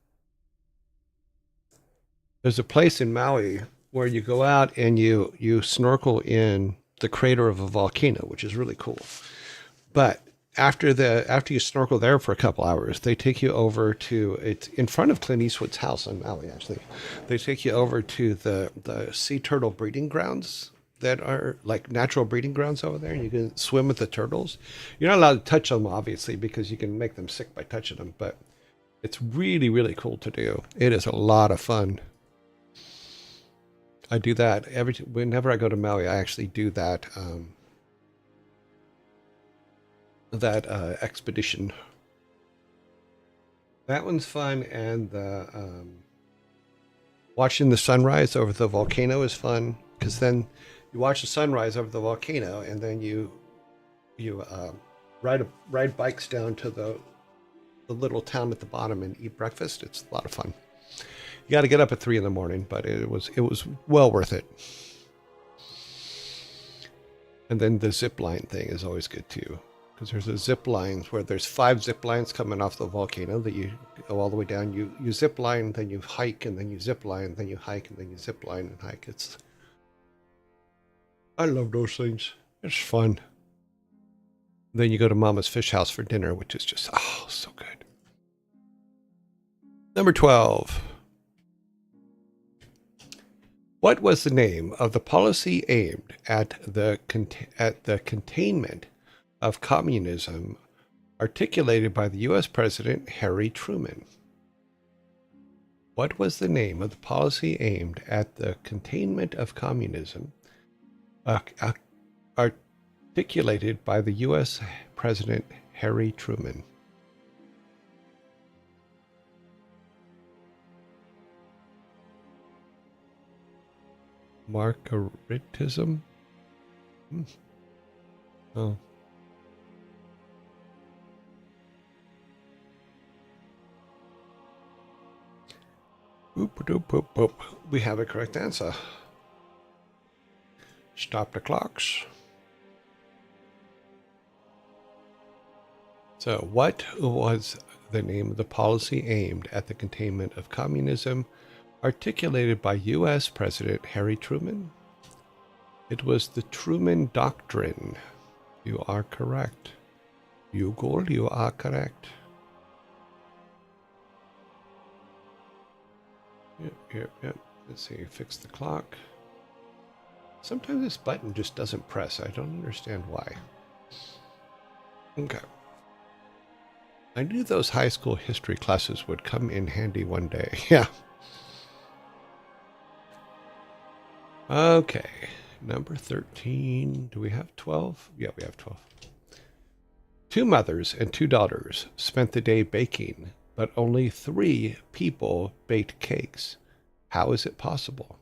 There's a place in Maui where you go out and you snorkel in the crater of a volcano, which is really cool. But after you snorkel there for a couple hours, they take you over to, it's in front of Clint Eastwood's house in Maui, actually. They take you over to the sea turtle breeding grounds that are like natural breeding grounds over there, and you can swim with the turtles. You're not allowed to touch them, obviously, because you can make them sick by touching them, but it's really, really cool to do. It is a lot of fun. I do that whenever I go to Maui. I actually do that expedition. That one's fun, and the watching the sunrise over the volcano is fun, because then you watch the sunrise over the volcano, and then you ride bikes down to the little town at the bottom and eat breakfast. It's a lot of fun. You got to get up at 3 in the morning, but it was well worth it. And then the zip line thing is always good too, because there's a zip line where there's 5 zip lines coming off the volcano that you go all the way down. You zip line, then you hike, and then you zip line, then you hike, and then you zip line and hike. I love those things. It's fun. Then you go to Mama's Fish House for dinner, which is just, oh, so good. Number 12. What was the name of the policy aimed at the containment of communism articulated by the U.S. President Harry Truman? What was the name of the policy aimed at the containment of communism articulated by the U.S. President Harry Truman? Margaritism? Oh. Boop, boop, boop, boop. We have a correct answer. Stop the clocks. So, what was the name of the policy aimed at the containment of communism articulated by U.S. President Harry Truman? It was the Truman Doctrine. You are correct. Yugol, you are correct. Yep. Let's see, fix the clock. Sometimes this button just doesn't press. I don't understand why. Okay. I knew those high school history classes would come in handy one day. Yeah. Okay. Number 13. Do we have 12? Yeah, we have 12. 2 mothers and 2 daughters spent the day baking, but only 3 people baked cakes. How is it possible?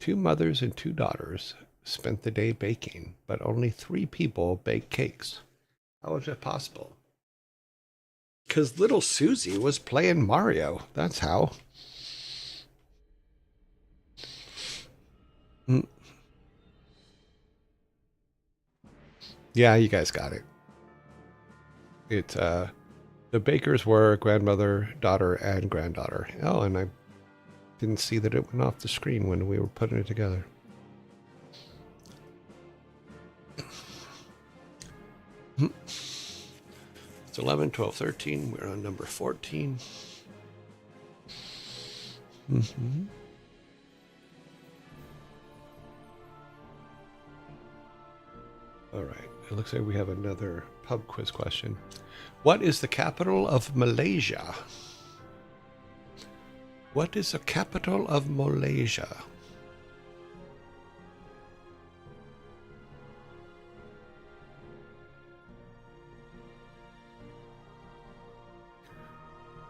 2 mothers and 2 daughters spent the day baking, but only 3 people baked cakes. How is it possible? Because little Susie was playing Mario. That's how. Yeah, you guys got it. It's the bakers were grandmother, daughter, and granddaughter. Oh, and I didn't see that it went off the screen when we were putting it together. It's 11, 12, 13. We're on number 14. All right. It looks like we have another pub quiz question. What is the capital of Malaysia? What is the capital of Malaysia?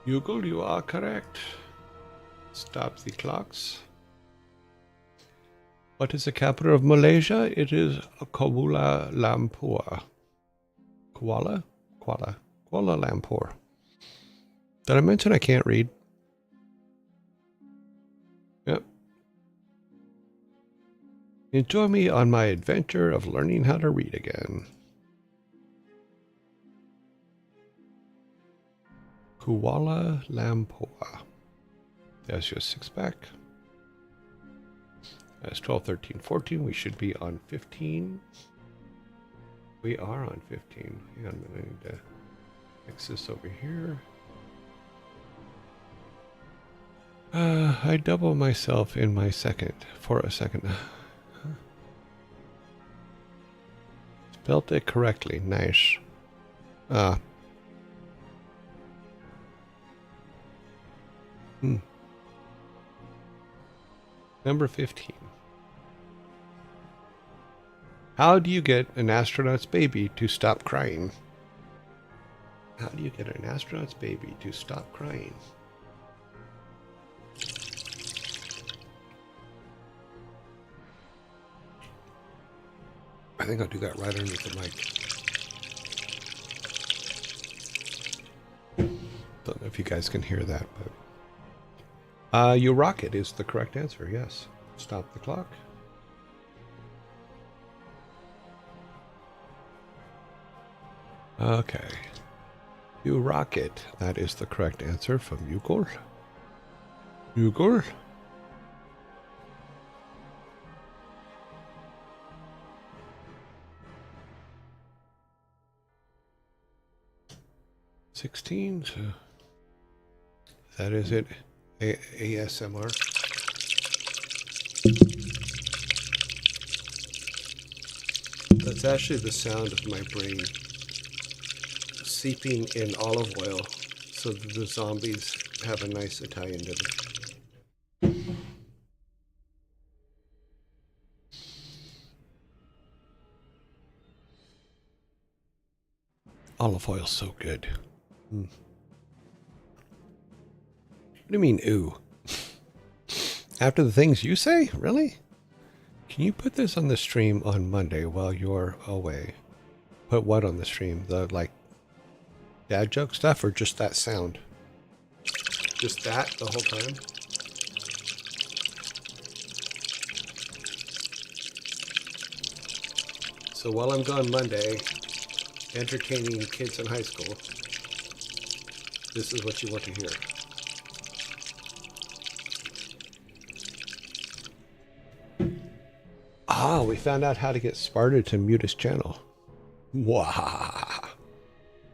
Yugol, you are correct. Stop the clocks. What is the capital of Malaysia? It is Kuala Lumpur. Kuala Lumpur. Did I mention I can't read? Yep. Enjoy me on my adventure of learning how to read again. Kuala Lumpur. There's your 6-pack. That's 12, 13, 14. We should be on 15. We are on 15. Hang on a minute. I need to fix this over here. I double myself in my second for a second. Spelled it correctly. Nice. Number 15. How do you get an astronaut's baby to stop crying? How do you get an astronaut's baby to stop crying? I think I'll do that right underneath the mic. Don't know if you guys can hear that, but you rock it is the correct answer. Yes. Stop the clock. Okay. You rock it. That is the correct answer from Yugol. Yugol. 16. So that is it. ASMR. That's actually the sound of my brain seeping in olive oil so that the zombies have a nice Italian dinner. Olive oil's so good. What do you mean, ooh? After the things you say? Really? Can you put this on the stream on Monday while you're away? Put what on the stream? The, like, dad joke stuff or just that sound? Just that the whole time? So while I'm gone Monday, entertaining kids in high school, this is what you want to hear. Ah, we found out how to get Sparta to mute his channel. Wow.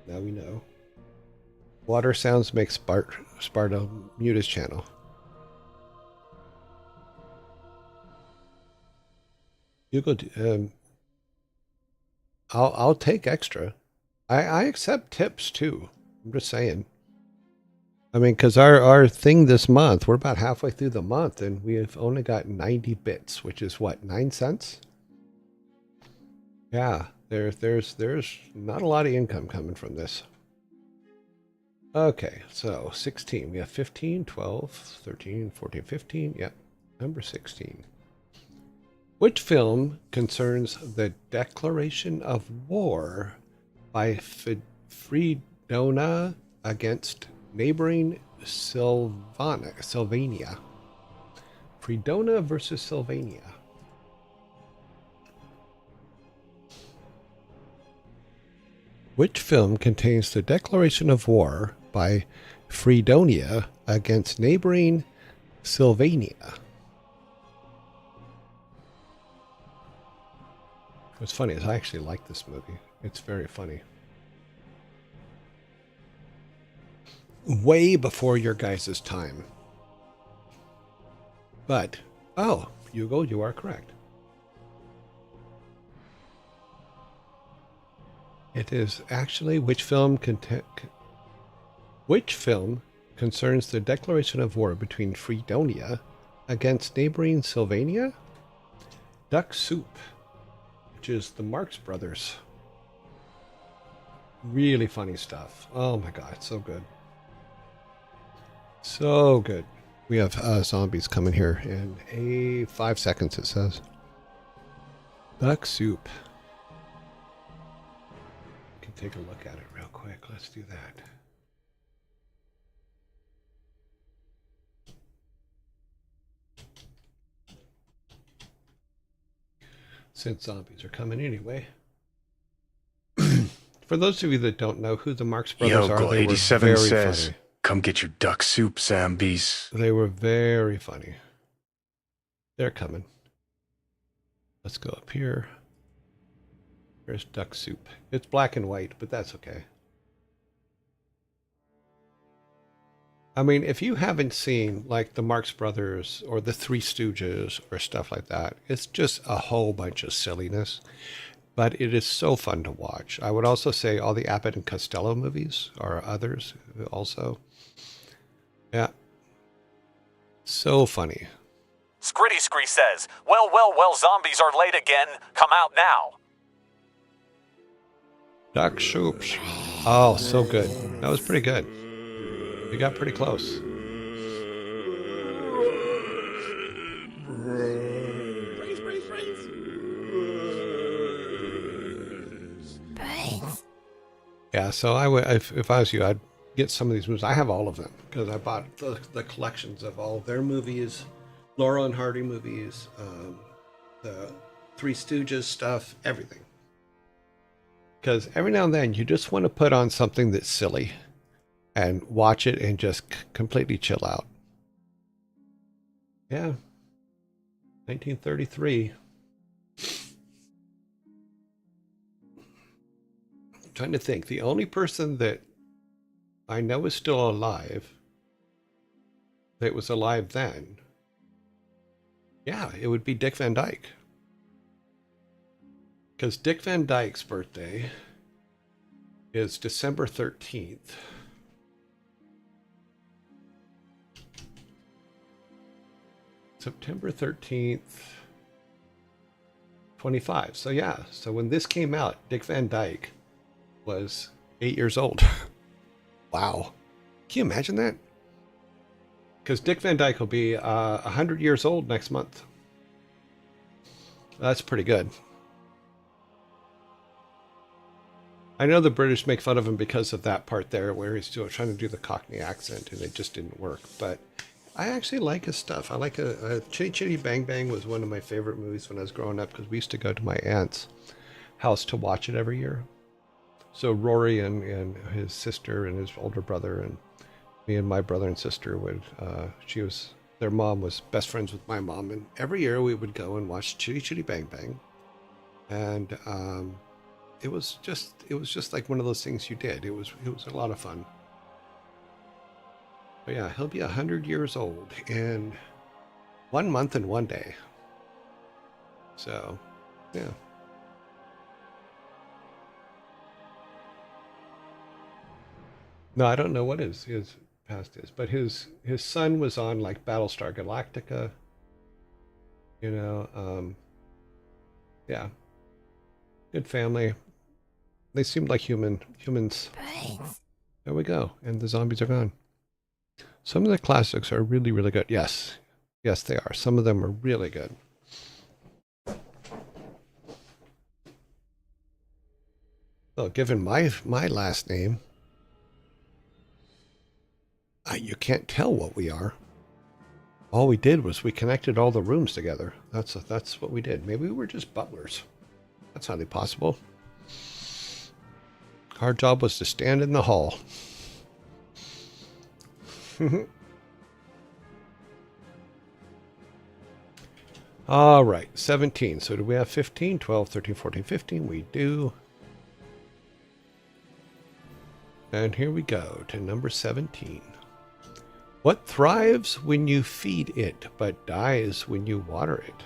Now we know. Water sounds make Sparta mute his channel. You go. I'll take extra. I accept tips too. I'm just saying. I mean, because our thing this month, we're about halfway through the month, and we've only got 90 bits, which is what, 9 cents? Yeah, there's not a lot of income coming from this. Okay, so 16. We have 15, 12, 13, 14, 15. Yep, number 16. Which film concerns the declaration of war by Fridona against neighboring Sylvania? Fridona versus Sylvania. Which film contains the declaration of war by Fredonia against neighboring Sylvania? What's funny is I actually like this movie. It's very funny. Way before your guys' time. But, oh, Hugo, you are correct. It is actually which film concerns the declaration of war between Fredonia against neighboring Sylvania? Duck Soup, which is the Marx Brothers. Really funny stuff. Oh my god, so good. So good. We have zombies coming here in 5 seconds, it says. Duck Soup. We can take a look at it real quick. Let's do that. Since zombies are coming anyway. For those of you that don't know who the Marx Brothers are, they were 87 very says, funny. come get your duck soup, zombies. They were very funny. They're coming. Let's go up here. There's Duck Soup. It's black and white, but that's okay. I mean, if you haven't seen like the Marx Brothers or the Three Stooges or stuff like that, it's just a whole bunch of silliness. But it is so fun to watch. I would also say all the Abbott and Costello movies are others also. Yeah. So funny. Scritty Scree says, well, zombies are late again. Come out now. Duck Soups. Oh, so good. That was pretty good. We got pretty close. Yeah, so I would, if I was you, I'd get some of these movies. I have all of them because I bought the collections of all of their movies, Laurel and Hardy movies, the Three Stooges stuff, everything. Because every now and then you just want to put on something that's silly and watch it and just completely chill out. Yeah. 1933. Trying to think. The only person that I know is still alive, that was alive then, yeah, it would be Dick Van Dyke. Because Dick Van Dyke's birthday is December 13th. September 13th, 25. So yeah, so when this came out, Dick Van Dyke was 8 years old. Wow. Can you imagine that? Because Dick Van Dyke will be 100 years old next month. That's pretty good. I know the British make fun of him because of that part there where he's still trying to do the Cockney accent and it just didn't work. But I actually like his stuff. I like Chitty Chitty Bang Bang was one of my favorite movies when I was growing up because we used to go to my aunt's house to watch it every year. So Rory and his sister and his older brother and me and my brother and sister would, their mom was best friends with my mom. And every year we would go and watch Chitty Chitty Bang Bang. And it was just like one of those things you did. It was a lot of fun. But yeah, he'll be 100 years old in 1 month and 1 day. So, yeah. No, I don't know what his past is, but his son was on like Battlestar Galactica. You know, yeah, good family. They seemed like humans. Brains. There we go, and the zombies are gone. Some of the classics are really, really good. Yes, yes, they are. Some of them are really good. Well, given my last name, you can't tell what we are. All we did was we connected all the rooms together. That's what we did. Maybe we were just butlers. That's highly possible. Our job was to stand in the hall. All right, 17. So do we have 15, 12, 13, 14, 15? We do. And here we go to number 17. What thrives when you feed it, but dies when you water it?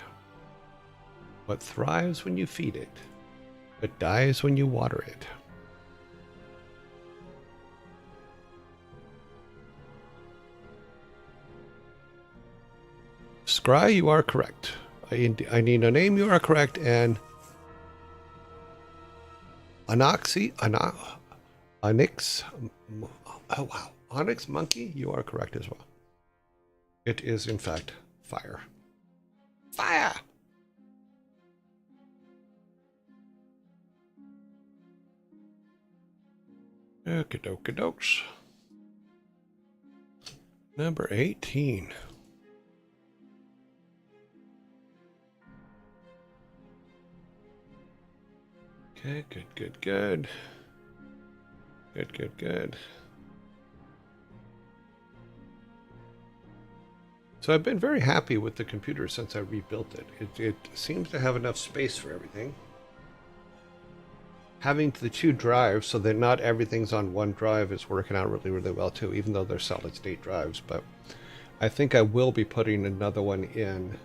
What thrives when you feed it, but dies when you water it? Scry, you are correct. I need a name, you are correct, and Onyx, oh wow, Onyx Monkey, you are correct as well. It is, in fact, fire. Fire! Okie dokie dokes. Number 18. Okay, good. Good. So I've been very happy with the computer since I rebuilt it. It seems to have enough space for everything. Having the two drives so that not everything's on one drive is working out really, really well too, even though they're solid state drives. But I think I will be putting another one in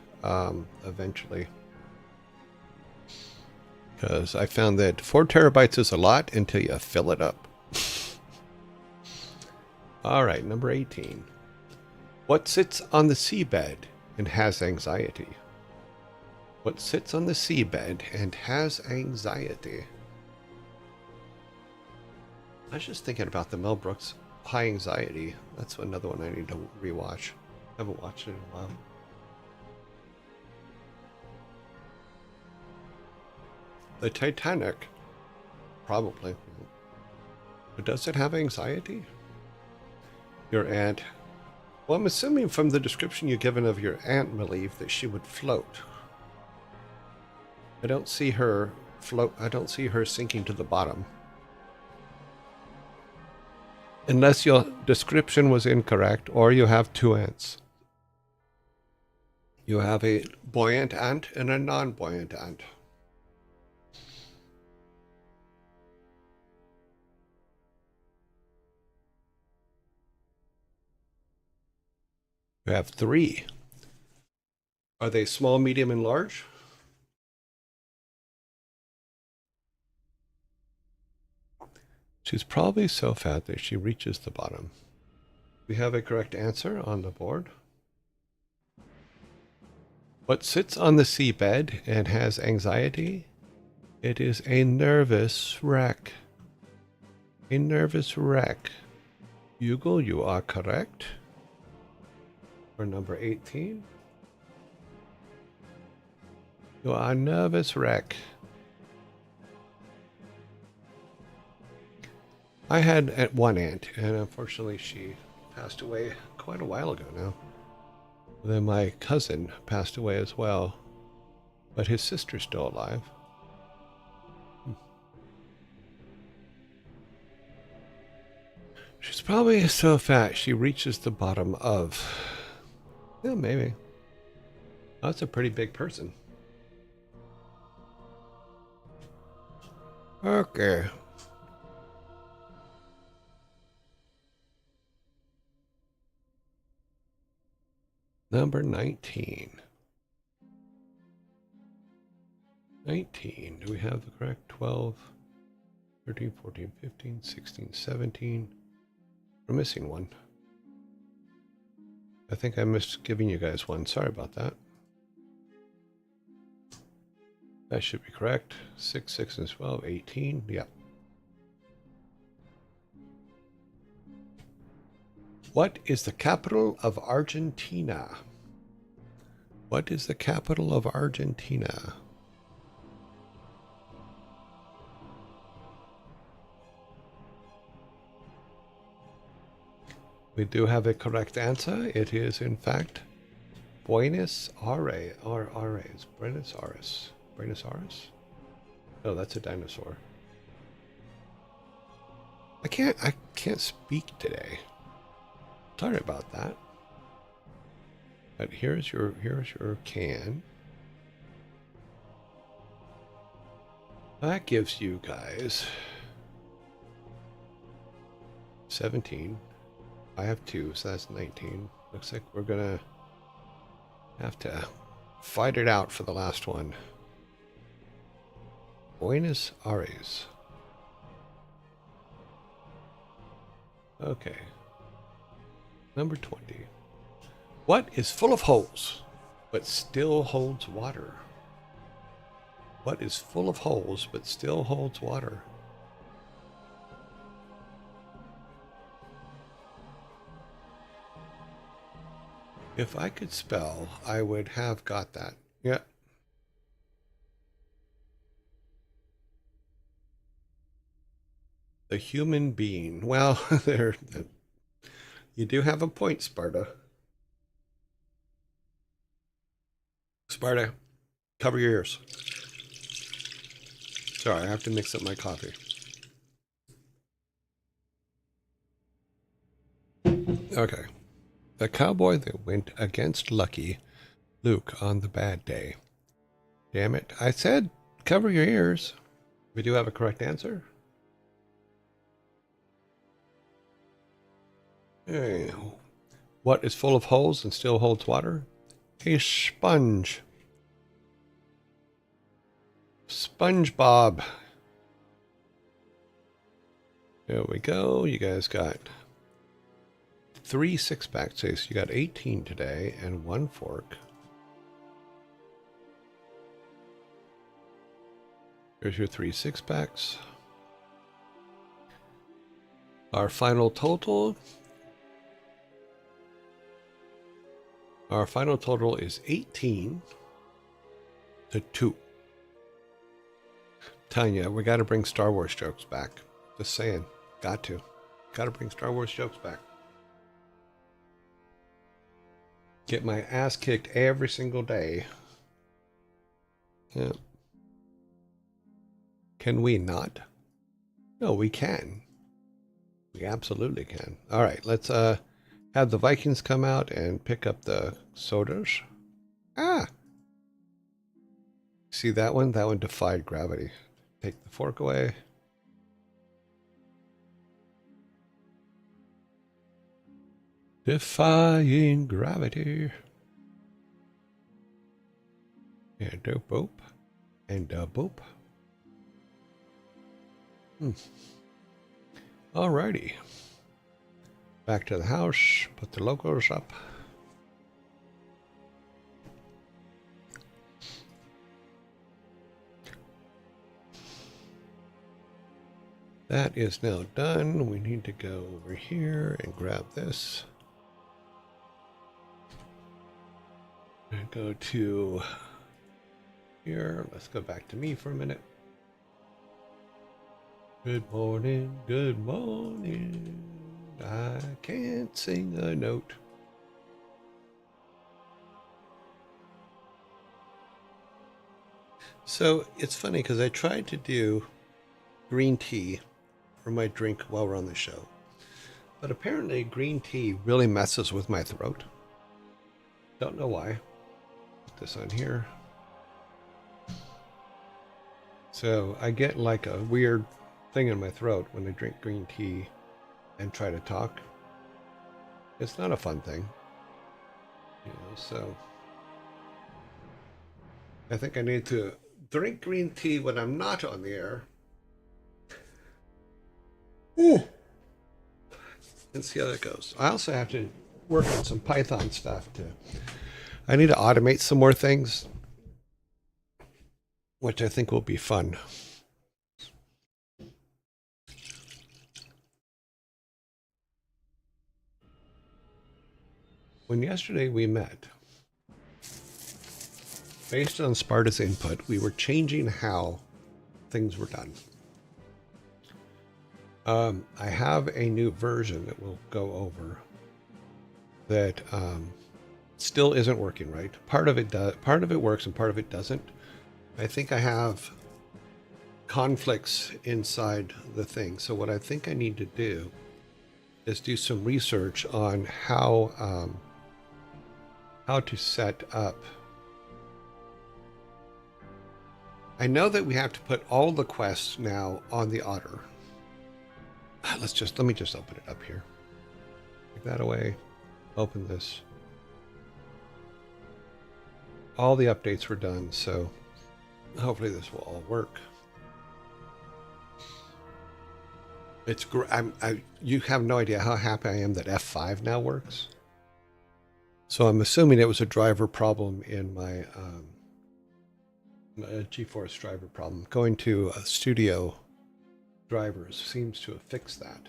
eventually. Because I found that 4 terabytes is a lot until you fill it up. All right, number 18. What sits on the seabed and has anxiety? What sits on the seabed and has anxiety? I was just thinking about the Mel Brooks High Anxiety. That's another one I need to rewatch. I haven't watched it in a while. The Titanic, probably. But does it have anxiety? Your aunt. Well, I'm assuming from the description you've given of your aunt, Malieve, that she would float. I don't see her float. I don't see her sinking to the bottom. Unless your description was incorrect, or you have two aunts. You have a buoyant aunt and a non-buoyant aunt. We have 3. Are they small, medium, and large? She's probably so fat that she reaches the bottom. We have a correct answer on the board. What sits on the seabed and has anxiety? It is a nervous wreck. A nervous wreck. Bugle, you are correct. For number 18. You are a nervous wreck. I had one aunt, and unfortunately she passed away quite a while ago now. Then my cousin passed away as well, but his sister's still alive. She's probably so fat she reaches the bottom of... Yeah, maybe. That's a pretty big person. Okay. Number 19. 19. Do we have the correct 12, 13, 14, 15, 16, 17? We're missing one. I think I missed giving you guys one. Sorry about that. That should be correct. 6, 6, and 12, 18. Yep. What is the capital of Argentina? What is the capital of Argentina? We do have a correct answer. It is, in fact, Buenos Aires. Buenos Aires. Buenos Aires? Oh, that's a dinosaur. I can't speak today. Sorry about that. But here's your can. That gives you guys 17. I have 2, so that's 19. Looks like we're gonna have to fight it out for the last one. Buenos Aires. Okay. Number 20. What is full of holes, but still holds water? What is full of holes, but still holds water? If I could spell, I would have got that. Yeah. The human being. Well, there. You do have a point, Sparta. Sparta, cover your ears. Sorry, I have to mix up my coffee. Okay. The cowboy that went against Lucky Luke on the bad day. Damn it. I said cover your ears. We do have a correct answer. Hey. What is full of holes and still holds water? A sponge. SpongeBob. There we go. You guys got 3 6-packs. So you got 18 today and 1 fork. Here's your 3 6-packs. Our final total. Our final total is 18 to 2. Telling you, we got to bring Star Wars jokes back. Just saying. Got to bring Star Wars jokes back. Get my ass kicked every single day. Yeah. Can we not? No, we can. We absolutely can. All right, let's have the Vikings come out and pick up the sodas. Ah! See that one? That one defied gravity. Take the fork away. Defying gravity. And a boop. And a boop. Alrighty. Back to the house. Put the logos up. That is now done. We need to go over here and grab this. And go to here. Let's go back to me for a minute. Good morning, good morning. I can't sing a note. So it's funny because I tried to do green tea for my drink while we're on the show. But apparently green tea really messes with my throat. Don't know why. Put this on here. So I get like a weird thing in my throat when I drink green tea and try to talk. It's not a fun thing. You know, so I think I need to drink green tea when I'm not on the air. Ooh. And see how that goes. I also have to work on some Python stuff too. I need to automate some more things, which I think will be fun. When yesterday we met, based on Sparta's input, we were changing how things were done. I have a new version that we'll go over that still isn't working right. Part of it does, part of it works and part of it doesn't. I think I have conflicts inside the thing. So what I think I need to do is do some research on how to set up. I know that we have to put all the quests now on the otter. Let me just open it up here. Take that away. Open this. All the updates were done, so hopefully this will all work. It's you have no idea how happy I am that F5 now works. So I'm assuming it was a driver problem in my GeForce driver problem. Going to Studio drivers seems to have fixed that.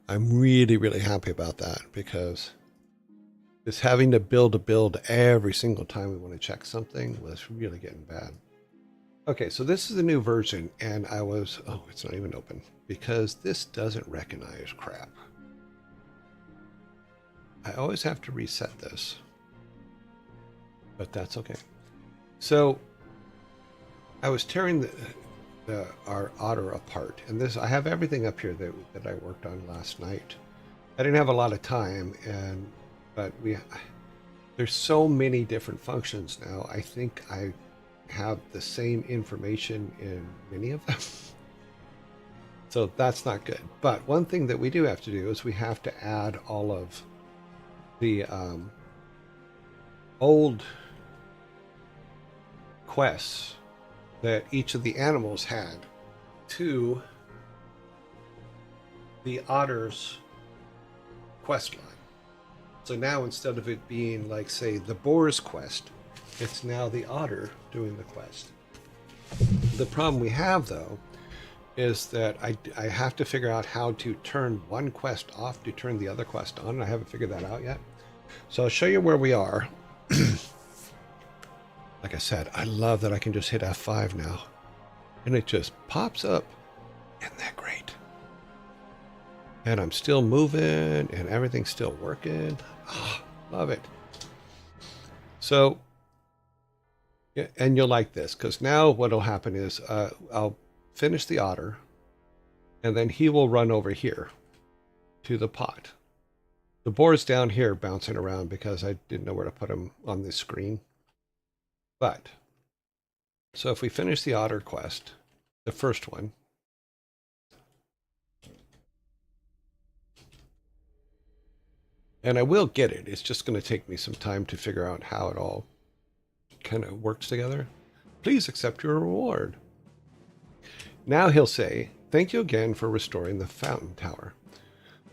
I'm really, really happy about that because just having to build a build every single time we want to check something was really getting bad. Okay, so this is the new version, and it's not even open because this doesn't recognize crap. I always have to reset this, but that's okay. So I was tearing our otter apart, and I have everything up here that I worked on last night. I didn't have a lot of time, but there's so many different functions now. I think I have the same information in many of them. So that's not good. But one thing that we do have to do is we have to add all of the old quests that each of the animals had to the otter's quest line. So now instead of it being like, say, the boar's quest, it's now the otter doing the quest. The problem we have, though, is that I have to figure out how to turn one quest off to turn the other quest on. I haven't figured that out yet. So I'll show you where we are. Like I said, I love that I can just hit F5 now. And it just pops up. Isn't that great? And I'm still moving and everything's still working. Oh, love it. So, yeah, and you'll like this because now what'll happen is I'll finish the otter and then he will run over here to the pot. The boar's down here bouncing around because I didn't know where to put him on this screen. But, so if we finish the otter quest, the first one, And I will get it. It's just going to take me some time to figure out how it all kind of works together. Please accept your reward. Now he'll say, thank you again for restoring the fountain tower.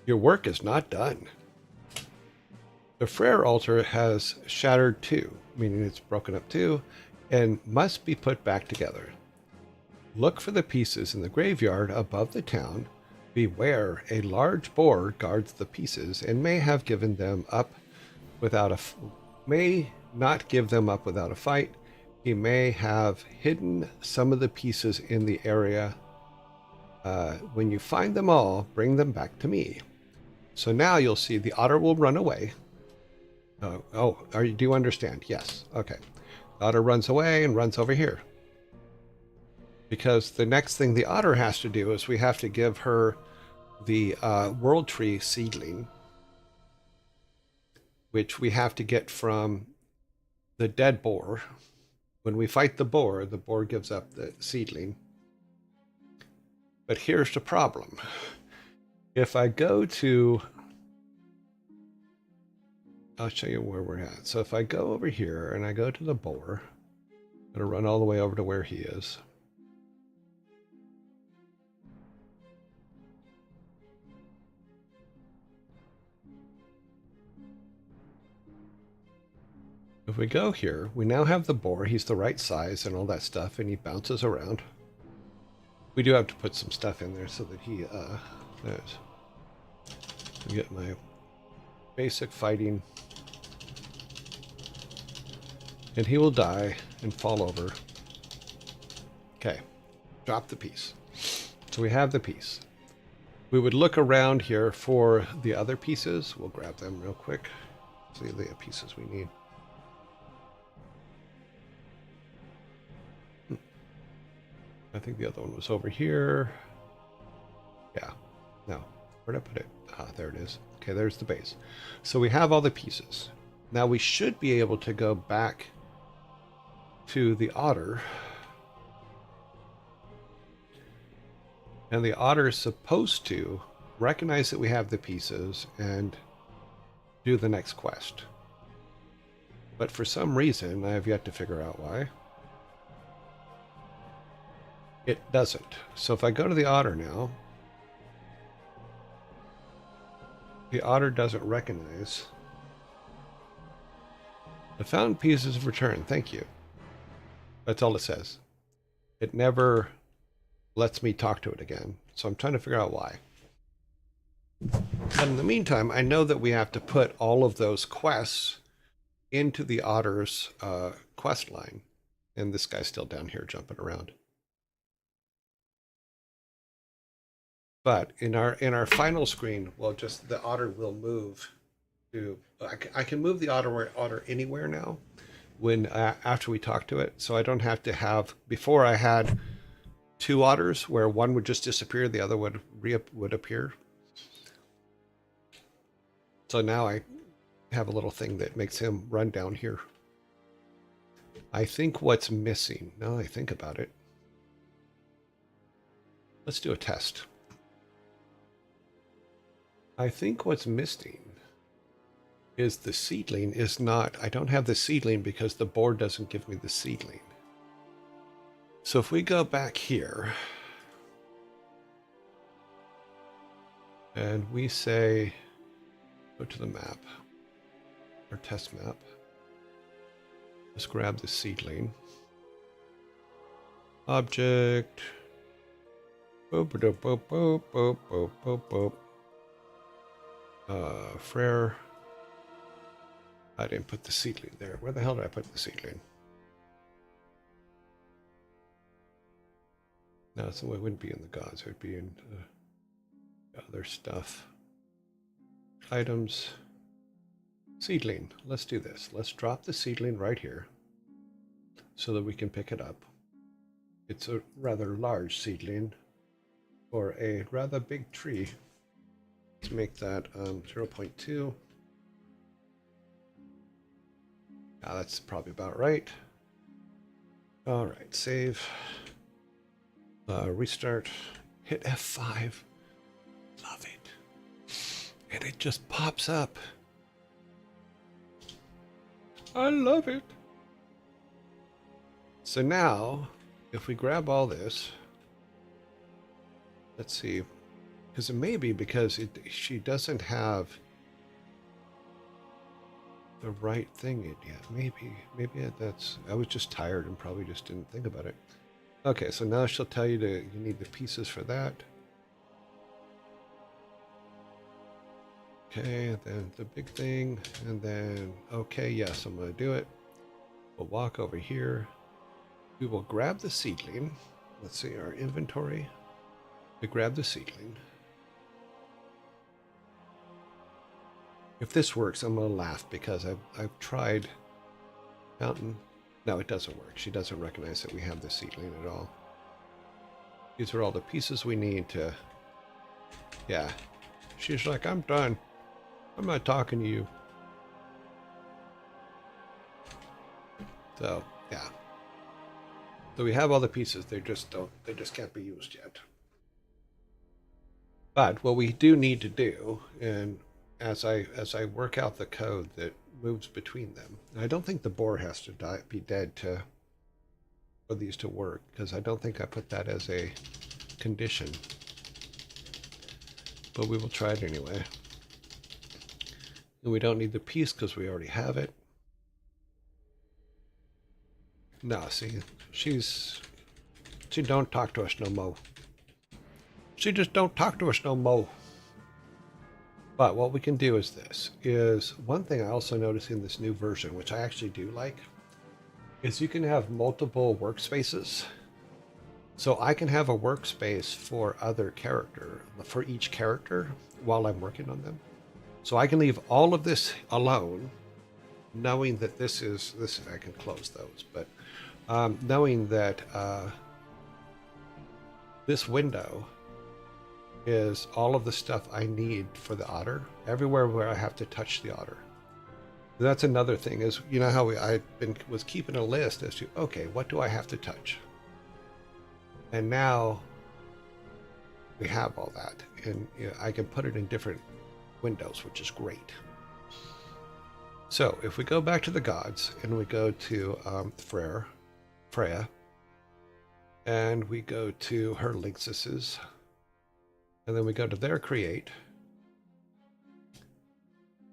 Your work is not done. The Frere altar has shattered too, meaning it's broken up too, and must be put back together. Look for the pieces in the graveyard above the town. Beware, a large boar guards the pieces and may have given them up without may not give them up without a fight. He may have hidden some of the pieces in the area. When you find them all, bring them back to me. So now you'll see the otter will run away. Do you understand? Yes. Okay. The otter runs away and runs over here. Because the next thing the otter has to do is we have to give her the world tree seedling, which we have to get from the dead boar. When we fight the boar gives up the seedling. But here's the problem. If I go to... I'll show you where we're at. So if I go over here and I go to the boar, I'm going to run all the way over to where he is. If we go here, we now have the boar. He's the right size and all that stuff, and he bounces around. We do have to put some stuff in there so that he, there's... I get my basic fighting. And he will die and fall over. Okay, drop the piece. So we have the piece. We would look around here for the other pieces. We'll grab them real quick. See the pieces we need. I think the other one was over here. Yeah. No. Where'd I put it? Ah, there it is. Okay, there's the base. So we have all the pieces. Now we should be able to go back to the otter. And the otter is supposed to recognize that we have the pieces and do the next quest. But for some reason, I have yet to figure out why. It doesn't. So if I go to the otter now, the otter doesn't recognize. The fountain pieces have returned. Thank you. That's all it says. It never lets me talk to it again. So I'm trying to figure out why. But in the meantime, I know that we have to put all of those quests into the otter's quest line. And this guy's still down here jumping around. But in our final screen, well, just the otter will move to. I can move the otter anywhere now. When after we talk to it, so I don't have to have. Before I had two otters where one would just disappear, the other would appear. So now I have a little thing that makes him run down here. I think what's missing. Now that I think about it, let's do a test. I think what's missing is the seedling is not, I don't have the seedling because the board doesn't give me the seedling. So if we go back here and we say, go to the map, our test map, let's grab the seedling, object, boop, boop, boop, boop, boop, boop, boop, boop. Frere. I didn't put the seedling there. Where the hell did I put the seedling? No, it wouldn't be in the gods. It would be in other stuff. Items. Seedling. Let's do this. Let's drop the seedling right here so that we can pick it up. It's a rather large seedling for a rather big tree. Let's make that 0.2. That's probably about right. All right, save. Restart. Hit F5. Love it. And it just pops up I love it. So now, if we grab all this, let's see, because it may be because she doesn't have the right thing in yet. Maybe that's, I was just tired and probably just didn't think about it. Okay, so now she'll tell you you need the pieces for that. Okay, then the big thing, and then, okay, yes, I'm going to do it. We'll walk over here. We will grab the seedling. Let's see, our inventory. We grab the seedling. If this works, I'm going to laugh because I've tried Mountain. No, it doesn't work. She doesn't recognize that we have the seedling at all. These are all the pieces we need to... Yeah. She's like, I'm done. I'm not talking to you. So, yeah. So we have all the pieces. They just can't be used yet. But what we do need to do, and as I work out the code that moves between them, I don't think the boar has to be dead for these to work, because I don't think I put that as a condition. But we will try it anyway. And we don't need the piece because we already have it. No, see, she don't talk to us no more. She just don't talk to us no more. But what we can do is this, is one thing I also noticed in this new version, which I actually do like, is you can have multiple workspaces. So I can have a workspace for for each character while I'm working on them. So I can leave all of this alone, knowing that this is, I can close those, but knowing that this window is all of the stuff I need for the otter, everywhere where I have to touch the otter. That's another thing is, you know how I was keeping a list as to, okay, what do I have to touch? And now we have all that, and you know, I can put it in different windows, which is great. So if we go back to the gods and we go to Freya, and we go to her Lynxes, and then we go to their create.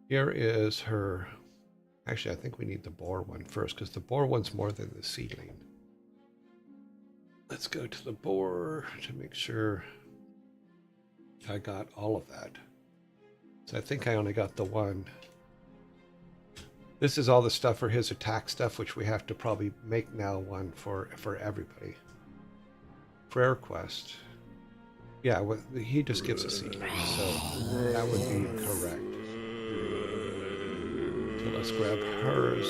Here is her, actually I think we need the boar one first, because the boar one's more than the seedling. Let's go to the boar to make sure I got all of that. So I think I only got the one. This is all the stuff for his attack stuff, which we have to probably make now one for everybody. Prayer quest. Yeah, well, he just gives a seedling, so that would be correct. So let's grab hers.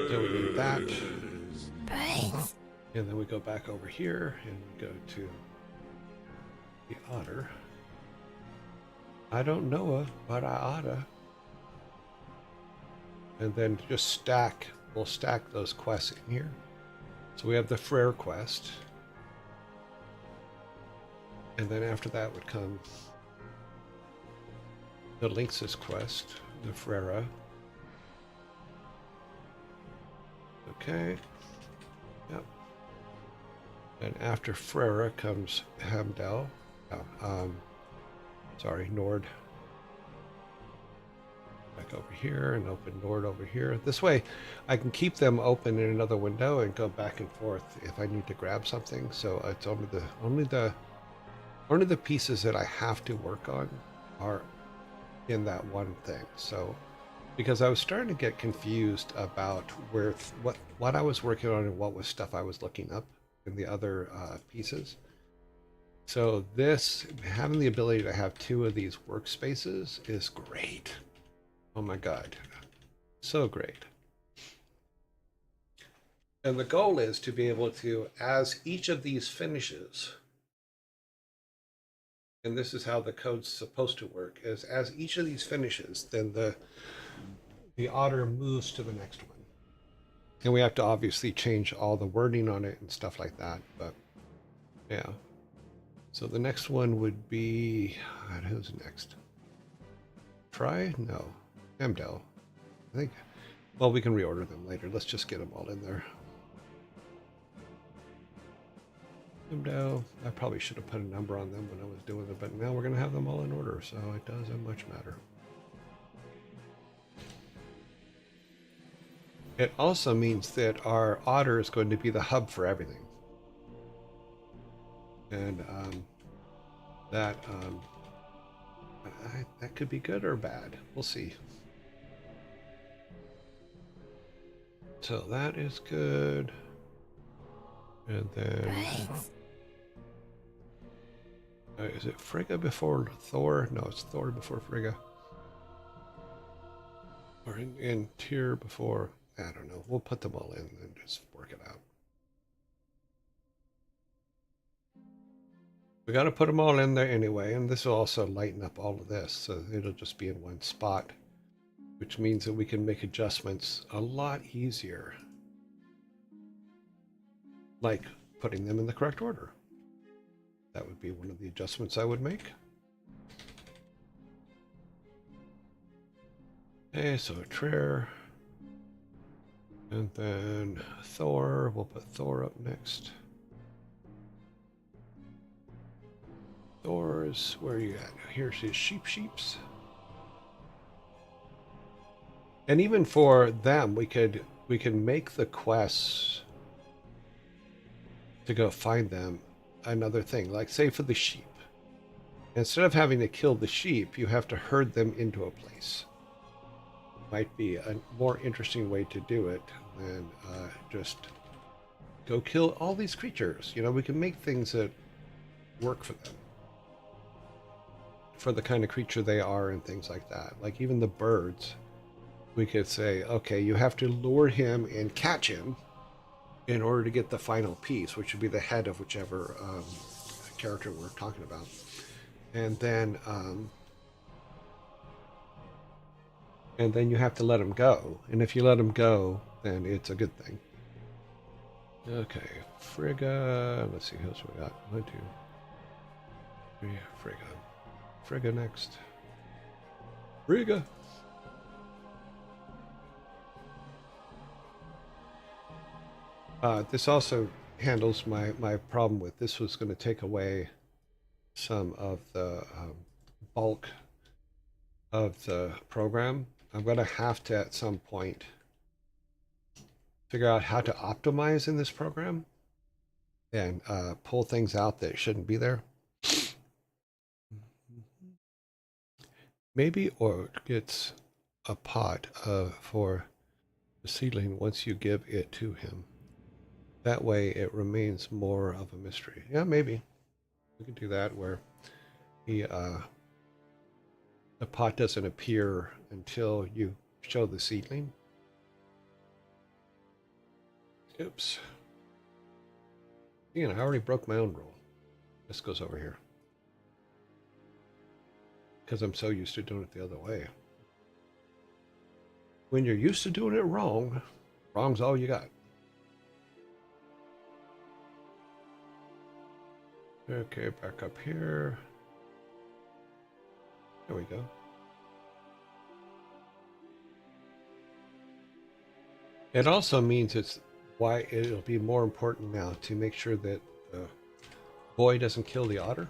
So we need that. And then we go back over here and we go to the otter. I don't know her, but I oughta. And then just stack, we'll stack those quests in here. So we have the Frere quest. And then after that would come the Lynx's quest, the Frera. Okay. Yep. And after Frera comes Hamdell. Nord. Back over here and open Nord over here. This way I can keep them open in another window and go back and forth if I need to grab something. So it's only the pieces that I have to work on are in that one thing. So because I was starting to get confused about what I was working on and what was stuff I was looking up in the other pieces. So this, having the ability to have two of these workspaces is great. Oh my God, so great. And the goal is to be able to, as each of these finishes, and this is how the code's supposed to work, is as each of these finishes, then the otter moves to the next one. And we have to obviously change all the wording on it and stuff like that, but yeah. So the next one would be, who's next? try? No. Amdel. I think. Well, we can reorder them later. Let's just get them all in there. Amdel. I probably should have put a number on them when I was doing it, but now we're going to have them all in order, so it doesn't much matter. It also means that our otter is going to be the hub for everything. And that could be good or bad. We'll see. So that is good. And then... is it Frigga before Thor? No, it's Thor before Frigga. Or in Tyr before... I don't know. We'll put them all in and just work it out. We got to put them all in there anyway, and this will also lighten up all of this, so it'll just be in one spot, which means that we can make adjustments a lot easier, like putting them in the correct order. That would be one of the adjustments I would make. Okay, so Trier. And then Thor, we'll put Thor up next. Thor's, where are you at? Here's his sheeps. And even for them, we can make the quests to go find them another thing. Like say for the sheep. Instead of having to kill the sheep, you have to herd them into a place. Might be a more interesting way to do it than just go kill all these creatures. You know, we can make things that work for them, for the kind of creature they are and things like that. Like even the birds, we could say, okay, you have to lure him and catch him in order to get the final piece, which would be the head of whichever character we're talking about. And then you have to let him go. And if you let him go, then it's a good thing. Okay, Frigga. Let's see who else we got. 1, 2, 3. Frigga. Frigga next. Frigga. This also handles my problem with this was going to take away some of the bulk of the program. I'm going to have to, at some point, figure out how to optimize in this program and pull things out that shouldn't be there. Maybe Orc gets a pot for the seedling once you give it to him. That way it remains more of a mystery. Yeah, maybe. We could do that where he... the pot doesn't appear until you show the seedling. Oops. I already broke my own rule. This goes over here. Because I'm so used to doing it the other way. When you're used to doing it wrong, wrong's all you got. Okay, back up here. There we go. It also means it's why it'll be more important now to make sure that the boy doesn't kill the otter.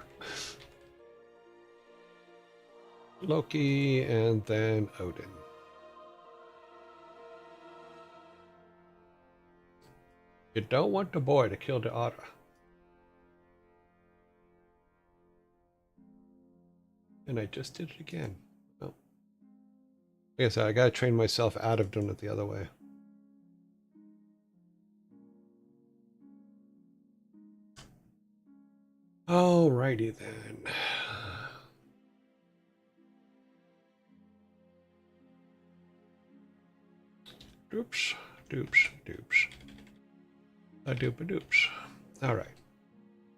Loki and then Odin. You don't want the boy to kill the otter. And I just did it again. Oh. Like I said, I gotta train myself out of doing it the other way. Alrighty then. Doops, doops, doops. A doop a doops. Alright.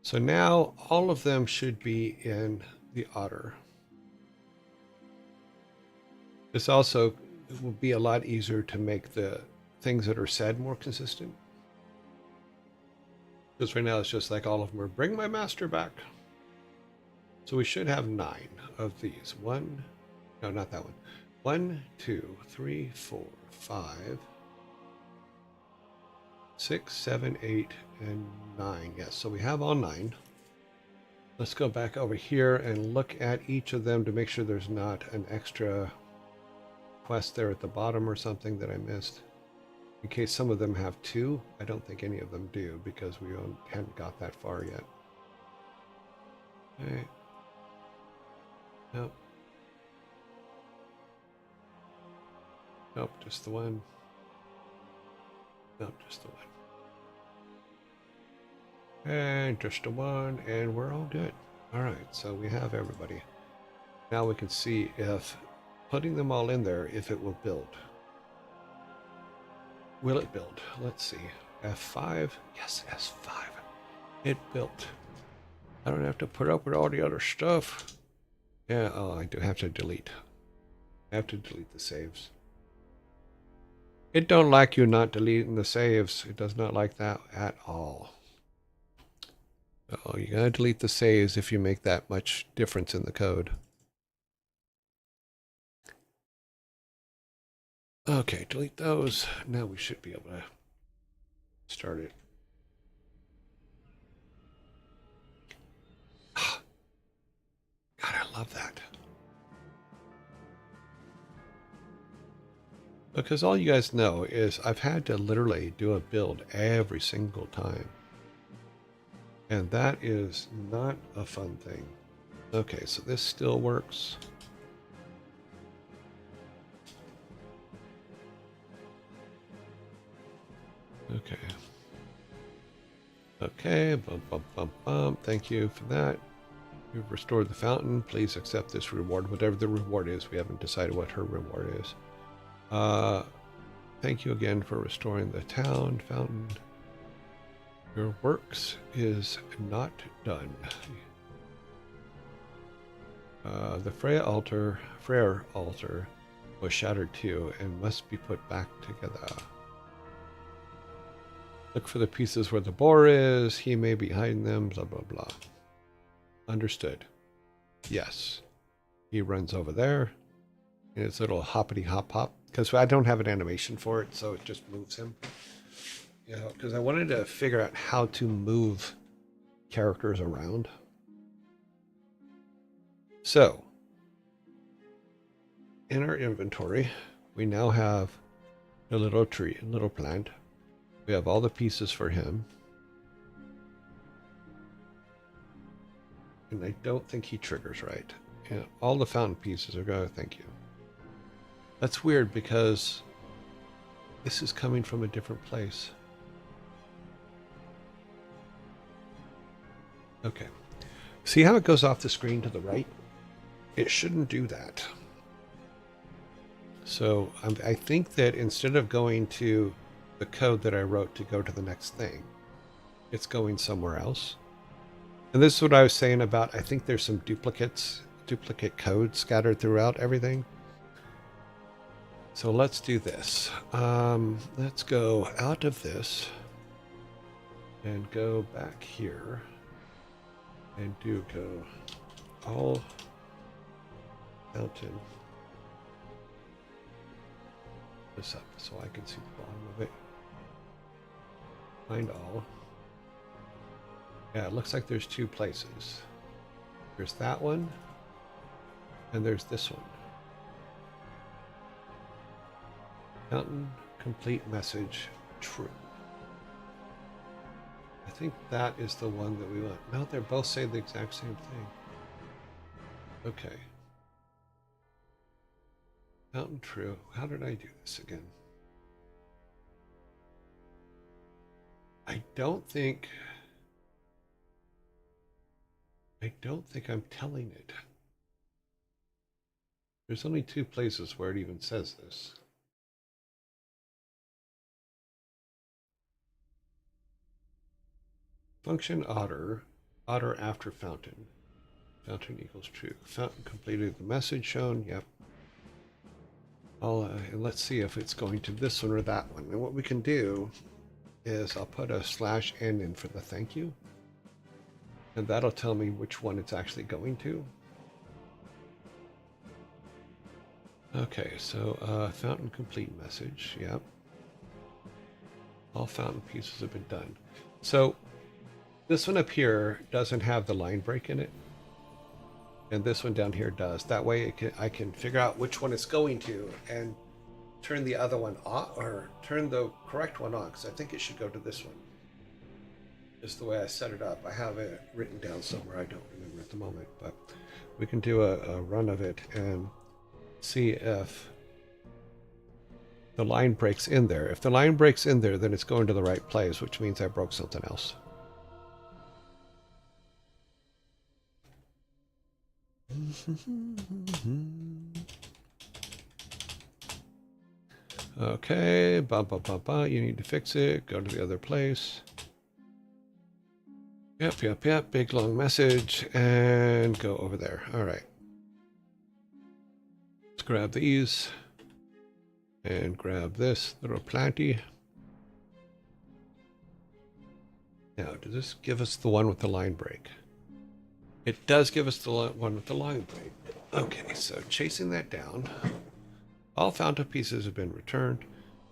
So now all of them should be in the otter. This also will be a lot easier to make the things that are said more consistent. Because right now it's just like all of them are, bring my master back. So we should have 9 of these. 1, No, not that one. 1, 2, 3, 4, 5, 6, 7, 8, and 9. Yes, so we have all 9. Let's go back over here and look at each of them to make sure there's not an extra quest there at the bottom or something that I missed. In case some of them have 2, I don't think any of them do because we hadn't got that far yet. Okay. Nope. Nope, just the one. Nope, just the one. And just the one, and we're all good. All right, so we have everybody. Now we can see if putting them all in there, if it will build. Will it build? Let's see. F5. Yes, S5. It built. I don't have to put up with all the other stuff. Yeah, oh, I do have to delete. I have to delete the saves. It don't like you not deleting the saves. It does not like that at all. Oh, you gotta delete the saves if you make that much difference in the code. Okay, delete those. Now we should be able to start it. God, I love that. Because all you guys know is I've had to literally do a build every single time. And that is not a fun thing. Okay, so this still works. Okay. Okay, bump, bump, bump, bump. Thank you for that. You've restored the fountain. Please accept this reward, whatever the reward is. We haven't decided what her reward is. Thank you again for restoring the town fountain. Your works is not done. The Freya altar was shattered too and must be put back together. Look for the pieces where the boar is. He may be hiding them, blah, blah, blah. Understood. Yes. He runs over there. And it's a little hoppity hop hop. Because I don't have an animation for it, so it just moves him. You know, because I wanted to figure out how to move characters around. So, in our inventory, we now have a little tree, a little plant. We have all the pieces for him. And I don't think he triggers right. Yeah, all the fountain pieces are going, thank you. That's weird because this is coming from a different place. Okay. See how it goes off the screen to the right? It shouldn't do that. So I think that instead of going to the code that I wrote to go to the next thing, it's going somewhere else. And this is what I was saying about, I think there's some duplicate code scattered throughout everything. So let's do this. Let's go out of this and go back here and go all mountain this up so I can see the bottom of it. Find all. Yeah, it looks like there's 2 places. There's that one and there's this one. Mountain complete message true. I think that is the one that we want. No, they're both saying the exact same thing. Okay. Mountain true. How did I do this again? I don't think I'm telling it. There's only 2 places where it even says this. Function otter after fountain. Fountain equals true. Fountain completed the message shown. Yep. And let's see if it's going to this one or that one. And what we can do is I'll put a /n in for the thank you. And that'll tell me which one it's actually going to. Okay, so fountain complete message. Yep. All fountain pieces have been done. So this one up here doesn't have the line break in it. And this one down here does. That way I can figure out which one it's going to and turn the other one off, or turn the correct one on, because I think it should go to this one. Just the way I set it up. I have it written down somewhere. I don't remember at the moment, but we can do a run of it and see if the line breaks in there. If the line breaks in there, then it's going to the right place, which means I broke something else. Okay, you need to fix it. Go to the other place. Yep. Big long message and go over there. All right. Let's grab these and grab this little planty. Now, does this give us the one with the line break? It does give us the one with the line break. Okay, so chasing that down. All fountain pieces have been returned.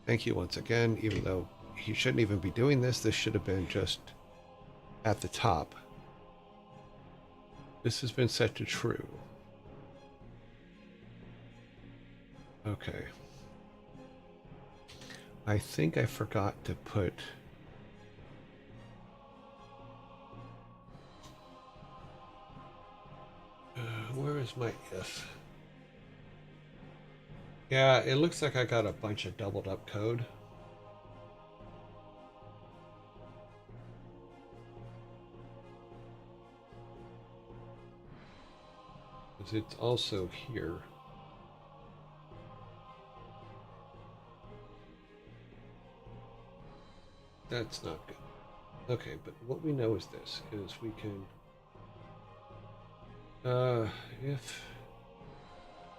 Thank you once again, even though he shouldn't even be doing this. This should have been just at the top. This has been set to true. Okay. I think I forgot to put... where is my if? Yeah, it looks like I got a bunch of doubled up code. Because it's also here. That's not good. Okay, but what we know is this, is we can... if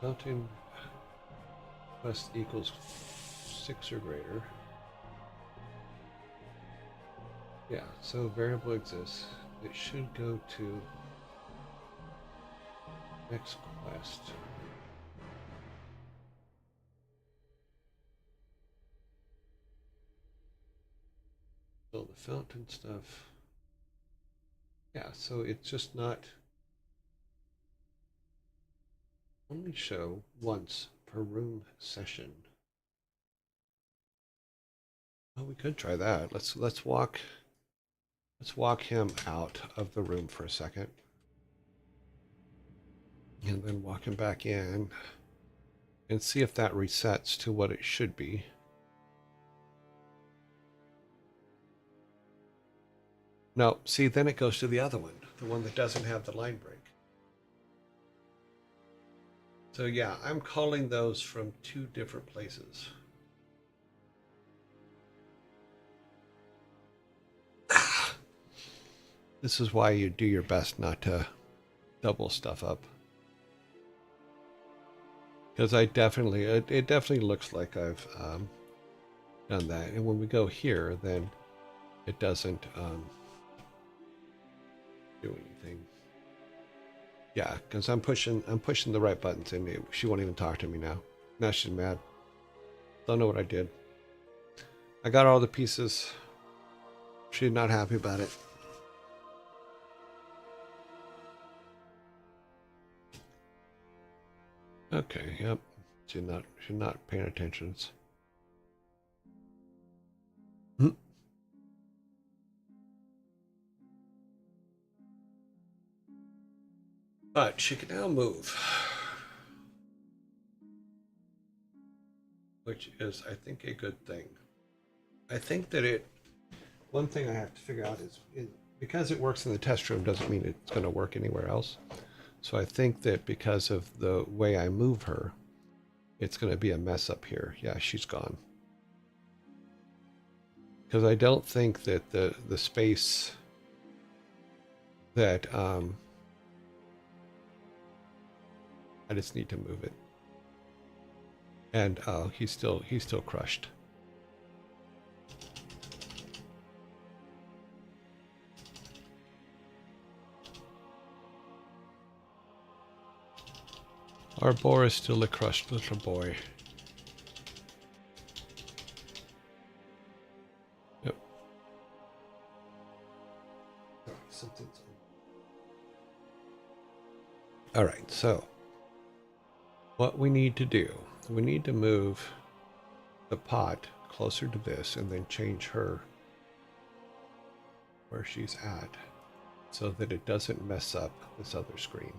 mountain quest equals 6 or greater. Yeah, so variable exists. It should go to next quest. So the fountain stuff. Yeah, so it's just not... only show once per room session. Oh, we could try that. Let's walk him out of the room for a second. And then walk him back in and see if that resets to what it should be. No, see, then it goes to the other one, the one that doesn't have the line break. So yeah, I'm calling those from 2 different places. This is why you do your best not to double stuff up. Because it definitely looks like I've done that. And when we go here, then it doesn't do anything. Yeah, because I'm pushing the right buttons, and she won't even talk to me now. Now she's mad. Don't know what I did. I got all the pieces. She's not happy about it. Okay, yep. She's not paying attention. But she can now move. Which is, I think, a good thing. I think that one thing I have to figure out is because it works in the test room doesn't mean it's going to work anywhere else. So I think that because of the way I move her, it's going to be a mess up here. Yeah, she's gone. Because I don't think that the space that I just need to move it. And he's still crushed. Our boar is still a crushed little boy. Yep. Something's on. All right, so what we need to do, we need to move the pot closer to this and then change her where she's at so that it doesn't mess up this other screen.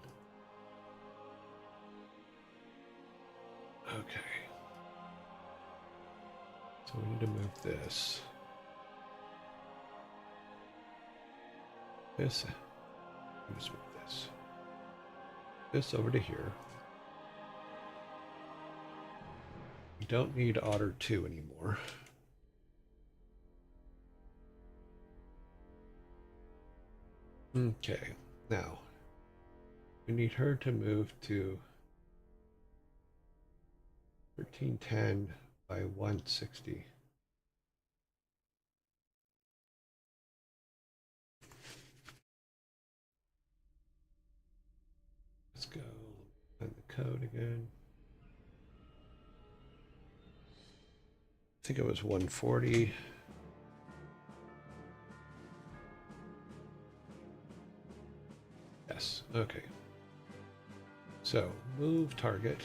Okay. So we need to move this. Let's move this. This over to here. We don't need Otter 2 anymore. Okay, now we need her to move to 1310 by 160. Let's go find the code again. I think it was 140. Yes, okay. So move target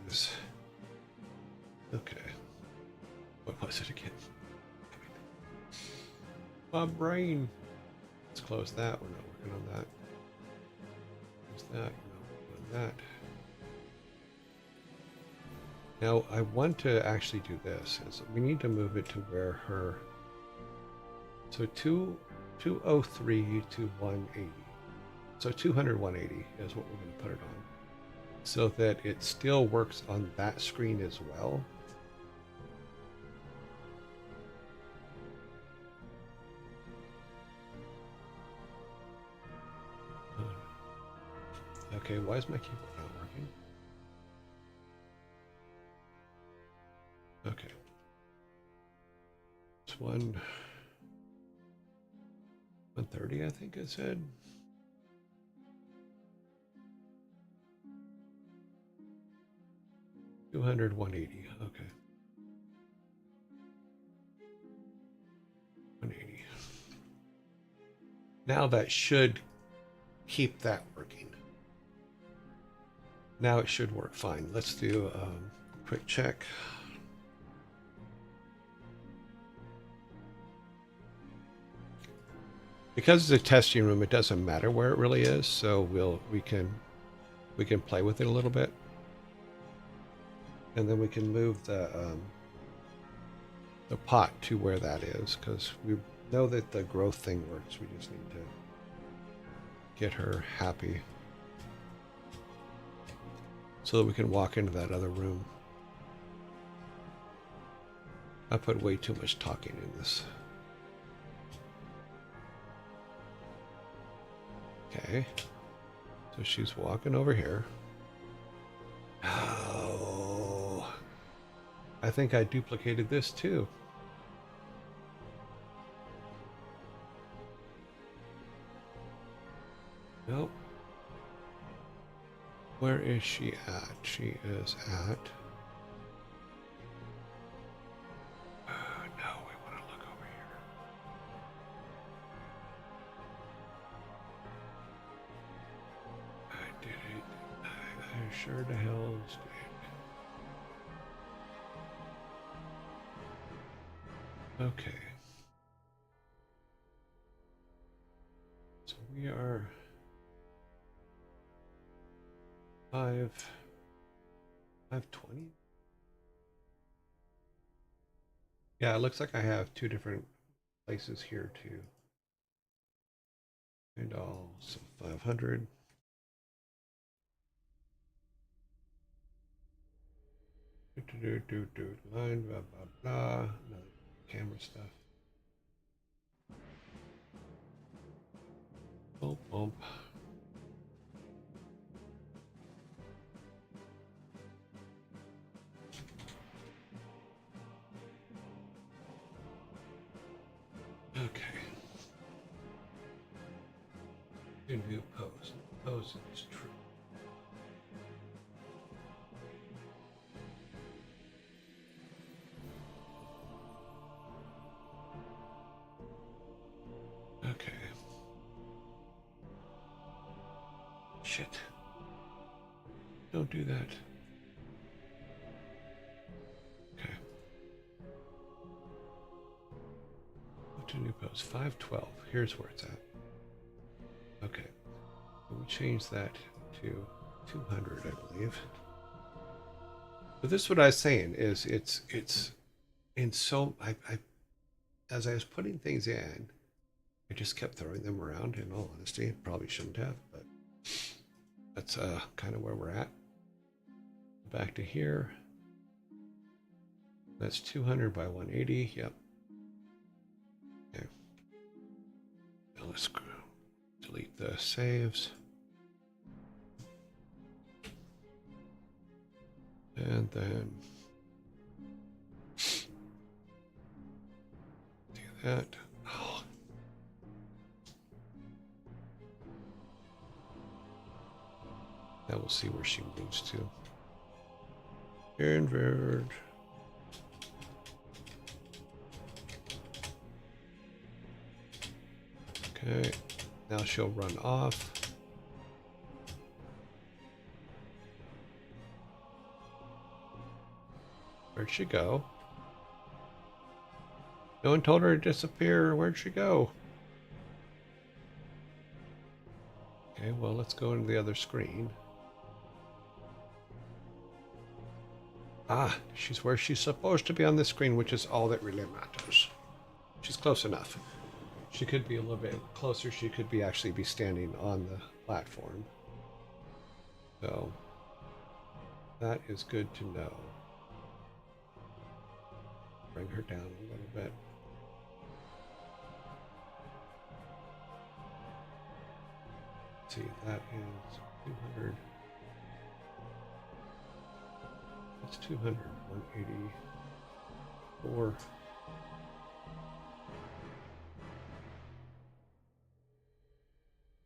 is, okay. What was it again? My brain. Let's close that. We're not working on that. Close that. We're not working on that. Now I want to actually do this. Is we need to move it to where her. So 203 to 180. So 200, 180 is what we're going to put it on, so that it still works on that screen as well. Okay, why is my keyboard not working? Okay. It's 130, I think I said. $200, 180. Okay. 180. Now that should keep that working. Now it should work fine. Let's do a quick check. Because it's a testing room, it doesn't matter where it really is, so we can play with it a little bit. And then we can move the pot to where that is, because we know that the growth thing works. We just need to get her happy so that we can walk into that other room. I put way too much talking in this. Okay, so she's walking over here. Oh, I think I duplicated this too. Nope. Where is she at? She is at... no, we want to look over here. I did it. I sure the hell did. Okay. So we are 520. Yeah, it looks like I have two different places here too. And also 500. Line, blah, blah, blah. Another camera stuff. Bump, bump. Okay. Do new pose. Pose is true. shit. Don't do that. Okay. Go to new post. 512. Here's where it's at. Okay. We change that to 200, I believe. But this is what I was saying is it's in so I as I was putting things in, I just kept throwing them around. In all honesty, probably shouldn't have, but that's kind of where we're at. Back to here. That's 200 by 180. Yep. Okay. Now let's delete the saves. And then do that. Oh. Now we'll see where she moves to. Invert. Okay. Now she'll run off. Where'd she go? No one told her to disappear. Where'd she go? Okay, well, let's go into the other screen. Ah, she's where she's supposed to be on the screen, which is all that really matters. She's close enough. She could be a little bit closer. She could be actually be standing on the platform. So that is good to know. Bring her down a little bit. Let's see, that is 200. That's 200, 184.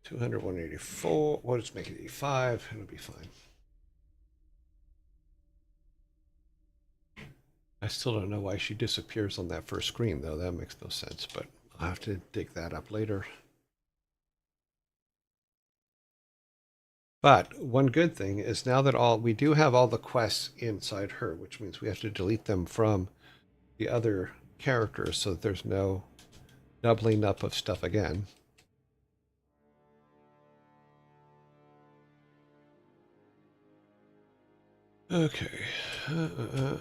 $200, 184. We'll just make it 85. It'll be fine. I still don't know why she disappears on that first screen, though. That makes no sense, but I'll have to dig that up later. But one good thing is now that we do have all the quests inside her, which means we have to delete them from the other characters so that there's no doubling up of stuff again. Okay. Okay,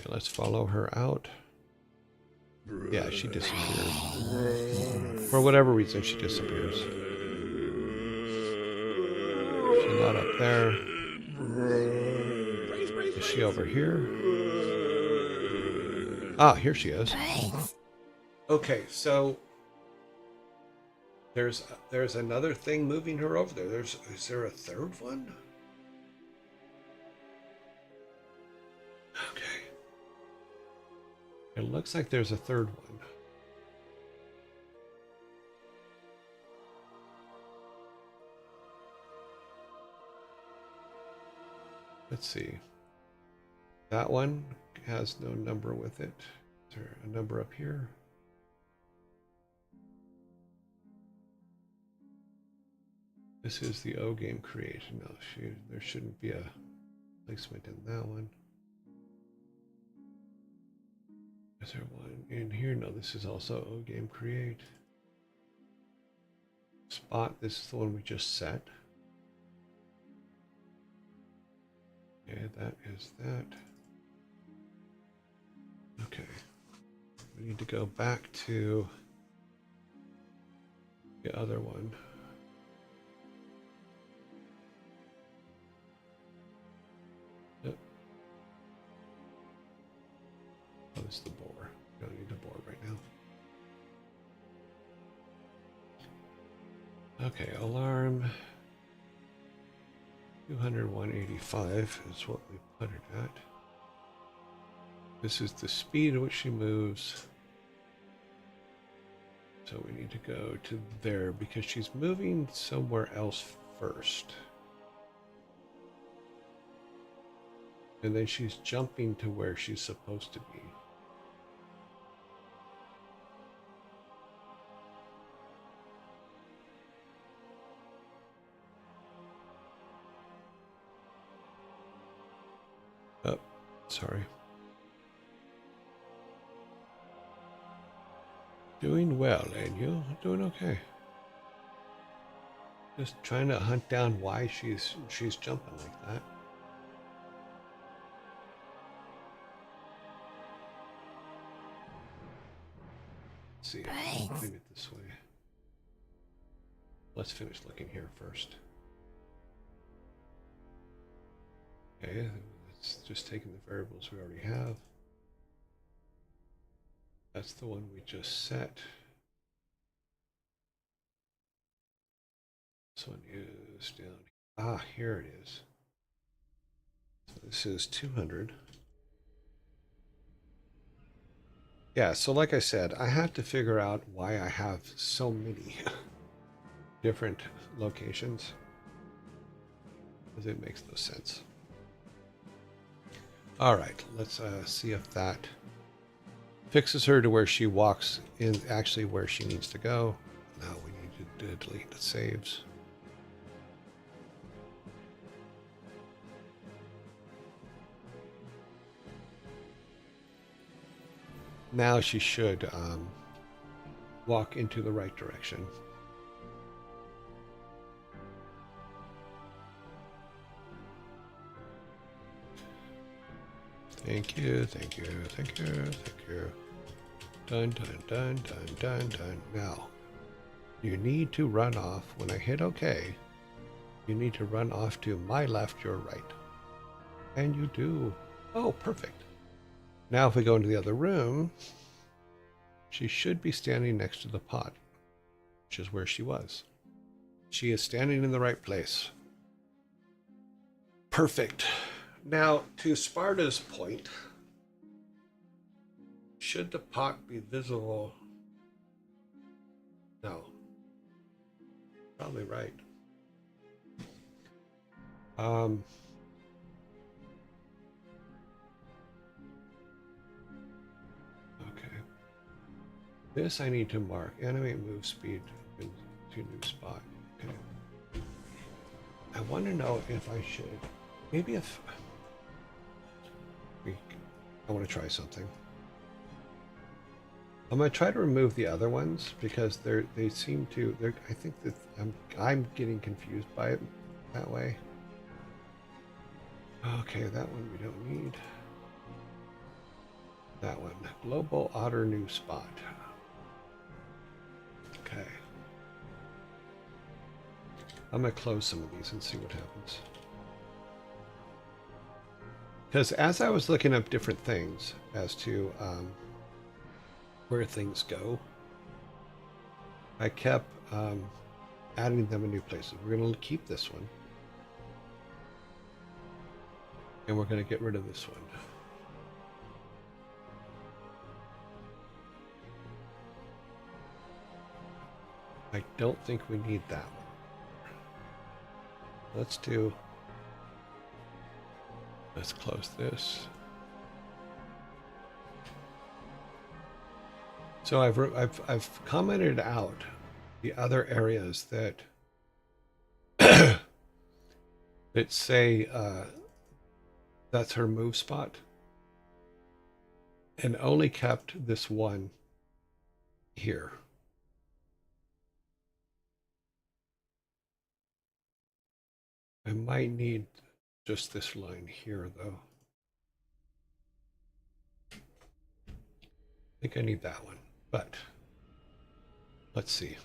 let's follow her out. Yeah, she disappears. For whatever reason, she disappears. She's not up there. Is she over here? Ah, here she is. Okay, so there's another thing moving her over there. Is there a third one? Okay. It looks like there's a third one. Let's see. That one has no number with it. Is there a number up here? This is the O game create. No, there shouldn't be a placement in that one. Is there one in here? No, this is also O game create. Spot, this is the one we just set. Okay, that is that. Okay. We need to go back to the other one. Yep. Oh, this is the boar. We don't need the boar right now. Okay, alarm. 200, 185 is what we put it at. This is the speed at which she moves. So we need to go to there because she's moving somewhere else first. And then she's jumping to where she's supposed to be. Sorry. Doing well, ain't you? Doing okay. Just trying to hunt down why she's jumping like that. Let's see. Maybe this way. Let's finish looking here first. Okay, it's just taking the variables we already have. That's the one we just set. This one is down. Ah, here it is. So this is 200. Yeah, so like I said, I had to figure out why I have so many different locations, because it makes no sense. All right, let's see if that fixes her to where she walks in, actually where she needs to go. Now we need to delete the saves. Now she should walk into the right direction. Thank you, thank you, thank you, thank you. Done, done, done, done, done, done. Now, you need to run off. When I hit OK, you need to run off to my left, your right. And you do. Oh, perfect. Now if we go into the other room, she should be standing next to the pot, which is where she was. She is standing in the right place. Perfect. Now, to Sparta's point, should the pot be visible? No. Probably right. This I need to mark. Animate move speed to new spot. Okay. I want to know if I should. Maybe if I want to try something. I'm going to try to remove the other ones because they seem to. I think that I'm getting confused by it that way. Okay, that one we don't need. That one. Global Otter new spot. Okay. I'm going to close some of these and see what happens. Because as I was looking up different things as to where things go, I kept adding them in new places. We're going to keep this one. And we're going to get rid of this one. I don't think we need that one. Let's close this. So I've commented out the other areas that that say that's her move spot, and only kept this one here. I might need just this line here, though. I think I need that one, but let's see.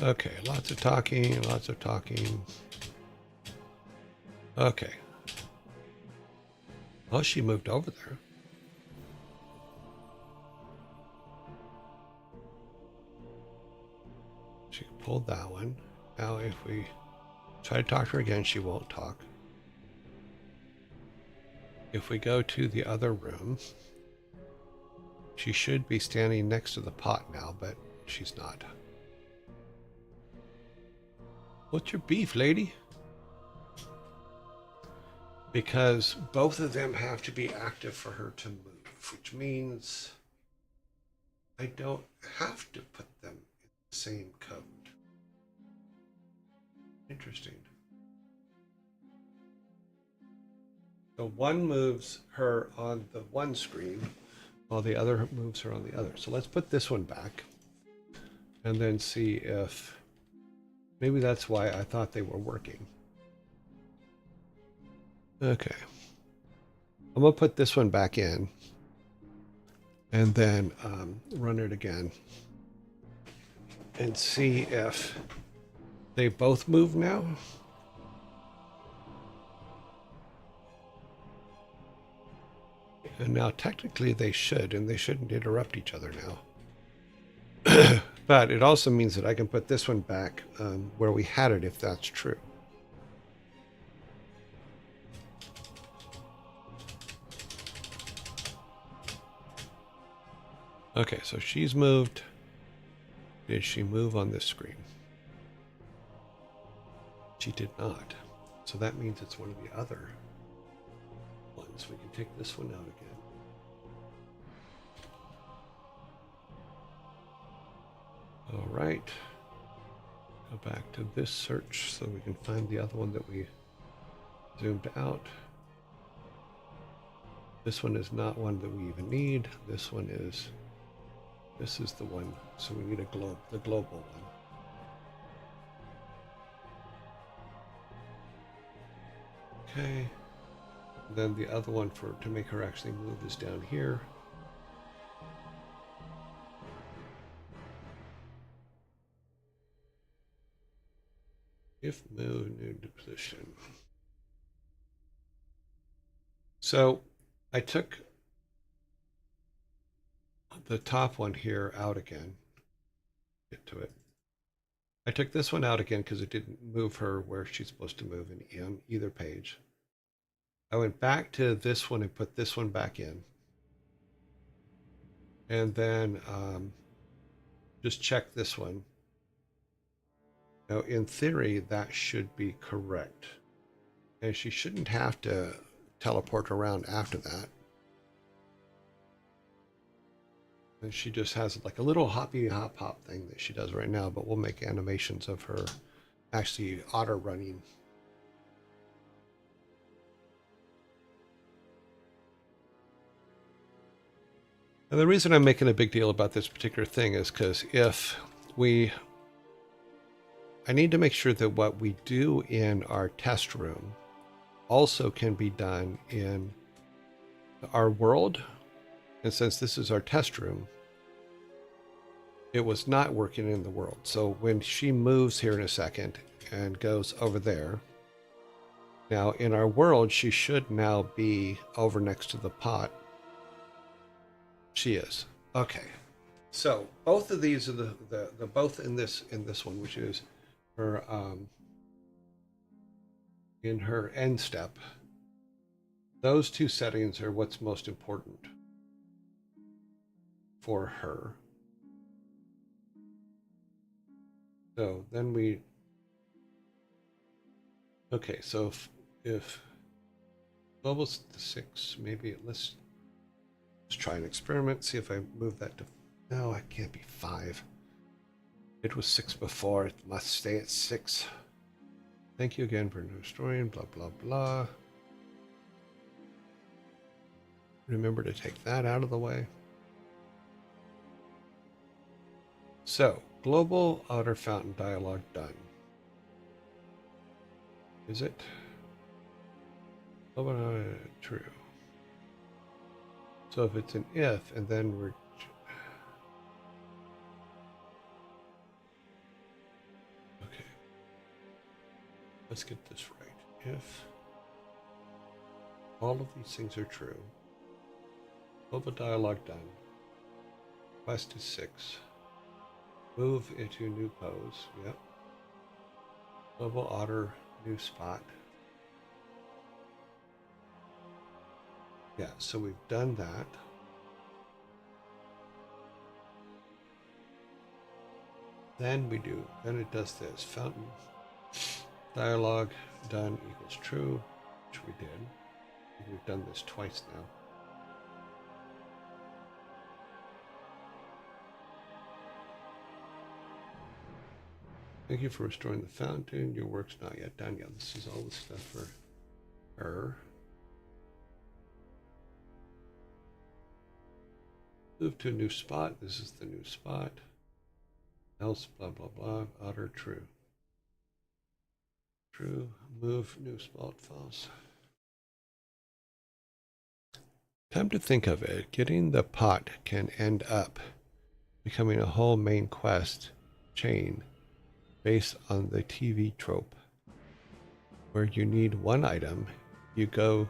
Okay, lots of talking, lots of talking. Okay. Well, she moved over there. She pulled that one. Now if we try to talk to her again, she won't talk. If we go to the other room, she should be standing next to the pot now, but she's not. What's your beef, lady? because both of them have to be active for her to move, which means I don't have to put them in the same code. Interesting. So one moves her on the one screen while the other moves her on the other. So let's put this one back and then see if maybe that's why I thought they were working. Okay. I'm going to put this one back in and then run it again and see if they both move now. And now technically they should, and they shouldn't interrupt each other now. But it also means that I can put this one back where we had it if that's true. Okay, so she's moved. Did she move on this screen? She did not. So that means it's one of the other ones. We can take this one out again. All right. Go back to this search so we can find the other one that we zoomed out. This one is not one that we even need. This is the one. So we need the global one. Okay. Then the other one to make her actually move is down here. If move new position. So I took the top one here out again. Get to it. I took this one out again because it didn't move her where she's supposed to move in either page. I went back to this one and put this one back in. And then just check this one. Now, in theory, that should be correct. And she shouldn't have to teleport around after that. And she just has like a little hoppy hop hop thing that she does right now, but we'll make animations of her actually auto running. And the reason I'm making a big deal about this particular thing is because I need to make sure that what we do in our test room also can be done in our world. And since this is our test room, it was not working in the world. So when she moves here in a second and goes over there, now in our world, she should now be over next to the pot. She is. Okay. So both of these are the both in this one, which is her in her end step. Those two settings are what's most important for her. So then okay, so if global's 6, maybe let's try an experiment, see if I move that to, no, it can't be 5. It was 6 before, it must stay at 6. Thank you again for destroying, blah, blah, blah. Remember to take that out of the way. So, global outer fountain dialog done. Is it? Oh, true. So if it's an if, and then we're... Okay. Let's get this right. If all of these things are true, global dialog done. Quest is 6. Move into new pose. Yep. Global otter, new spot. Yeah, so we've done that. Then it does this. Fountain dialog done equals true, which we did. We've done this twice now. Thank you for restoring the fountain. Your work's not yet done. Yeah, this is all the stuff for her. Move to a new spot. This is the new spot. Else, blah, blah, blah. Otter, true. True. Move new spot false. Come to think of it, getting the pot can end up becoming a whole main quest chain based on the TV trope, where you need one item, you go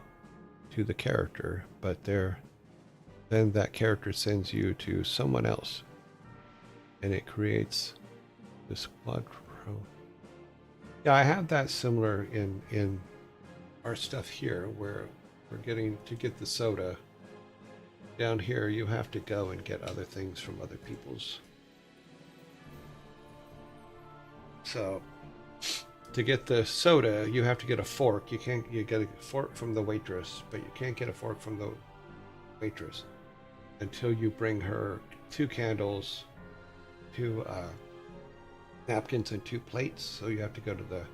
to the character, but then that character sends you to someone else, and it creates this quadro. Yeah, I have that similar in our stuff here, where we're getting to get the soda. Down here, you have to go and get other things from other people's. So, to get the soda, you have to get a fork. You get a fork from the waitress, but you can't get a fork from the waitress until you bring her 2 candles, 2 napkins, and 2 plates. So you have to go to the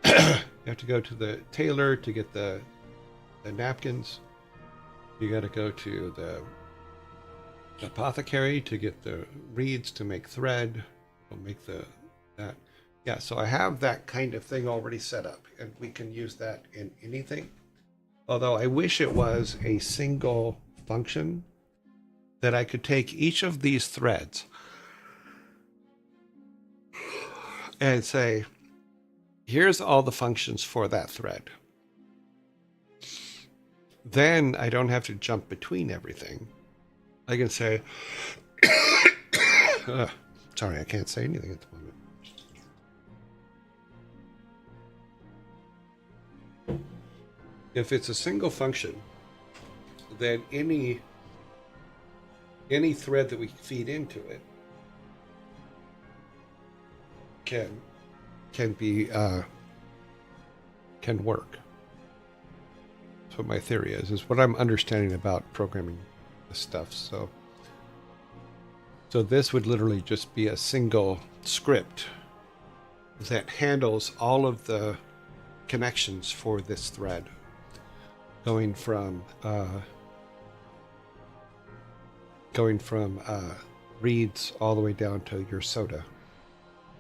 the tailor to get the napkins. You got to go to the apothecary to get the reeds to make thread. We'll make that. Yeah, so I have that kind of thing already set up, and we can use that in anything. Although I wish it was a single function that I could take each of these threads and say, here's all the functions for that thread. Then I don't have to jump between everything. I can say, sorry, I can't say anything at the moment. If it's a single function, then any thread that we feed into it can work. That's what my theory is what I'm understanding about programming this stuff. So this would literally just be a single script that handles all of the connections for this thread, going from reeds all the way down to your soda.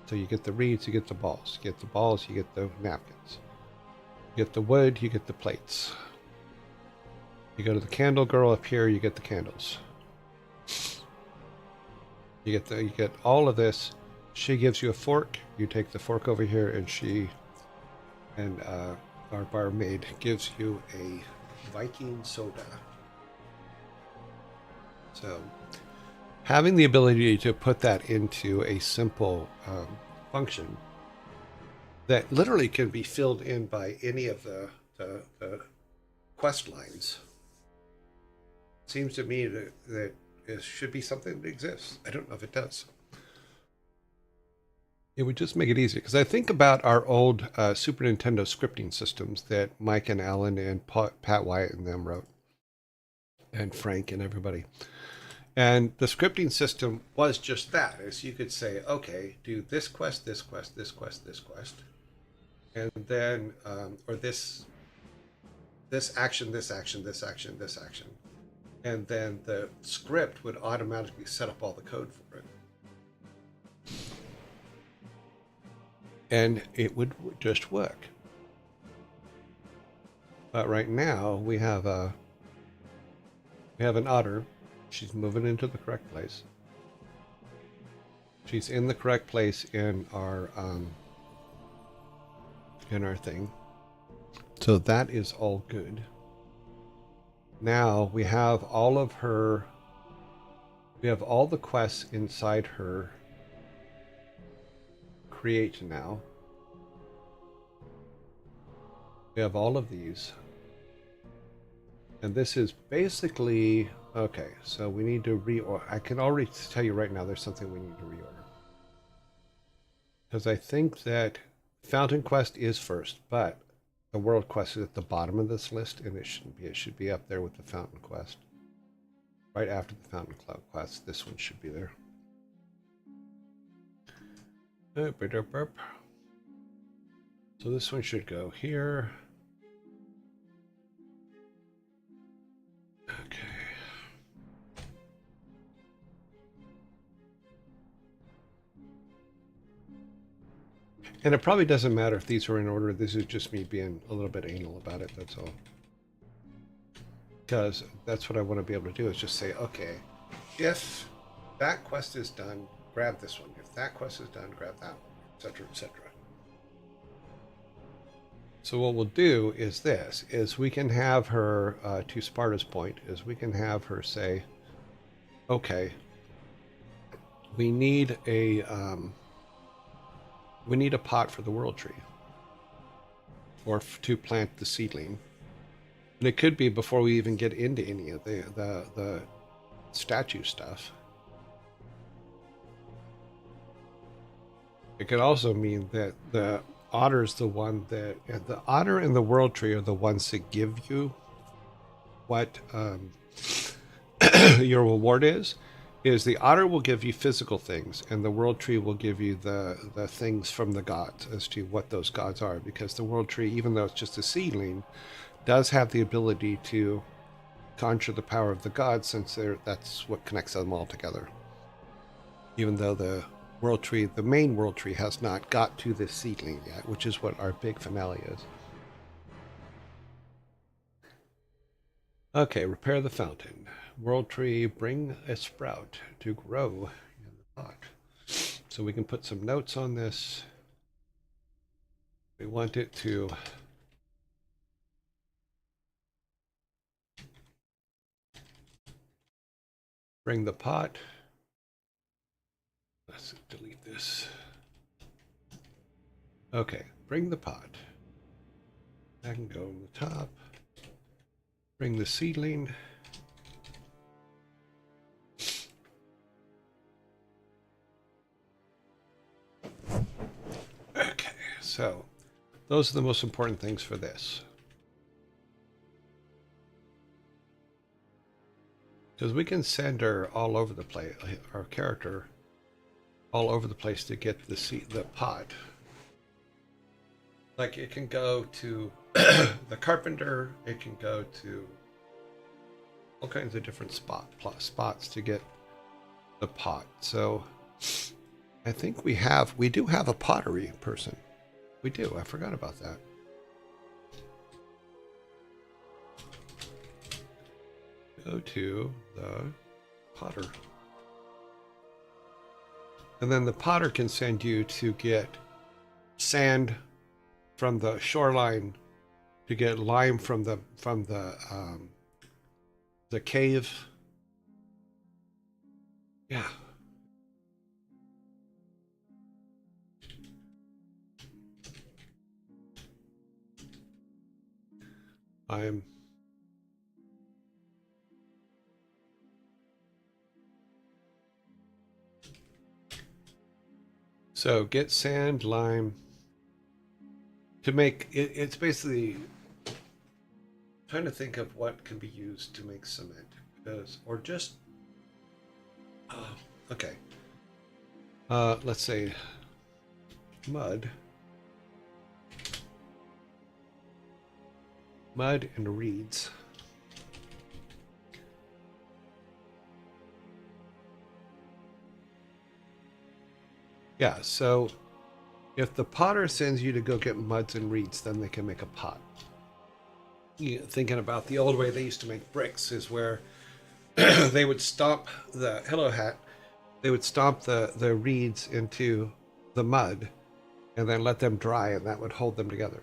So you get the reeds, you get the balls. You get the balls, you get the napkins. You get the wood, you get the plates. You go to the candle girl up here, you get the candles. You get all of this. She gives you a fork. You take the fork over here, and our barmaid gives you a Viking soda. So having the ability to put that into a simple function that literally can be filled in by any of the quest lines seems to me that it should be something that exists. I don't know if it does. It would just make it easier, because I think about our old Super Nintendo scripting systems that Mike and Alan and Pat Wyatt and them wrote, and Frank and everybody. And the scripting system was just that, is you could say, okay, do this quest, this quest, this quest, this quest, and then, or this action, this action, this action, this action. And then the script would automatically set up all the code for it. And it would just work. But right now we have an otter. She's moving into the correct place. She's in the correct place in our thing. So that is all good. Now we have all of her. We have all the quests inside her create now. We have all of these. And this is basically, okay, so we need to reorder. I can already tell you right now there's something we need to reorder. Because I think that Fountain Quest is first, but the world quest is at the bottom of this list, and it shouldn't be. It should be up there with the fountain quest. Right after the fountain quest, this one should be there. So this one should go here. Okay. And it probably doesn't matter if these are in order. This is just me being a little bit anal about it, that's all. Because that's what I want to be able to do, is just say, okay, if that quest is done, grab this one. If that quest is done, grab that one, etc., etc. So what we'll do is this, is we can have her, to Sparta's point, is we can have her say, okay, we need a pot for the world tree, or to plant the seedling. And it could be before we even get into any of the statue stuff. It could also mean that the otter's the one that, the otter and the world tree are the ones that give you what your reward is the otter will give you physical things, and the world tree will give you the things from the gods as to what those gods are, because the world tree, even though it's just a seedling, does have the ability to conjure the power of the gods, since that's what connects them all together. Even though the world tree, the main world tree, has not got to this seedling yet, which is what our big finale is. Okay, repair the fountain. World tree, bring a sprout to grow in the pot. So we can put some notes on this. We want it to bring the pot. Let's delete this. Okay, bring the pot. That can go on the top. Bring the seedling. Okay, so those are the most important things for this. Because we can send her all over the place, our character, all over the place to get the pot. Like, it can go to the carpenter, it can go to all kinds of different spots to get the pot. So I think we do have a pottery person. We do. I forgot about that. Go to the potter. And then the potter can send you to get sand from the shoreline, to get lime from the cave. Yeah. So get sand, lime to make it. It's basically trying to think of what can be used to make cement, or just okay. Let's say mud and reeds. Yeah, so if the potter sends you to go get muds and reeds, then they can make a pot. Thinking about the old way they used to make bricks is where they would stomp the hello hat. They would stomp the reeds into the mud and then let them dry, and that would hold them together.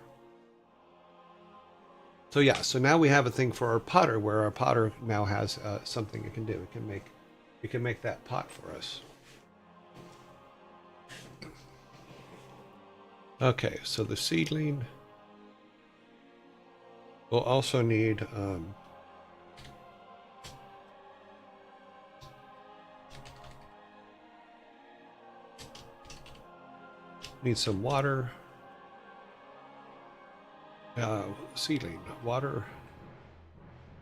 So yeah, so now we have a thing for our potter, where our potter now has something it can do. It can make that pot for us. Okay, so the seedling. We'll also need some water. Seedling, water,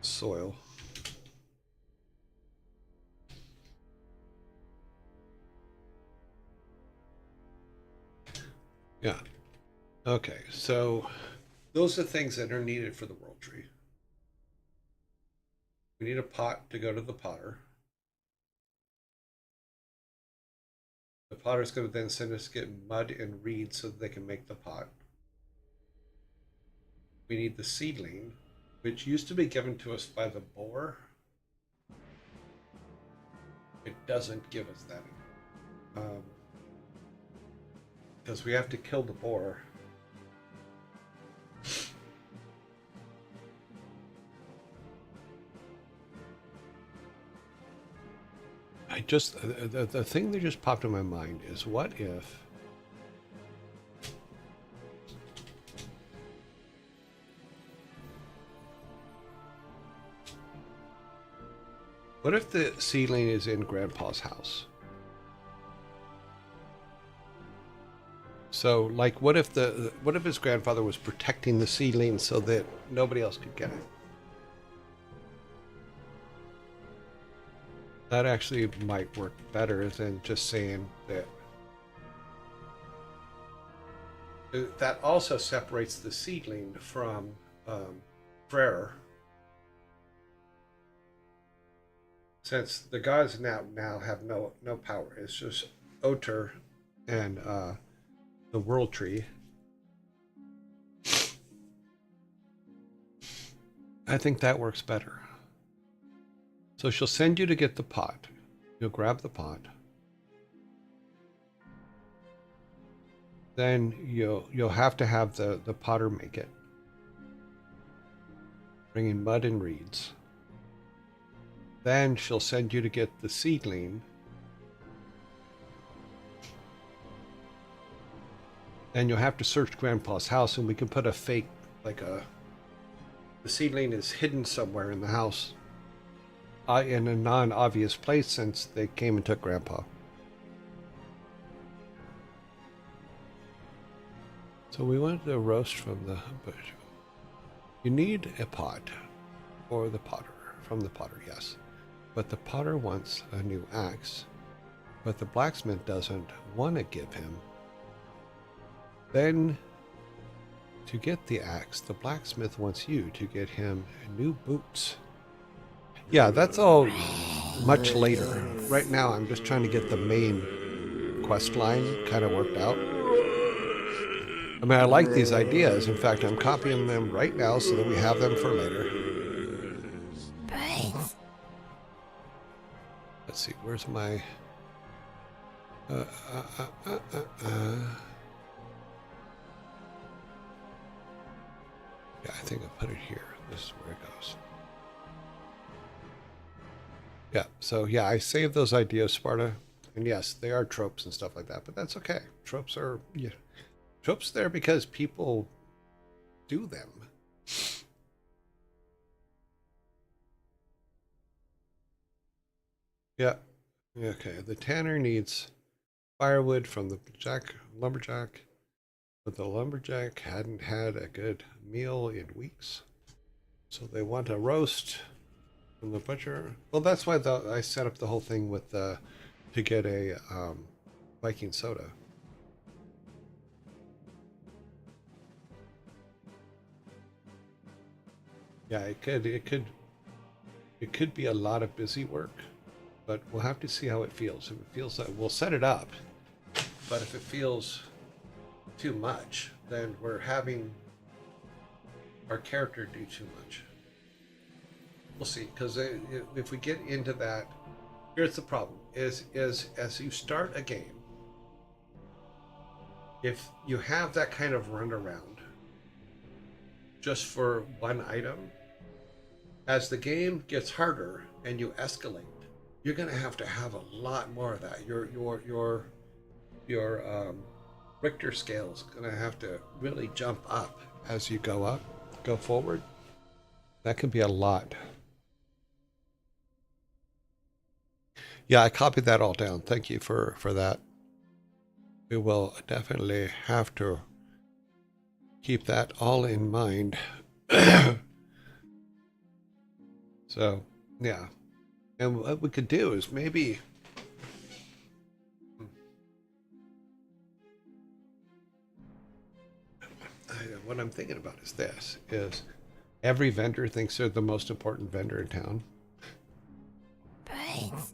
soil. Yeah. Okay, so those are things that are needed for the world tree. We need a pot to go to the potter. The potter's going to then send us to get mud and reeds so that they can make the pot. We need the seedling, which used to be given to us by the boar. It doesn't give us that because we have to kill the boar. The thing that just popped in my mind is what if the seedling is in Grandpa's house? So, like, what if his grandfather was protecting the seedling so that nobody else could get it? That actually might work better than just saying that. That also separates the seedling from Frere. Since the gods now have no power. It's just Oter and the world tree. I think that works better. So she'll send you to get the pot. You'll grab the pot. Then you'll have to have the potter make it. Bringing mud and reeds. Then she'll send you to get the seedling. And you'll have to search Grandpa's house, and we can put a fake, the seedling is hidden somewhere in the house. In a non-obvious place since they came and took Grandpa. So we want the roast from the bush. You need a pot, or the potter, from the potter, yes. But the potter wants a new axe, but the blacksmith doesn't want to give him. Then, to get the axe, the blacksmith wants you to get him new boots. Yeah, that's all much later. Right now, I'm just trying to get the main quest line kind of worked out. I mean, I like these ideas. In fact, I'm copying them right now so that we have them for later. Brains. Let's see, where's my... Yeah, I think I put it here. This is where it goes. Yeah, so yeah, I saved those ideas, Sparta. And yes, they are tropes and stuff like that, but that's okay. Tropes are, yeah. Tropes there because people do them. Yeah. Okay, the tanner needs firewood from the lumberjack, but the lumberjack hadn't had a good meal in weeks. So they want a roast from the butcher. Well, that's why I set up the whole thing with to get a Viking soda. Yeah, it could be a lot of busy work, but we'll have to see how it feels. If it feels like we'll set it up, but if it feels too much, then we're having our character do too much. We'll see, because if we get into that, here's the problem: is as you start a game, if you have that kind of runaround just for one item, as the game gets harder and you escalate, you're going to have a lot more of that. Your Richter scale is going to have to really jump up as you go forward. That can be a lot. Yeah, I copied that all down. Thank you for that. We will definitely have to keep that all in mind. So, yeah. And what we could do is maybe what I'm thinking about is this, is every vendor thinks they're the most important vendor in town. Brains.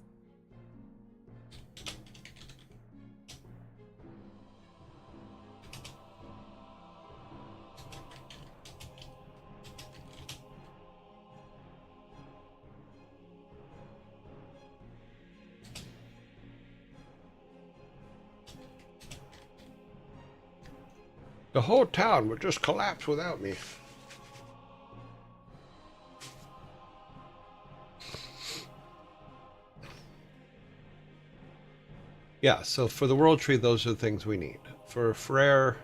The whole town would just collapse without me. Yeah, so for the World Tree, those are the things we need. For Frere,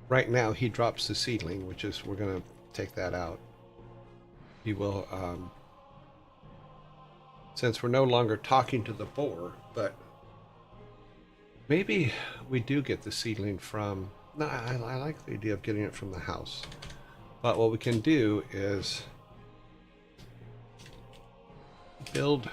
right now he drops the seedling, which is, we're going to take that out. He will, since we're no longer talking to the boar, but maybe we do get the seedling from, no, I like the idea of getting it from the house. But what we can do is build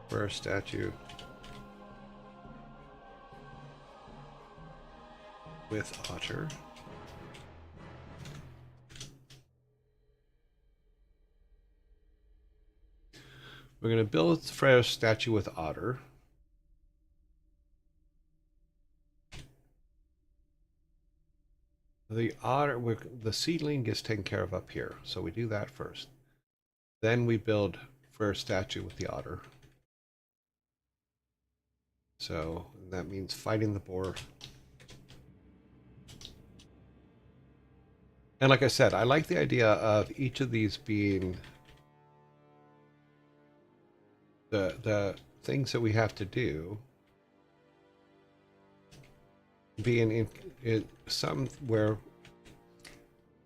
for a statue with otter. We're going to build Freya's statue with otter. The otter, the seedling gets taken care of up here, so we do that first. Then we build Freya's statue with the otter. So that means fighting the boar. And like I said, I like the idea of each of these being the things that we have to do being in some where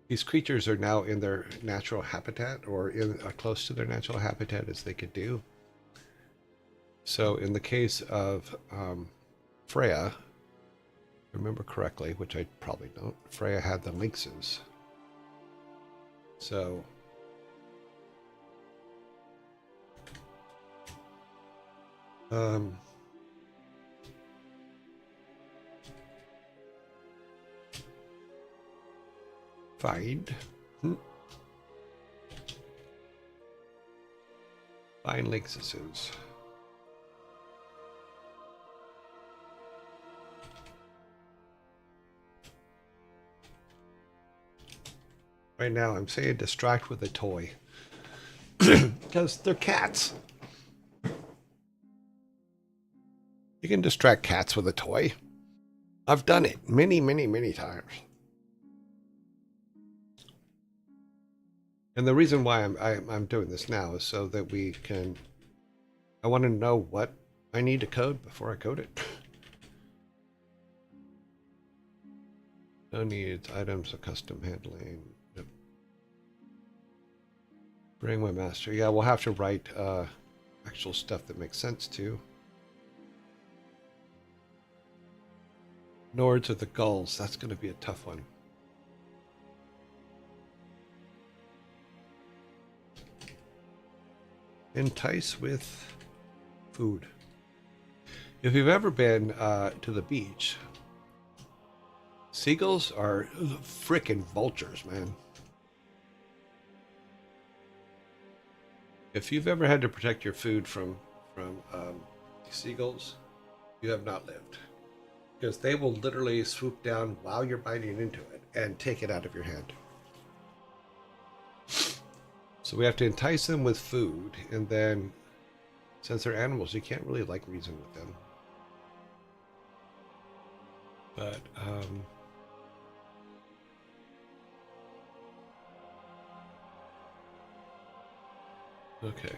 these creatures are now in their natural habitat, or in close to their natural habitat as they could do. So in the case of Freya, if I remember correctly, which I probably don't, Freya had the lynxes. So find lynxes. Right now I'm saying distract with a toy because they're cats. You can distract cats with a toy. I've done it many, many, many times. And the reason why I'm doing this now is so that we can, I want to know what I need to code before I code it. No needs, items of custom handling. Yep. Bring my master. Yeah, we'll have to write actual stuff that makes sense too. Nords of the gulls. That's going to be a tough one. Entice with food. If you've ever been to the beach, seagulls are frickin' vultures, man. If you've ever had to protect your food from seagulls, you have not lived. Because they will literally swoop down while you're biting into it and take it out of your hand. So we have to entice them with food, and then, since they're animals, you can't really like reason with them. But okay.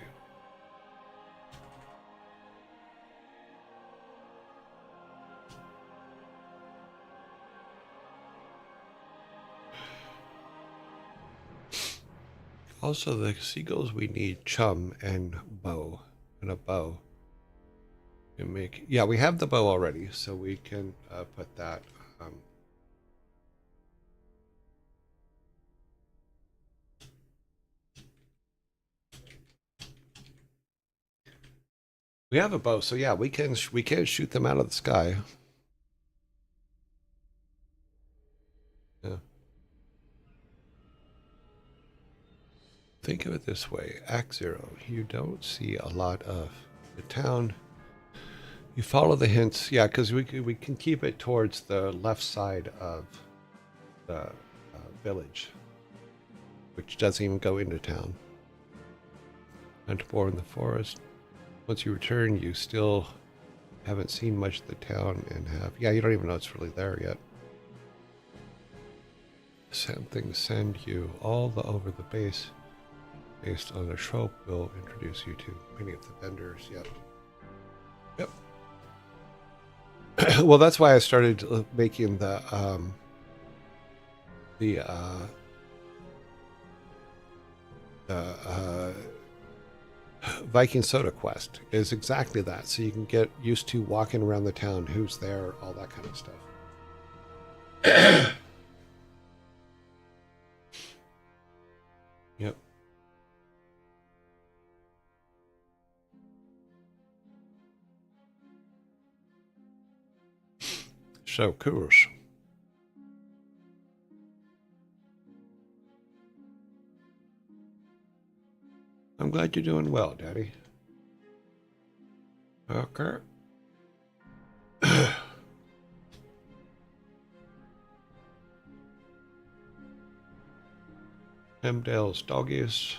Also, the seagulls, we need chum and bow. And a bow. And make, yeah, we have the bow already, so we can put that. We have a bow, so yeah, we can shoot them out of the sky. Yeah. Think of it this way: Act 0, you don't see a lot of the town. You follow the hints, yeah, because we can keep it towards the left side of the village, which doesn't even go into town. Hunt more in the forest. Once you return, you still haven't seen much of the town and have, yeah, you don't even know it's really there yet. Something send you all the over the base based on a trope will introduce you to many of the vendors. Yep. Well, that's why I started making the Viking Soda quest is exactly that. So you can get used to walking around the town, who's there, all that kind of stuff. Yep. So, cool. I'm glad you're doing well, Daddy. Okay. Hemdale's doggies.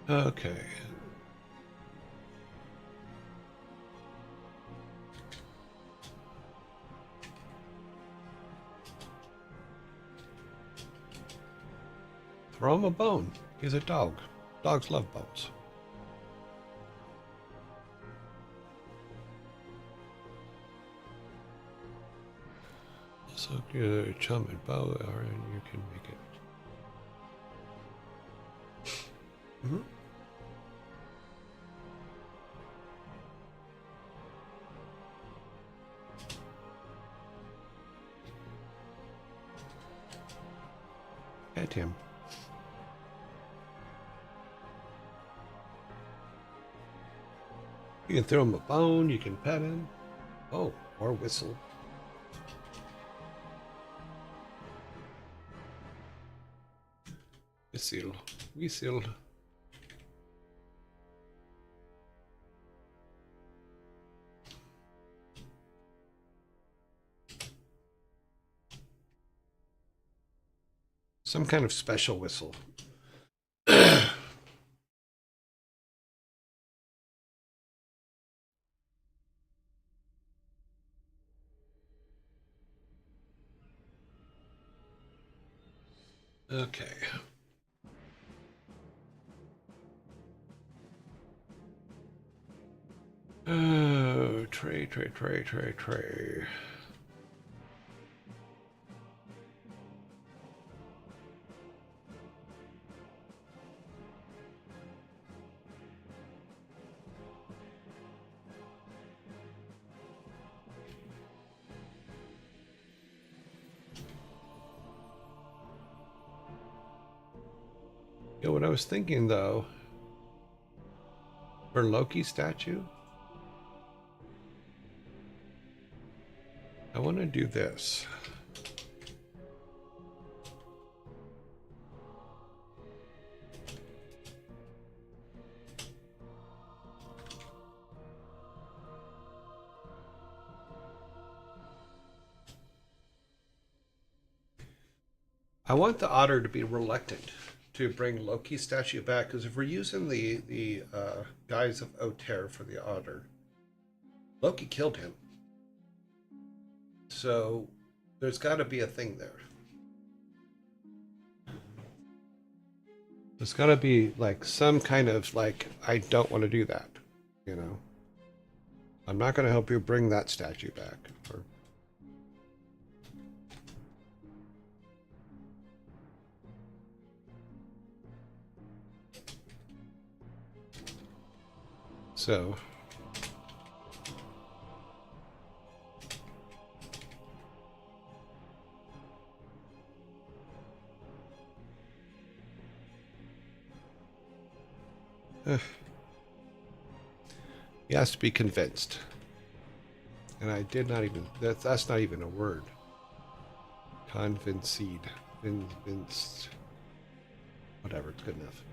Okay. Throw him a bone. He's a dog. Dogs love bones. So get a chum and bow, and you can make it. Mm-hmm. Pet him. You can throw him a bone, you can pet him. Oh, or whistle. Whistle. Whistle. Some kind of special whistle. Okay. Oh, tray. Yeah, what I was thinking though, for Loki statue, I want to do this. I want the otter to be reluctant to bring Loki's statue back, because if we're using the guise of Oter for the otter, Loki killed him. So there's got to be a thing there. There's got to be like some kind of like, I don't want to do that, you know. I'm not going to help you bring that statue back. Or... So, he has to be convinced. And I did not even, that's not even a word. Convinced. Convinced. Whatever, it's good enough.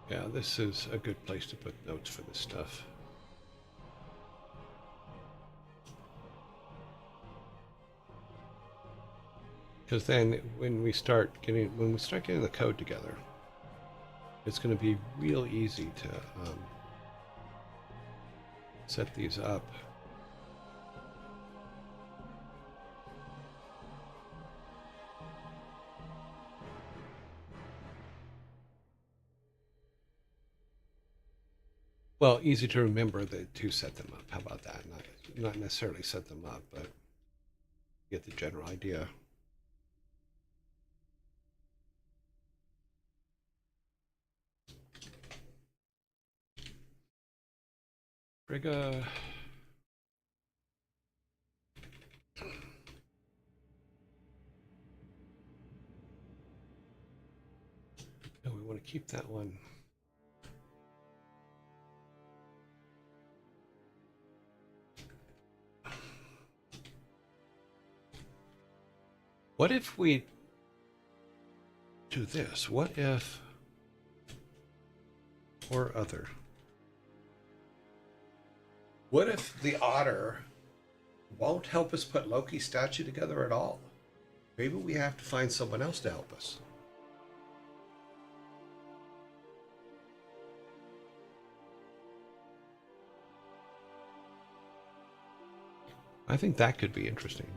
Yeah, this is a good place to put notes for this stuff. Because then when we start getting the code together, it's going to be real easy to set these up. Well, easy to remember to set them up. How about that? Not necessarily set them up, but get the general idea. Frigga. No, we want to keep that one. What if we do this? What if, or other? What if the otter won't help us put Loki's statue together at all? Maybe we have to find someone else to help us. I think that could be interesting.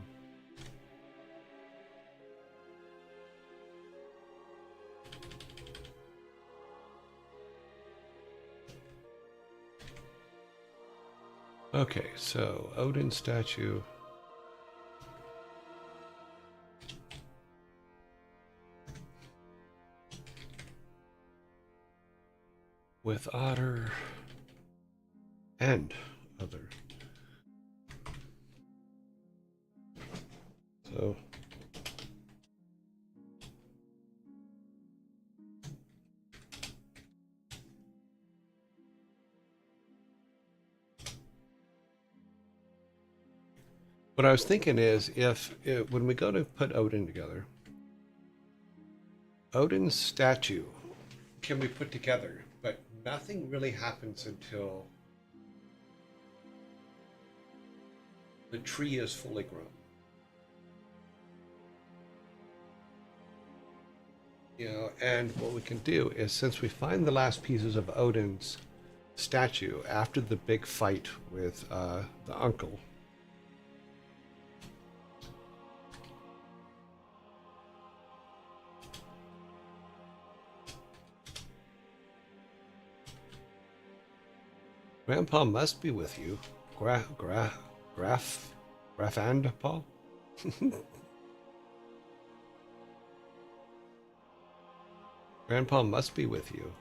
Okay, so Odin statue. With otter and other. So what I was thinking is if when we go to put Odin together, Odin's statue can be put together, but nothing really happens until the tree is fully grown. You know, and what we can do is, since we find the last pieces of Odin's statue after the big fight with the uncle, Grandpa must be with you. Graf and Paul? Grandpa must be with you.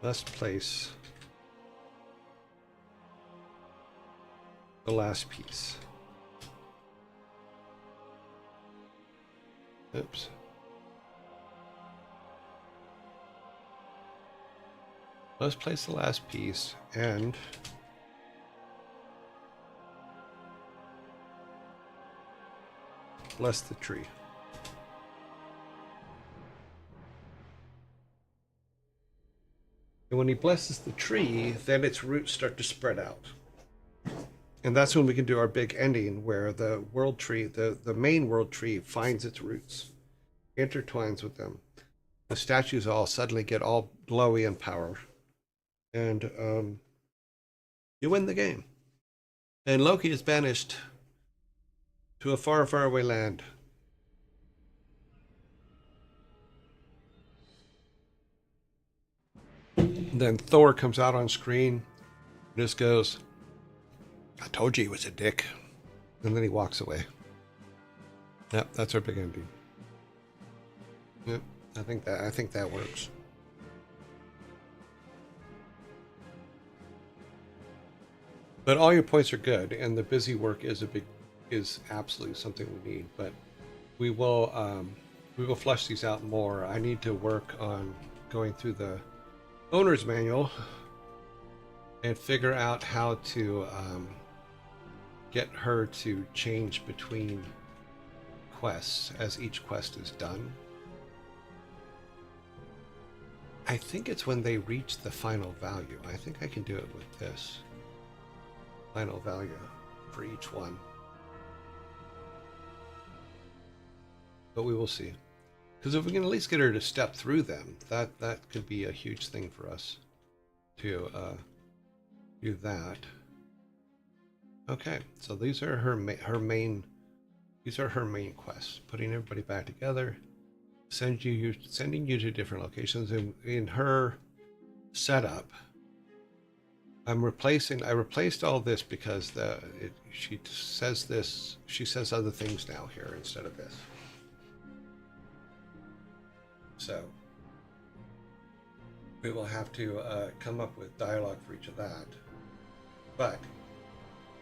Let's place the last piece. Oops. Let's place the last piece and bless the tree. And when he blesses the tree, then its roots start to spread out. And that's when we can do our big ending where the world tree, the main world tree finds its roots intertwines with them. The statues all suddenly get all glowy in power, and you win the game. And Loki is banished to a far, far away land. Then Thor comes out on screen, and just goes, "I told you he was a dick," and then he walks away. Yep, that's our big ending. Yep, I think that works. But all your points are good, and the busy work is absolutely something we need. But we will flesh these out more. I need to work on going through the owner's manual and figure out how to get her to change between quests as each quest is done. I think it's when they reach the final value. I think I can do it with this final value for each one. But we will see. Because if we can at least get her to step through them, that could be a huge thing for us to do that. Okay, so these are her main quests. Putting everybody back together, sending you to different locations. In her setup, I replaced all this because she says other things now here instead of this. So we will have to come up with dialogue for each of that. But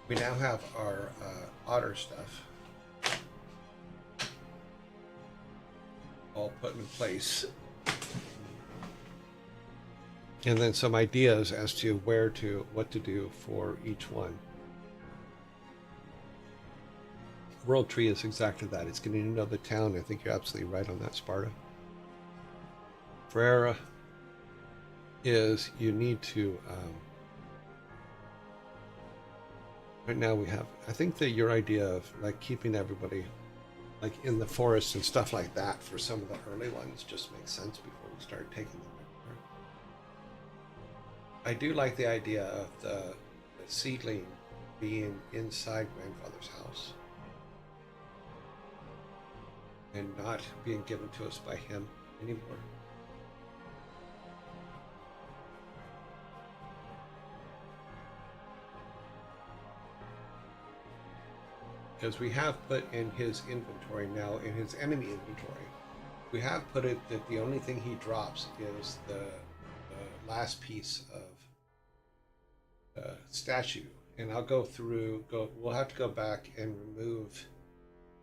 we now have our otter stuff all put in place. And then some ideas as to what to do for each one. World Tree is exactly that. It's getting to know the town. I think you're absolutely right on that, Sparta. Ferreira is you need to right now we have, I think that your idea of like keeping everybody like in the forest and stuff like that for some of the early ones just makes sense before we start taking them everywhere. I do like the idea of the seedling being inside grandfather's house and not being given to us by him anymore. Because we have put in his inventory now, in his enemy inventory, we have put it that the only thing he drops is the last piece of statue. And I'll we'll have to go back and remove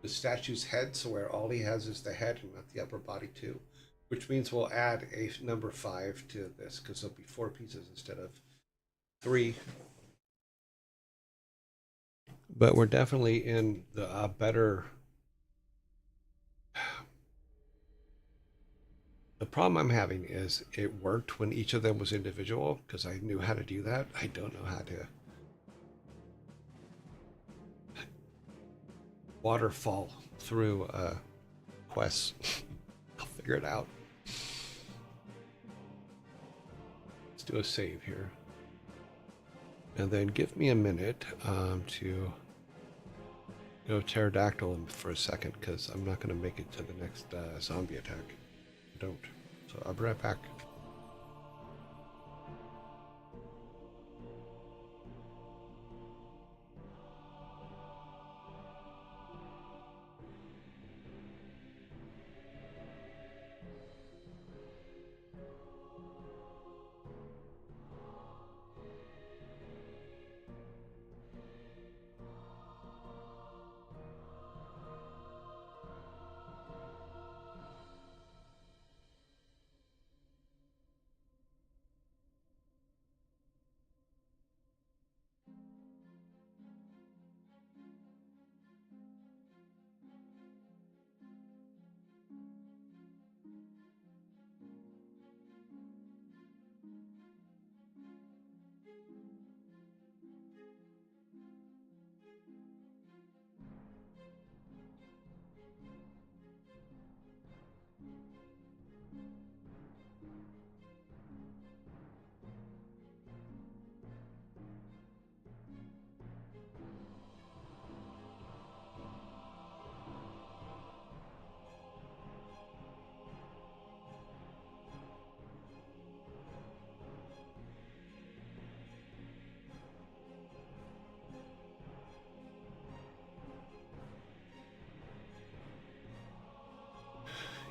the statue's head, so where all he has is the head and not the upper body too, which means we'll add a number 5 to this, because there'll be 4 pieces instead of 3. But we're definitely in the better. The problem I'm having is it worked when each of them was individual because I knew how to do that. I don't know how to waterfall through quests. I'll figure it out. Let's do a save here. And then give me a minute to go pterodactyl for a second because I'm not going to make it to the next zombie attack. I don't. So I'll be right back.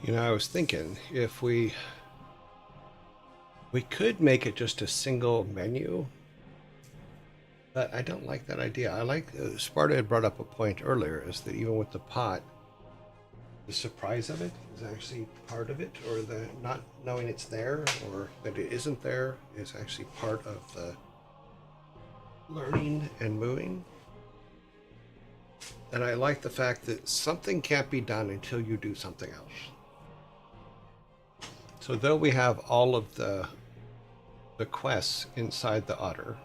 You know, I was thinking if we could make it just a single menu, but I don't like that idea. I like Sparta had brought up a point earlier, is that even with the pot, the surprise of it is actually part of it, or the not knowing it's there or that it isn't there is actually part of the learning and moving. And I like the fact that something can't be done until you do something else. So though we have all of the quests inside the otter,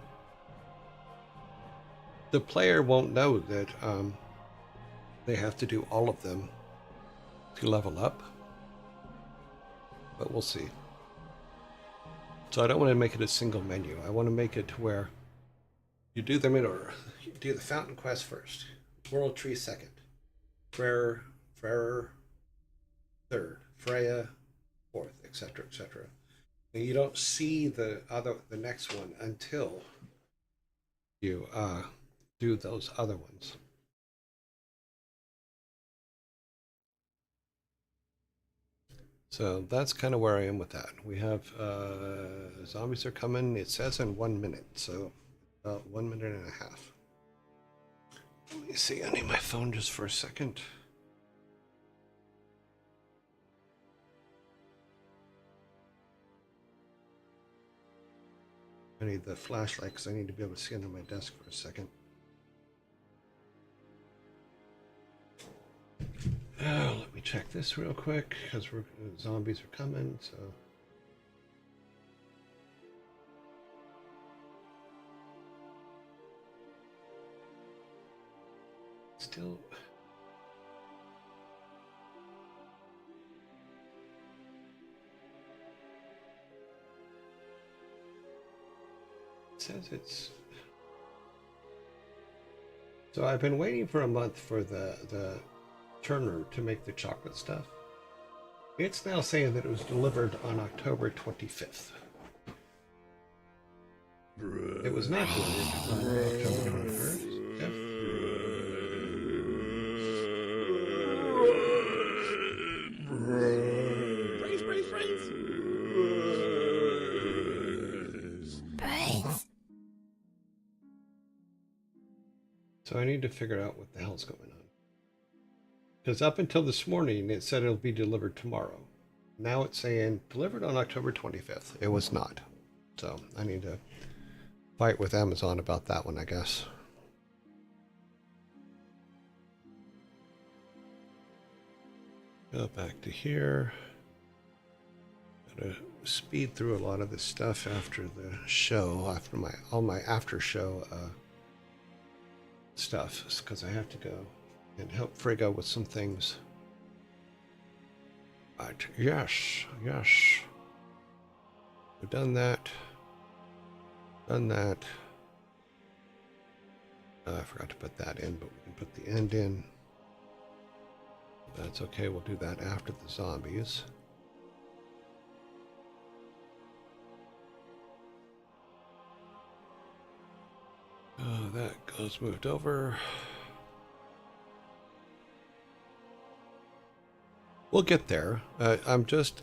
the player won't know that they have to do all of them to level up, but we'll see. So I don't want to make it a single menu. I want to make it to where you do them in order. You do the fountain quest first, World Tree second, Freyr third, Freya fourth, etc., etc. And you don't see the next one until you do those other ones. So that's kind of where I am with that. We have zombies are coming. It says in 1 minute, so about 1 minute and a half. Let me see. I need my phone just for a second. I need the flashlight because I need to be able to see under my desk for a second. Oh, let me check this real quick because zombies are coming. So still. It says it's. So I've been waiting for a month for the turner to make the chocolate stuff. It's now saying that it was delivered on October 25th. It was not delivered on October 21st. Yep. Brains. So I need to figure out what the hell's going on. Because up until this morning, it said it'll be delivered tomorrow. Now it's saying delivered on October 25th. It was not. So I need to fight with Amazon about that one, I guess. Go back to here. Gotta speed through a lot of this stuff after the show, after all my after show stuff, because I have to go and help Frigga with some things. But yes. We've done that. I forgot to put that in, but we can put the end in. That's okay, we'll do that after the zombies. Oh, that goes moved over. We'll get there. I'm just...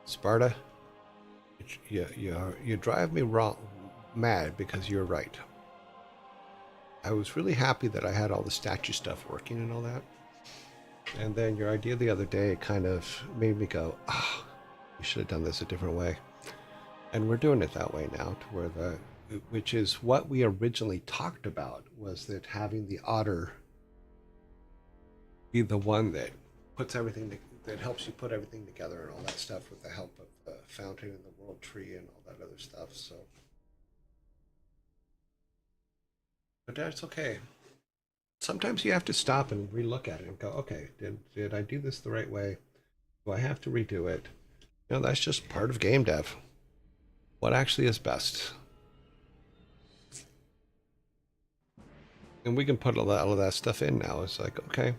Sparta, you drive me mad because you're right. I was really happy that I had all the statue stuff working and all that. And then your idea the other day kind of made me go, oh, you should have done this a different way. And we're doing it that way now, to where which is what we originally talked about, was that having the otter be the one that puts everything, that helps you put everything together and all that stuff, with the help of the fountain and the world tree and all that other stuff. So, but that's okay. Sometimes you have to stop and relook at it and go, okay, did I do this the right way? Do I have to redo it? You know, that's just part of game dev. What actually is best? And we can put all of that stuff in now. It's like, okay.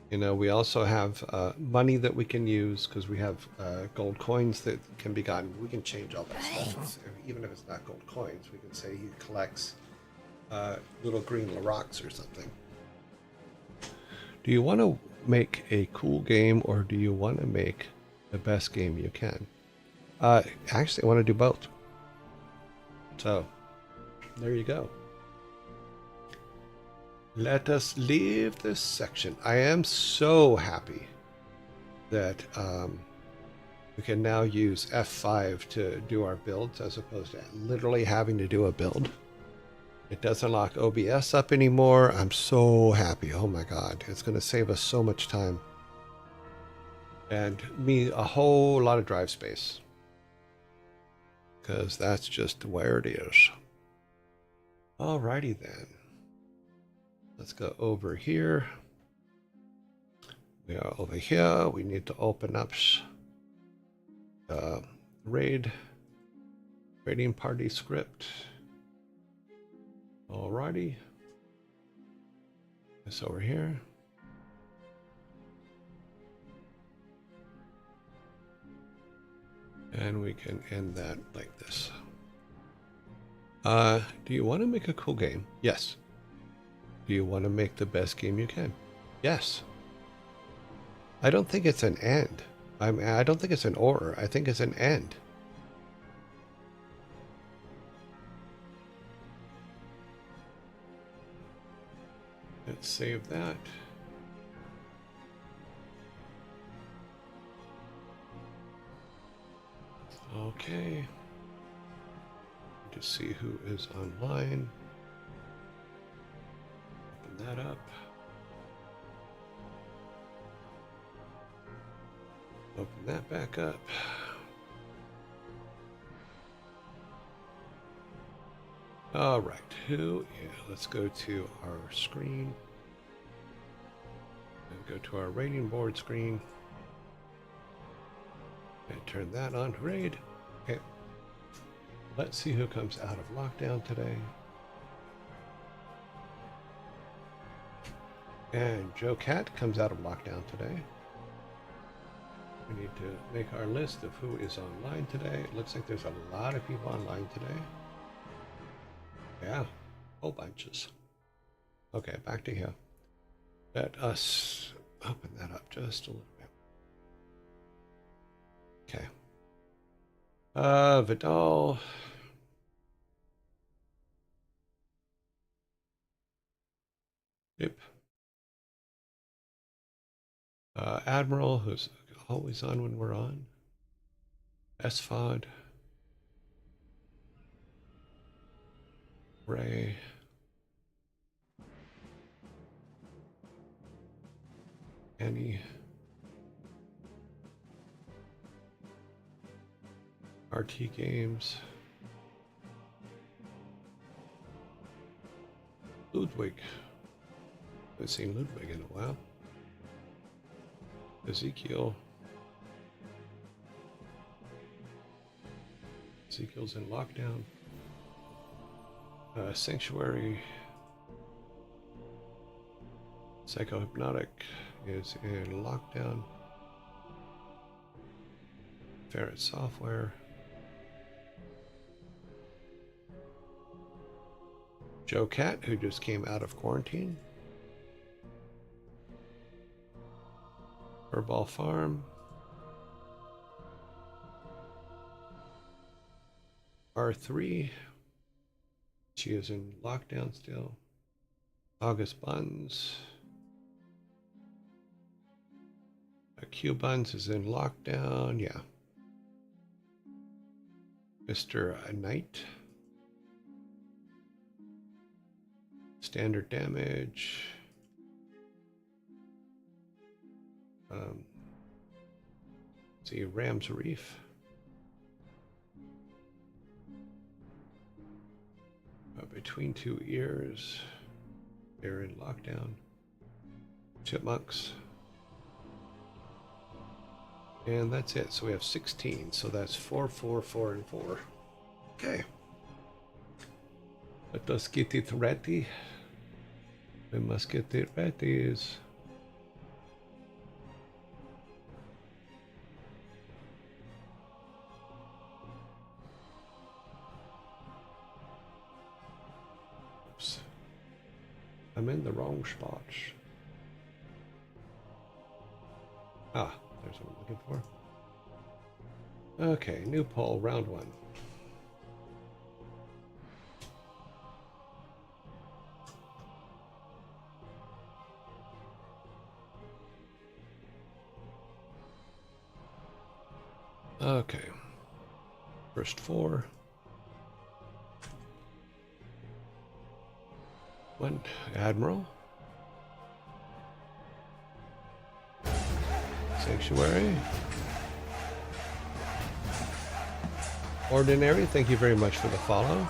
You know, we also have money that we can use because we have gold coins that can be gotten. We can change all that stuff. Even if it's not gold coins, we can say he collects little green rocks or something. Do you want to make a cool game or do you want to make the best game you can? Actually, I want to do both. So, there you go. Let us leave this section. I am so happy that we can now use F5 to do our builds as opposed to literally having to do a build. It doesn't lock OBS up anymore. I'm so happy. Oh my God. It's going to save us so much time. And me a whole lot of drive space. Because that's just where it is. Alrighty then. Let's go over here. We are over here. We need to open up raiding party script. Alrighty. It's over here. And we can end that like this. Do you want to make a cool game? Yes. Do you want to make the best game you can? Yes. I don't think it's an and. I don't think it's an or. I think it's an and. Let's save that. Okay. To see who is online. Open that up. Open that back up. All right, let's go to our screen. And go to our raiding board screen. And turn that on to raid. Okay. Let's see who comes out of lockdown today. And Joe Cat comes out of lockdown today. We need to make our list of who is online today. It looks like there's a lot of people online today. Yeah, whole bunches. Okay, back to here. Let us open that up just a little bit. Okay. Vidal. Yep. Admiral, who's always on when we're on. SFOD. Ray. Annie. RT Games. Ludwig. Haven't seen Ludwig in a while. Ezekiel. Ezekiel's in lockdown. Sanctuary. Psychohypnotic is in lockdown. Ferret Software. Joe Cat, who just came out of quarantine. Herbal Farm. R3. She is in lockdown still. August Buns. Q Buns is in lockdown, yeah. Mr. Knight. Standard damage. See, Rams Reef. Between Two Ears. They're in lockdown. Chipmunks. And that's it. So we have 16. So that's 4, 4, 4, and 4. Okay. Let us get it ready. We must get it ready. Oops. I'm in the wrong spots. Ah, there's what I'm looking for. Okay, new poll, round 1. Okay. First 4. 1 Admiral. Sanctuary. Ordinary, thank you very much for the follow.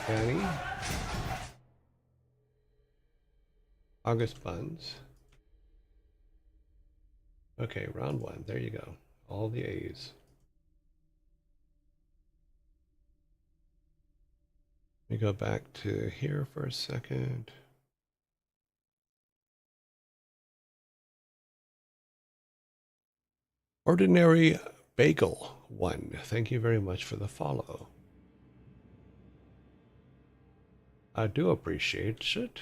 Annie. August Buns. Okay, round 1. There you go. All the A's. Let me go back to here for a second. Ordinary Bagel 1. Thank you very much for the follow. I do appreciate it.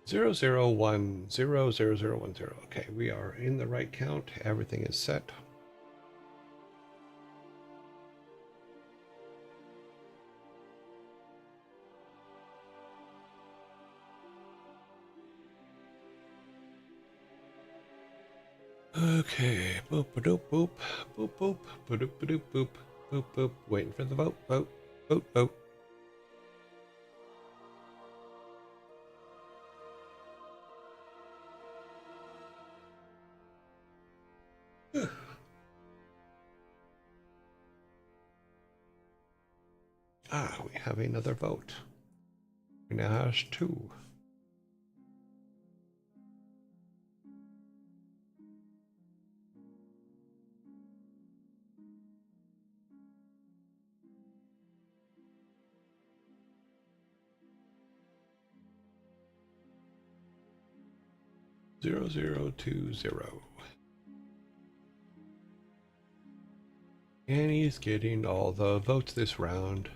Zero zero 1 0 0 0 1 0. Okay, we are in the right count. Everything is set. Okay, boop a doop boop, boop boop, ba doop ba doop boop, boop boop. Waiting for the vote, vote, vote, vote. Ah, we have another vote. We now have 2. Zero zero 2 0. And he's getting all the votes this round.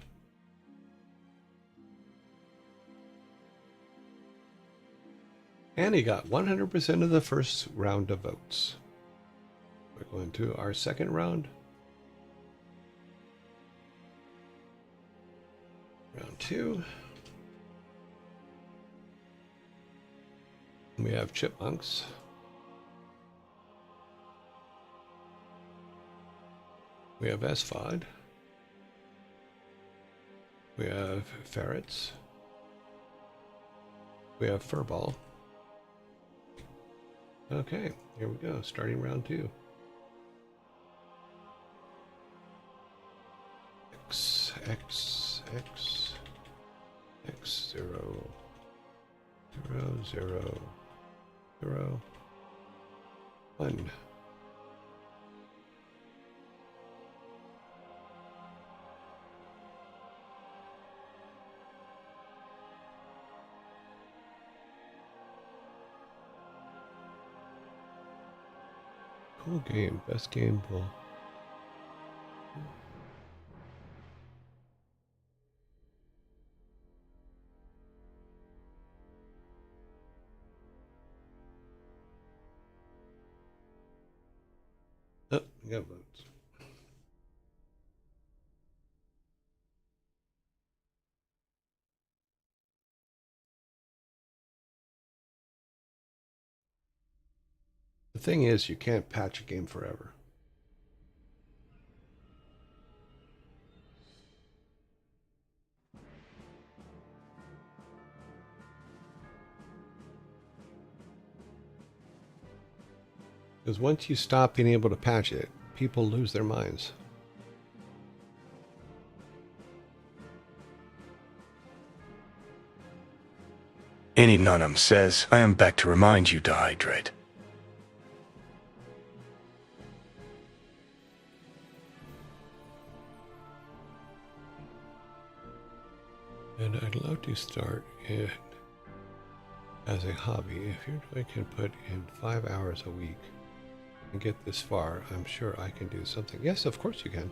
And he got 100% of the first round of votes. We're going to our second round. Round 2. We have chipmunks. We have SFOD. We have ferrets. We have furball. Okay, here we go, starting round 2. X, X, X, X, 0, 0, 0, 0, 1. Cool game, best game pool. Oh, we got votes. The thing is, you can't patch a game forever. Because once you stop being able to patch it, people lose their minds. Any Nunum says, I am back to remind you, Dehydrate. And I'd love to start it as a hobby. If I can put in 5 hours a week and get this far, I'm sure I can do something. Yes, of course you can.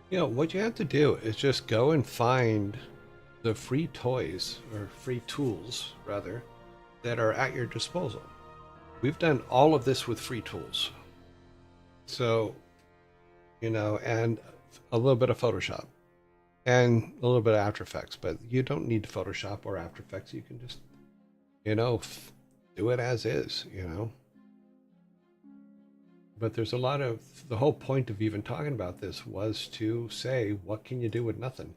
You know, what you have to do is just go and find the free toys, or free tools, rather, that are at your disposal. We've done all of this with free tools. So, you know, and a little bit of Photoshop and a little bit of After Effects, but you don't need Photoshop or After Effects. You can just, you know, do it as is, you know. But there's a lot of, the whole point of even talking about this was to say, what can you do with nothing?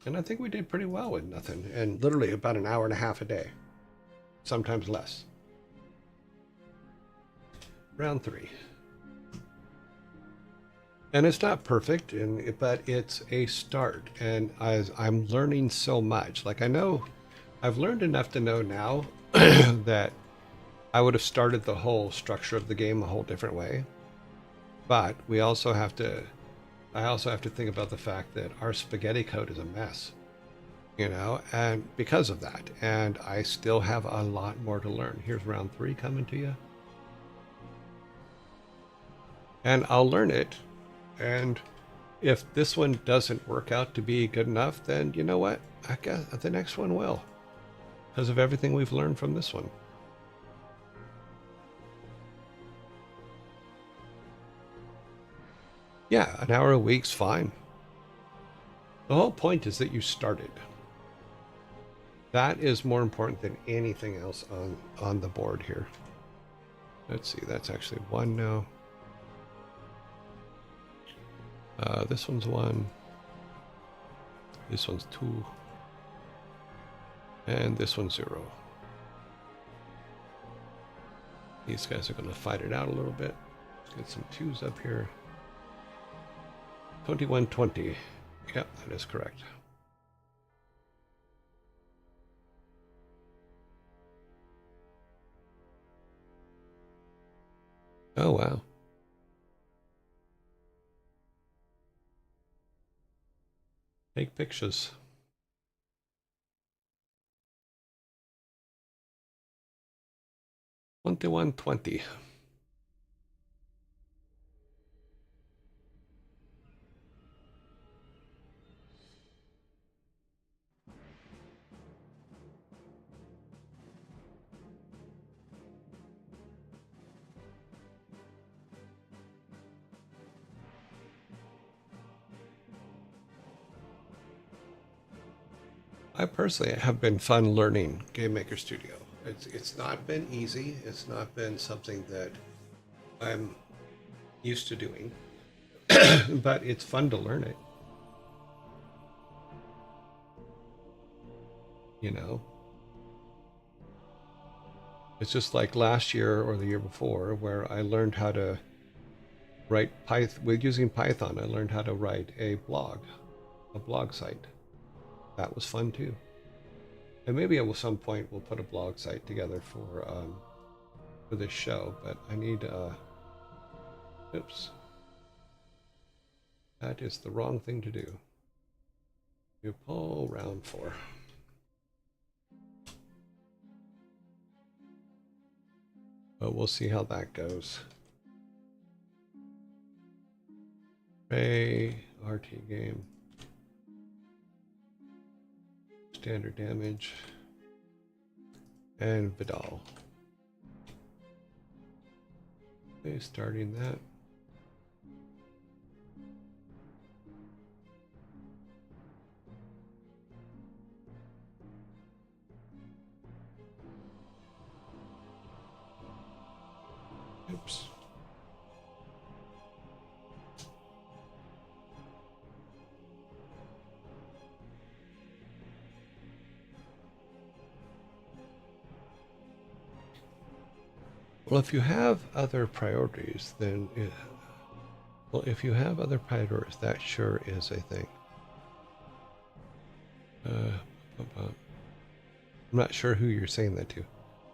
And I think we did pretty well with nothing, and literally about an hour and a half a day, sometimes less. Round 3. And it's not perfect, but it's a start. And I'm learning so much. Like, I know, I've learned enough to know now that I would have started the whole structure of the game a whole different way. But we also have to, I also have to think about the fact that our spaghetti code is a mess, you know, and because of that. And I still have a lot more to learn. Here's round 3 coming to you. And I'll learn it. And if this one doesn't work out to be good enough, then you know what? I guess the next one will, because of everything we've learned from this one. Yeah, an hour a week's fine. The whole point is that you started. That is more important than anything else on the board here. Let's see, that's actually 1 now. This one's 1. This one's 2. And this one's 0. These guys are going to fight it out a little bit. Let's get some 2s up here. 2120. Yep, that is correct. Oh, wow. Take pictures. $21.20. I personally have been fun learning Game Maker Studio. It's not been easy. It's not been something that I'm used to doing, but it's fun to learn it. You know, it's just like last year or the year before where I learned how to write Python with using Python. I learned how to write a blog site. That was fun too. And maybe at some point we'll put a blog site together for this show, but I need oops. That is the wrong thing to do. You pull round 4. But we'll see how that goes. Ray, RT game. Standard damage. And Vidal. Okay, starting that. Oops. Well, if you have other priorities, then if you have other priorities, that sure is a thing. I'm not sure who you're saying that to.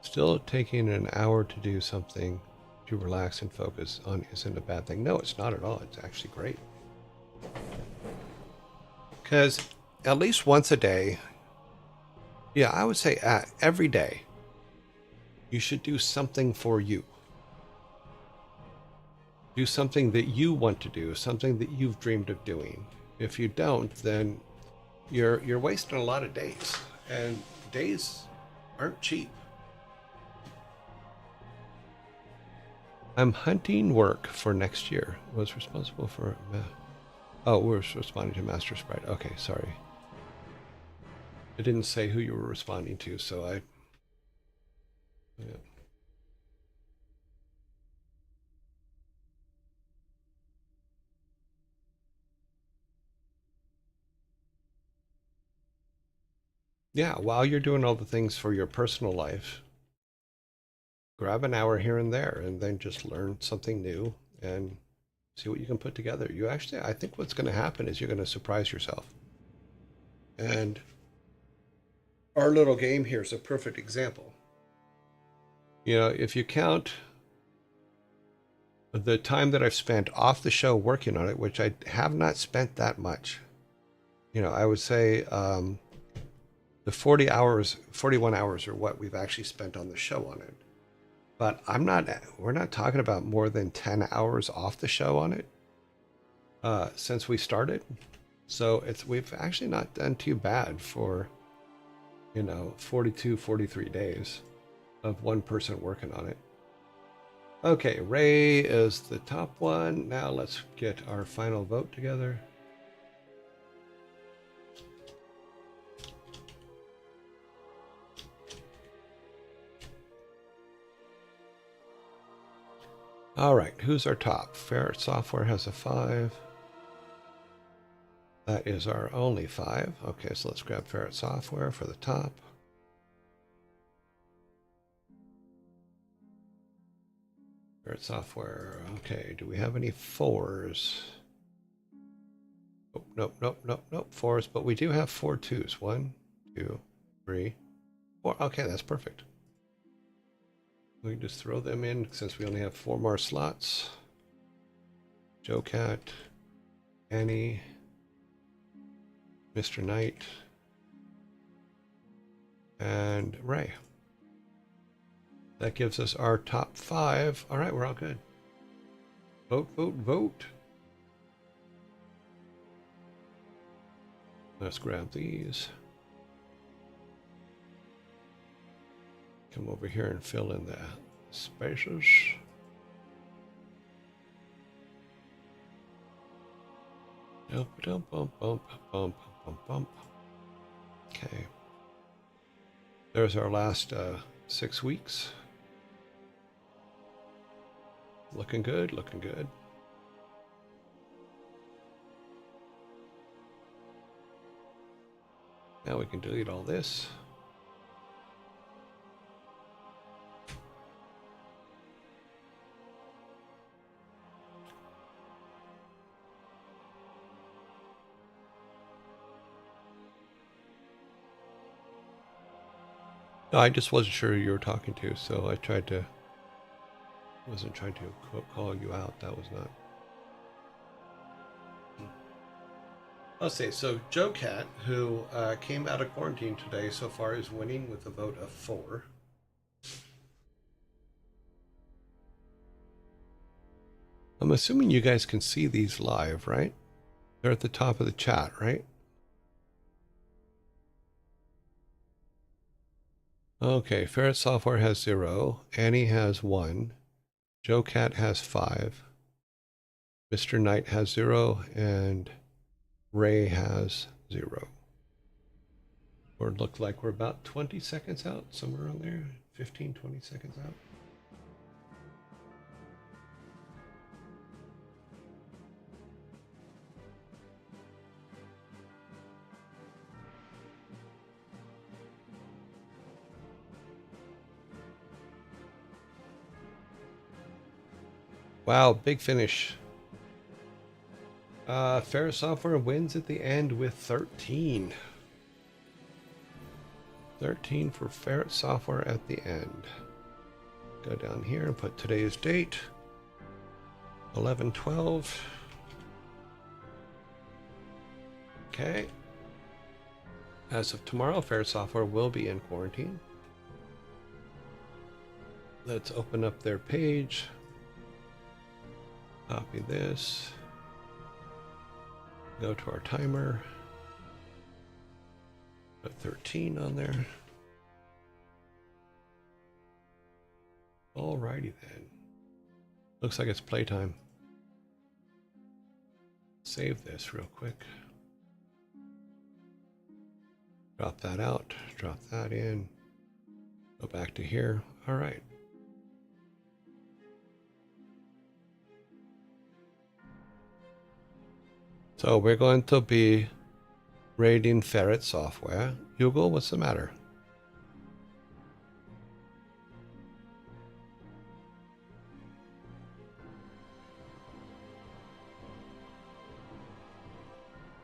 Still taking an hour to do something to relax and focus on isn't a bad thing. No, it's not at all. It's actually great. Because at least once a day, yeah, I would say every day, you should do something for you. Do something that you want to do, something that you've dreamed of doing. If you don't, then you're wasting a lot of days, and days aren't cheap. I'm hunting work for next year. Was responsible for. Oh, we're responding to Master Sprite. Okay, sorry. It didn't say who you were responding to, so I. Yeah. Yeah, while you're doing all the things for your personal life, grab an hour here and there and then just learn something new and see what you can put together. You actually, I think what's going to happen is you're going to surprise yourself. And our little game here is a perfect example. You know, if you count the time that I've spent off the show working on it, which I have not spent that much, you know, I would say the 40 hours, 41 hours are what we've actually spent on the show on it. But we're not talking about more than 10 hours off the show on it since we started. So we've actually not done too bad for, you know, 42, 43 days of one person working on it. Okay, Ray is the top one. Now let's get our final vote together. All right, who's our top? Ferret Software has a 5. That is our only 5. Okay, so let's grab Ferret Software for the top. Ferret Software. Okay, do we have any 4s? Oh, nope, nope, nope, nope. 4s, but we do have 4 2s. 1, 2, 3, 4. Okay, that's perfect. We can just throw them in since we only have 4 more slots. Joe Cat, Annie, Mr. Knight, and Ray. That gives us our top 5. All right, we're all good. Vote, vote, vote. Let's grab these. Come over here and fill in the spaces. Bump, bump, bump, bump, bump, bump, bump. Okay. There's our last 6 weeks. Looking good, looking good. Now we can delete all this. No, I just wasn't sure who you were talking to, so I wasn't trying to call you out. That was not. Let's see. So Joe Cat, who came out of quarantine today, so far is winning with a vote of 4. I'm assuming you guys can see these live, right? They're at the top of the chat, right? Okay, Ferret Software has 0. Annie has 1. Joe Cat has 5. Mr. Knight has 0. And Ray has 0. Or it looked like we're about 20 seconds out, somewhere around there. 15, 20 seconds out. Wow, big finish. Ferret Software wins at the end with 13. 13 for Ferret Software at the end. Go down here and put today's date. 11/12. Okay, As of tomorrow, Fair Software will be in quarantine. Let's open up their page. Copy this. Go to our timer. Put 13 on there. Alrighty then. Looks like it's playtime. Save this real quick. Drop that out. Drop that in. Go back to here. All right. So we're going to be raiding Ferret Software. Hugo, what's the matter?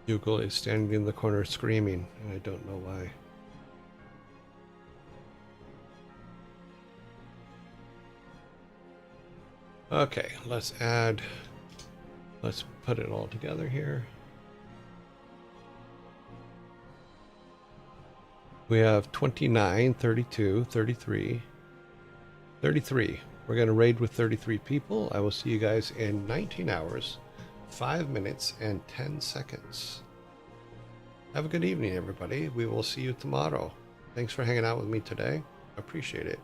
Hugo is standing in the corner screaming, and I don't know why. Okay, let's put it all together here. We have 29, 32, 33, 33. We're going to raid with 33 people. I will see you guys in 19 hours, 5 minutes, and 10 seconds. Have a good evening, everybody. We will see you tomorrow. Thanks for hanging out with me today. I appreciate it.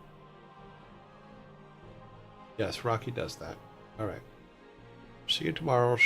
Yes, Rocky does that. All right. See you tomorrow.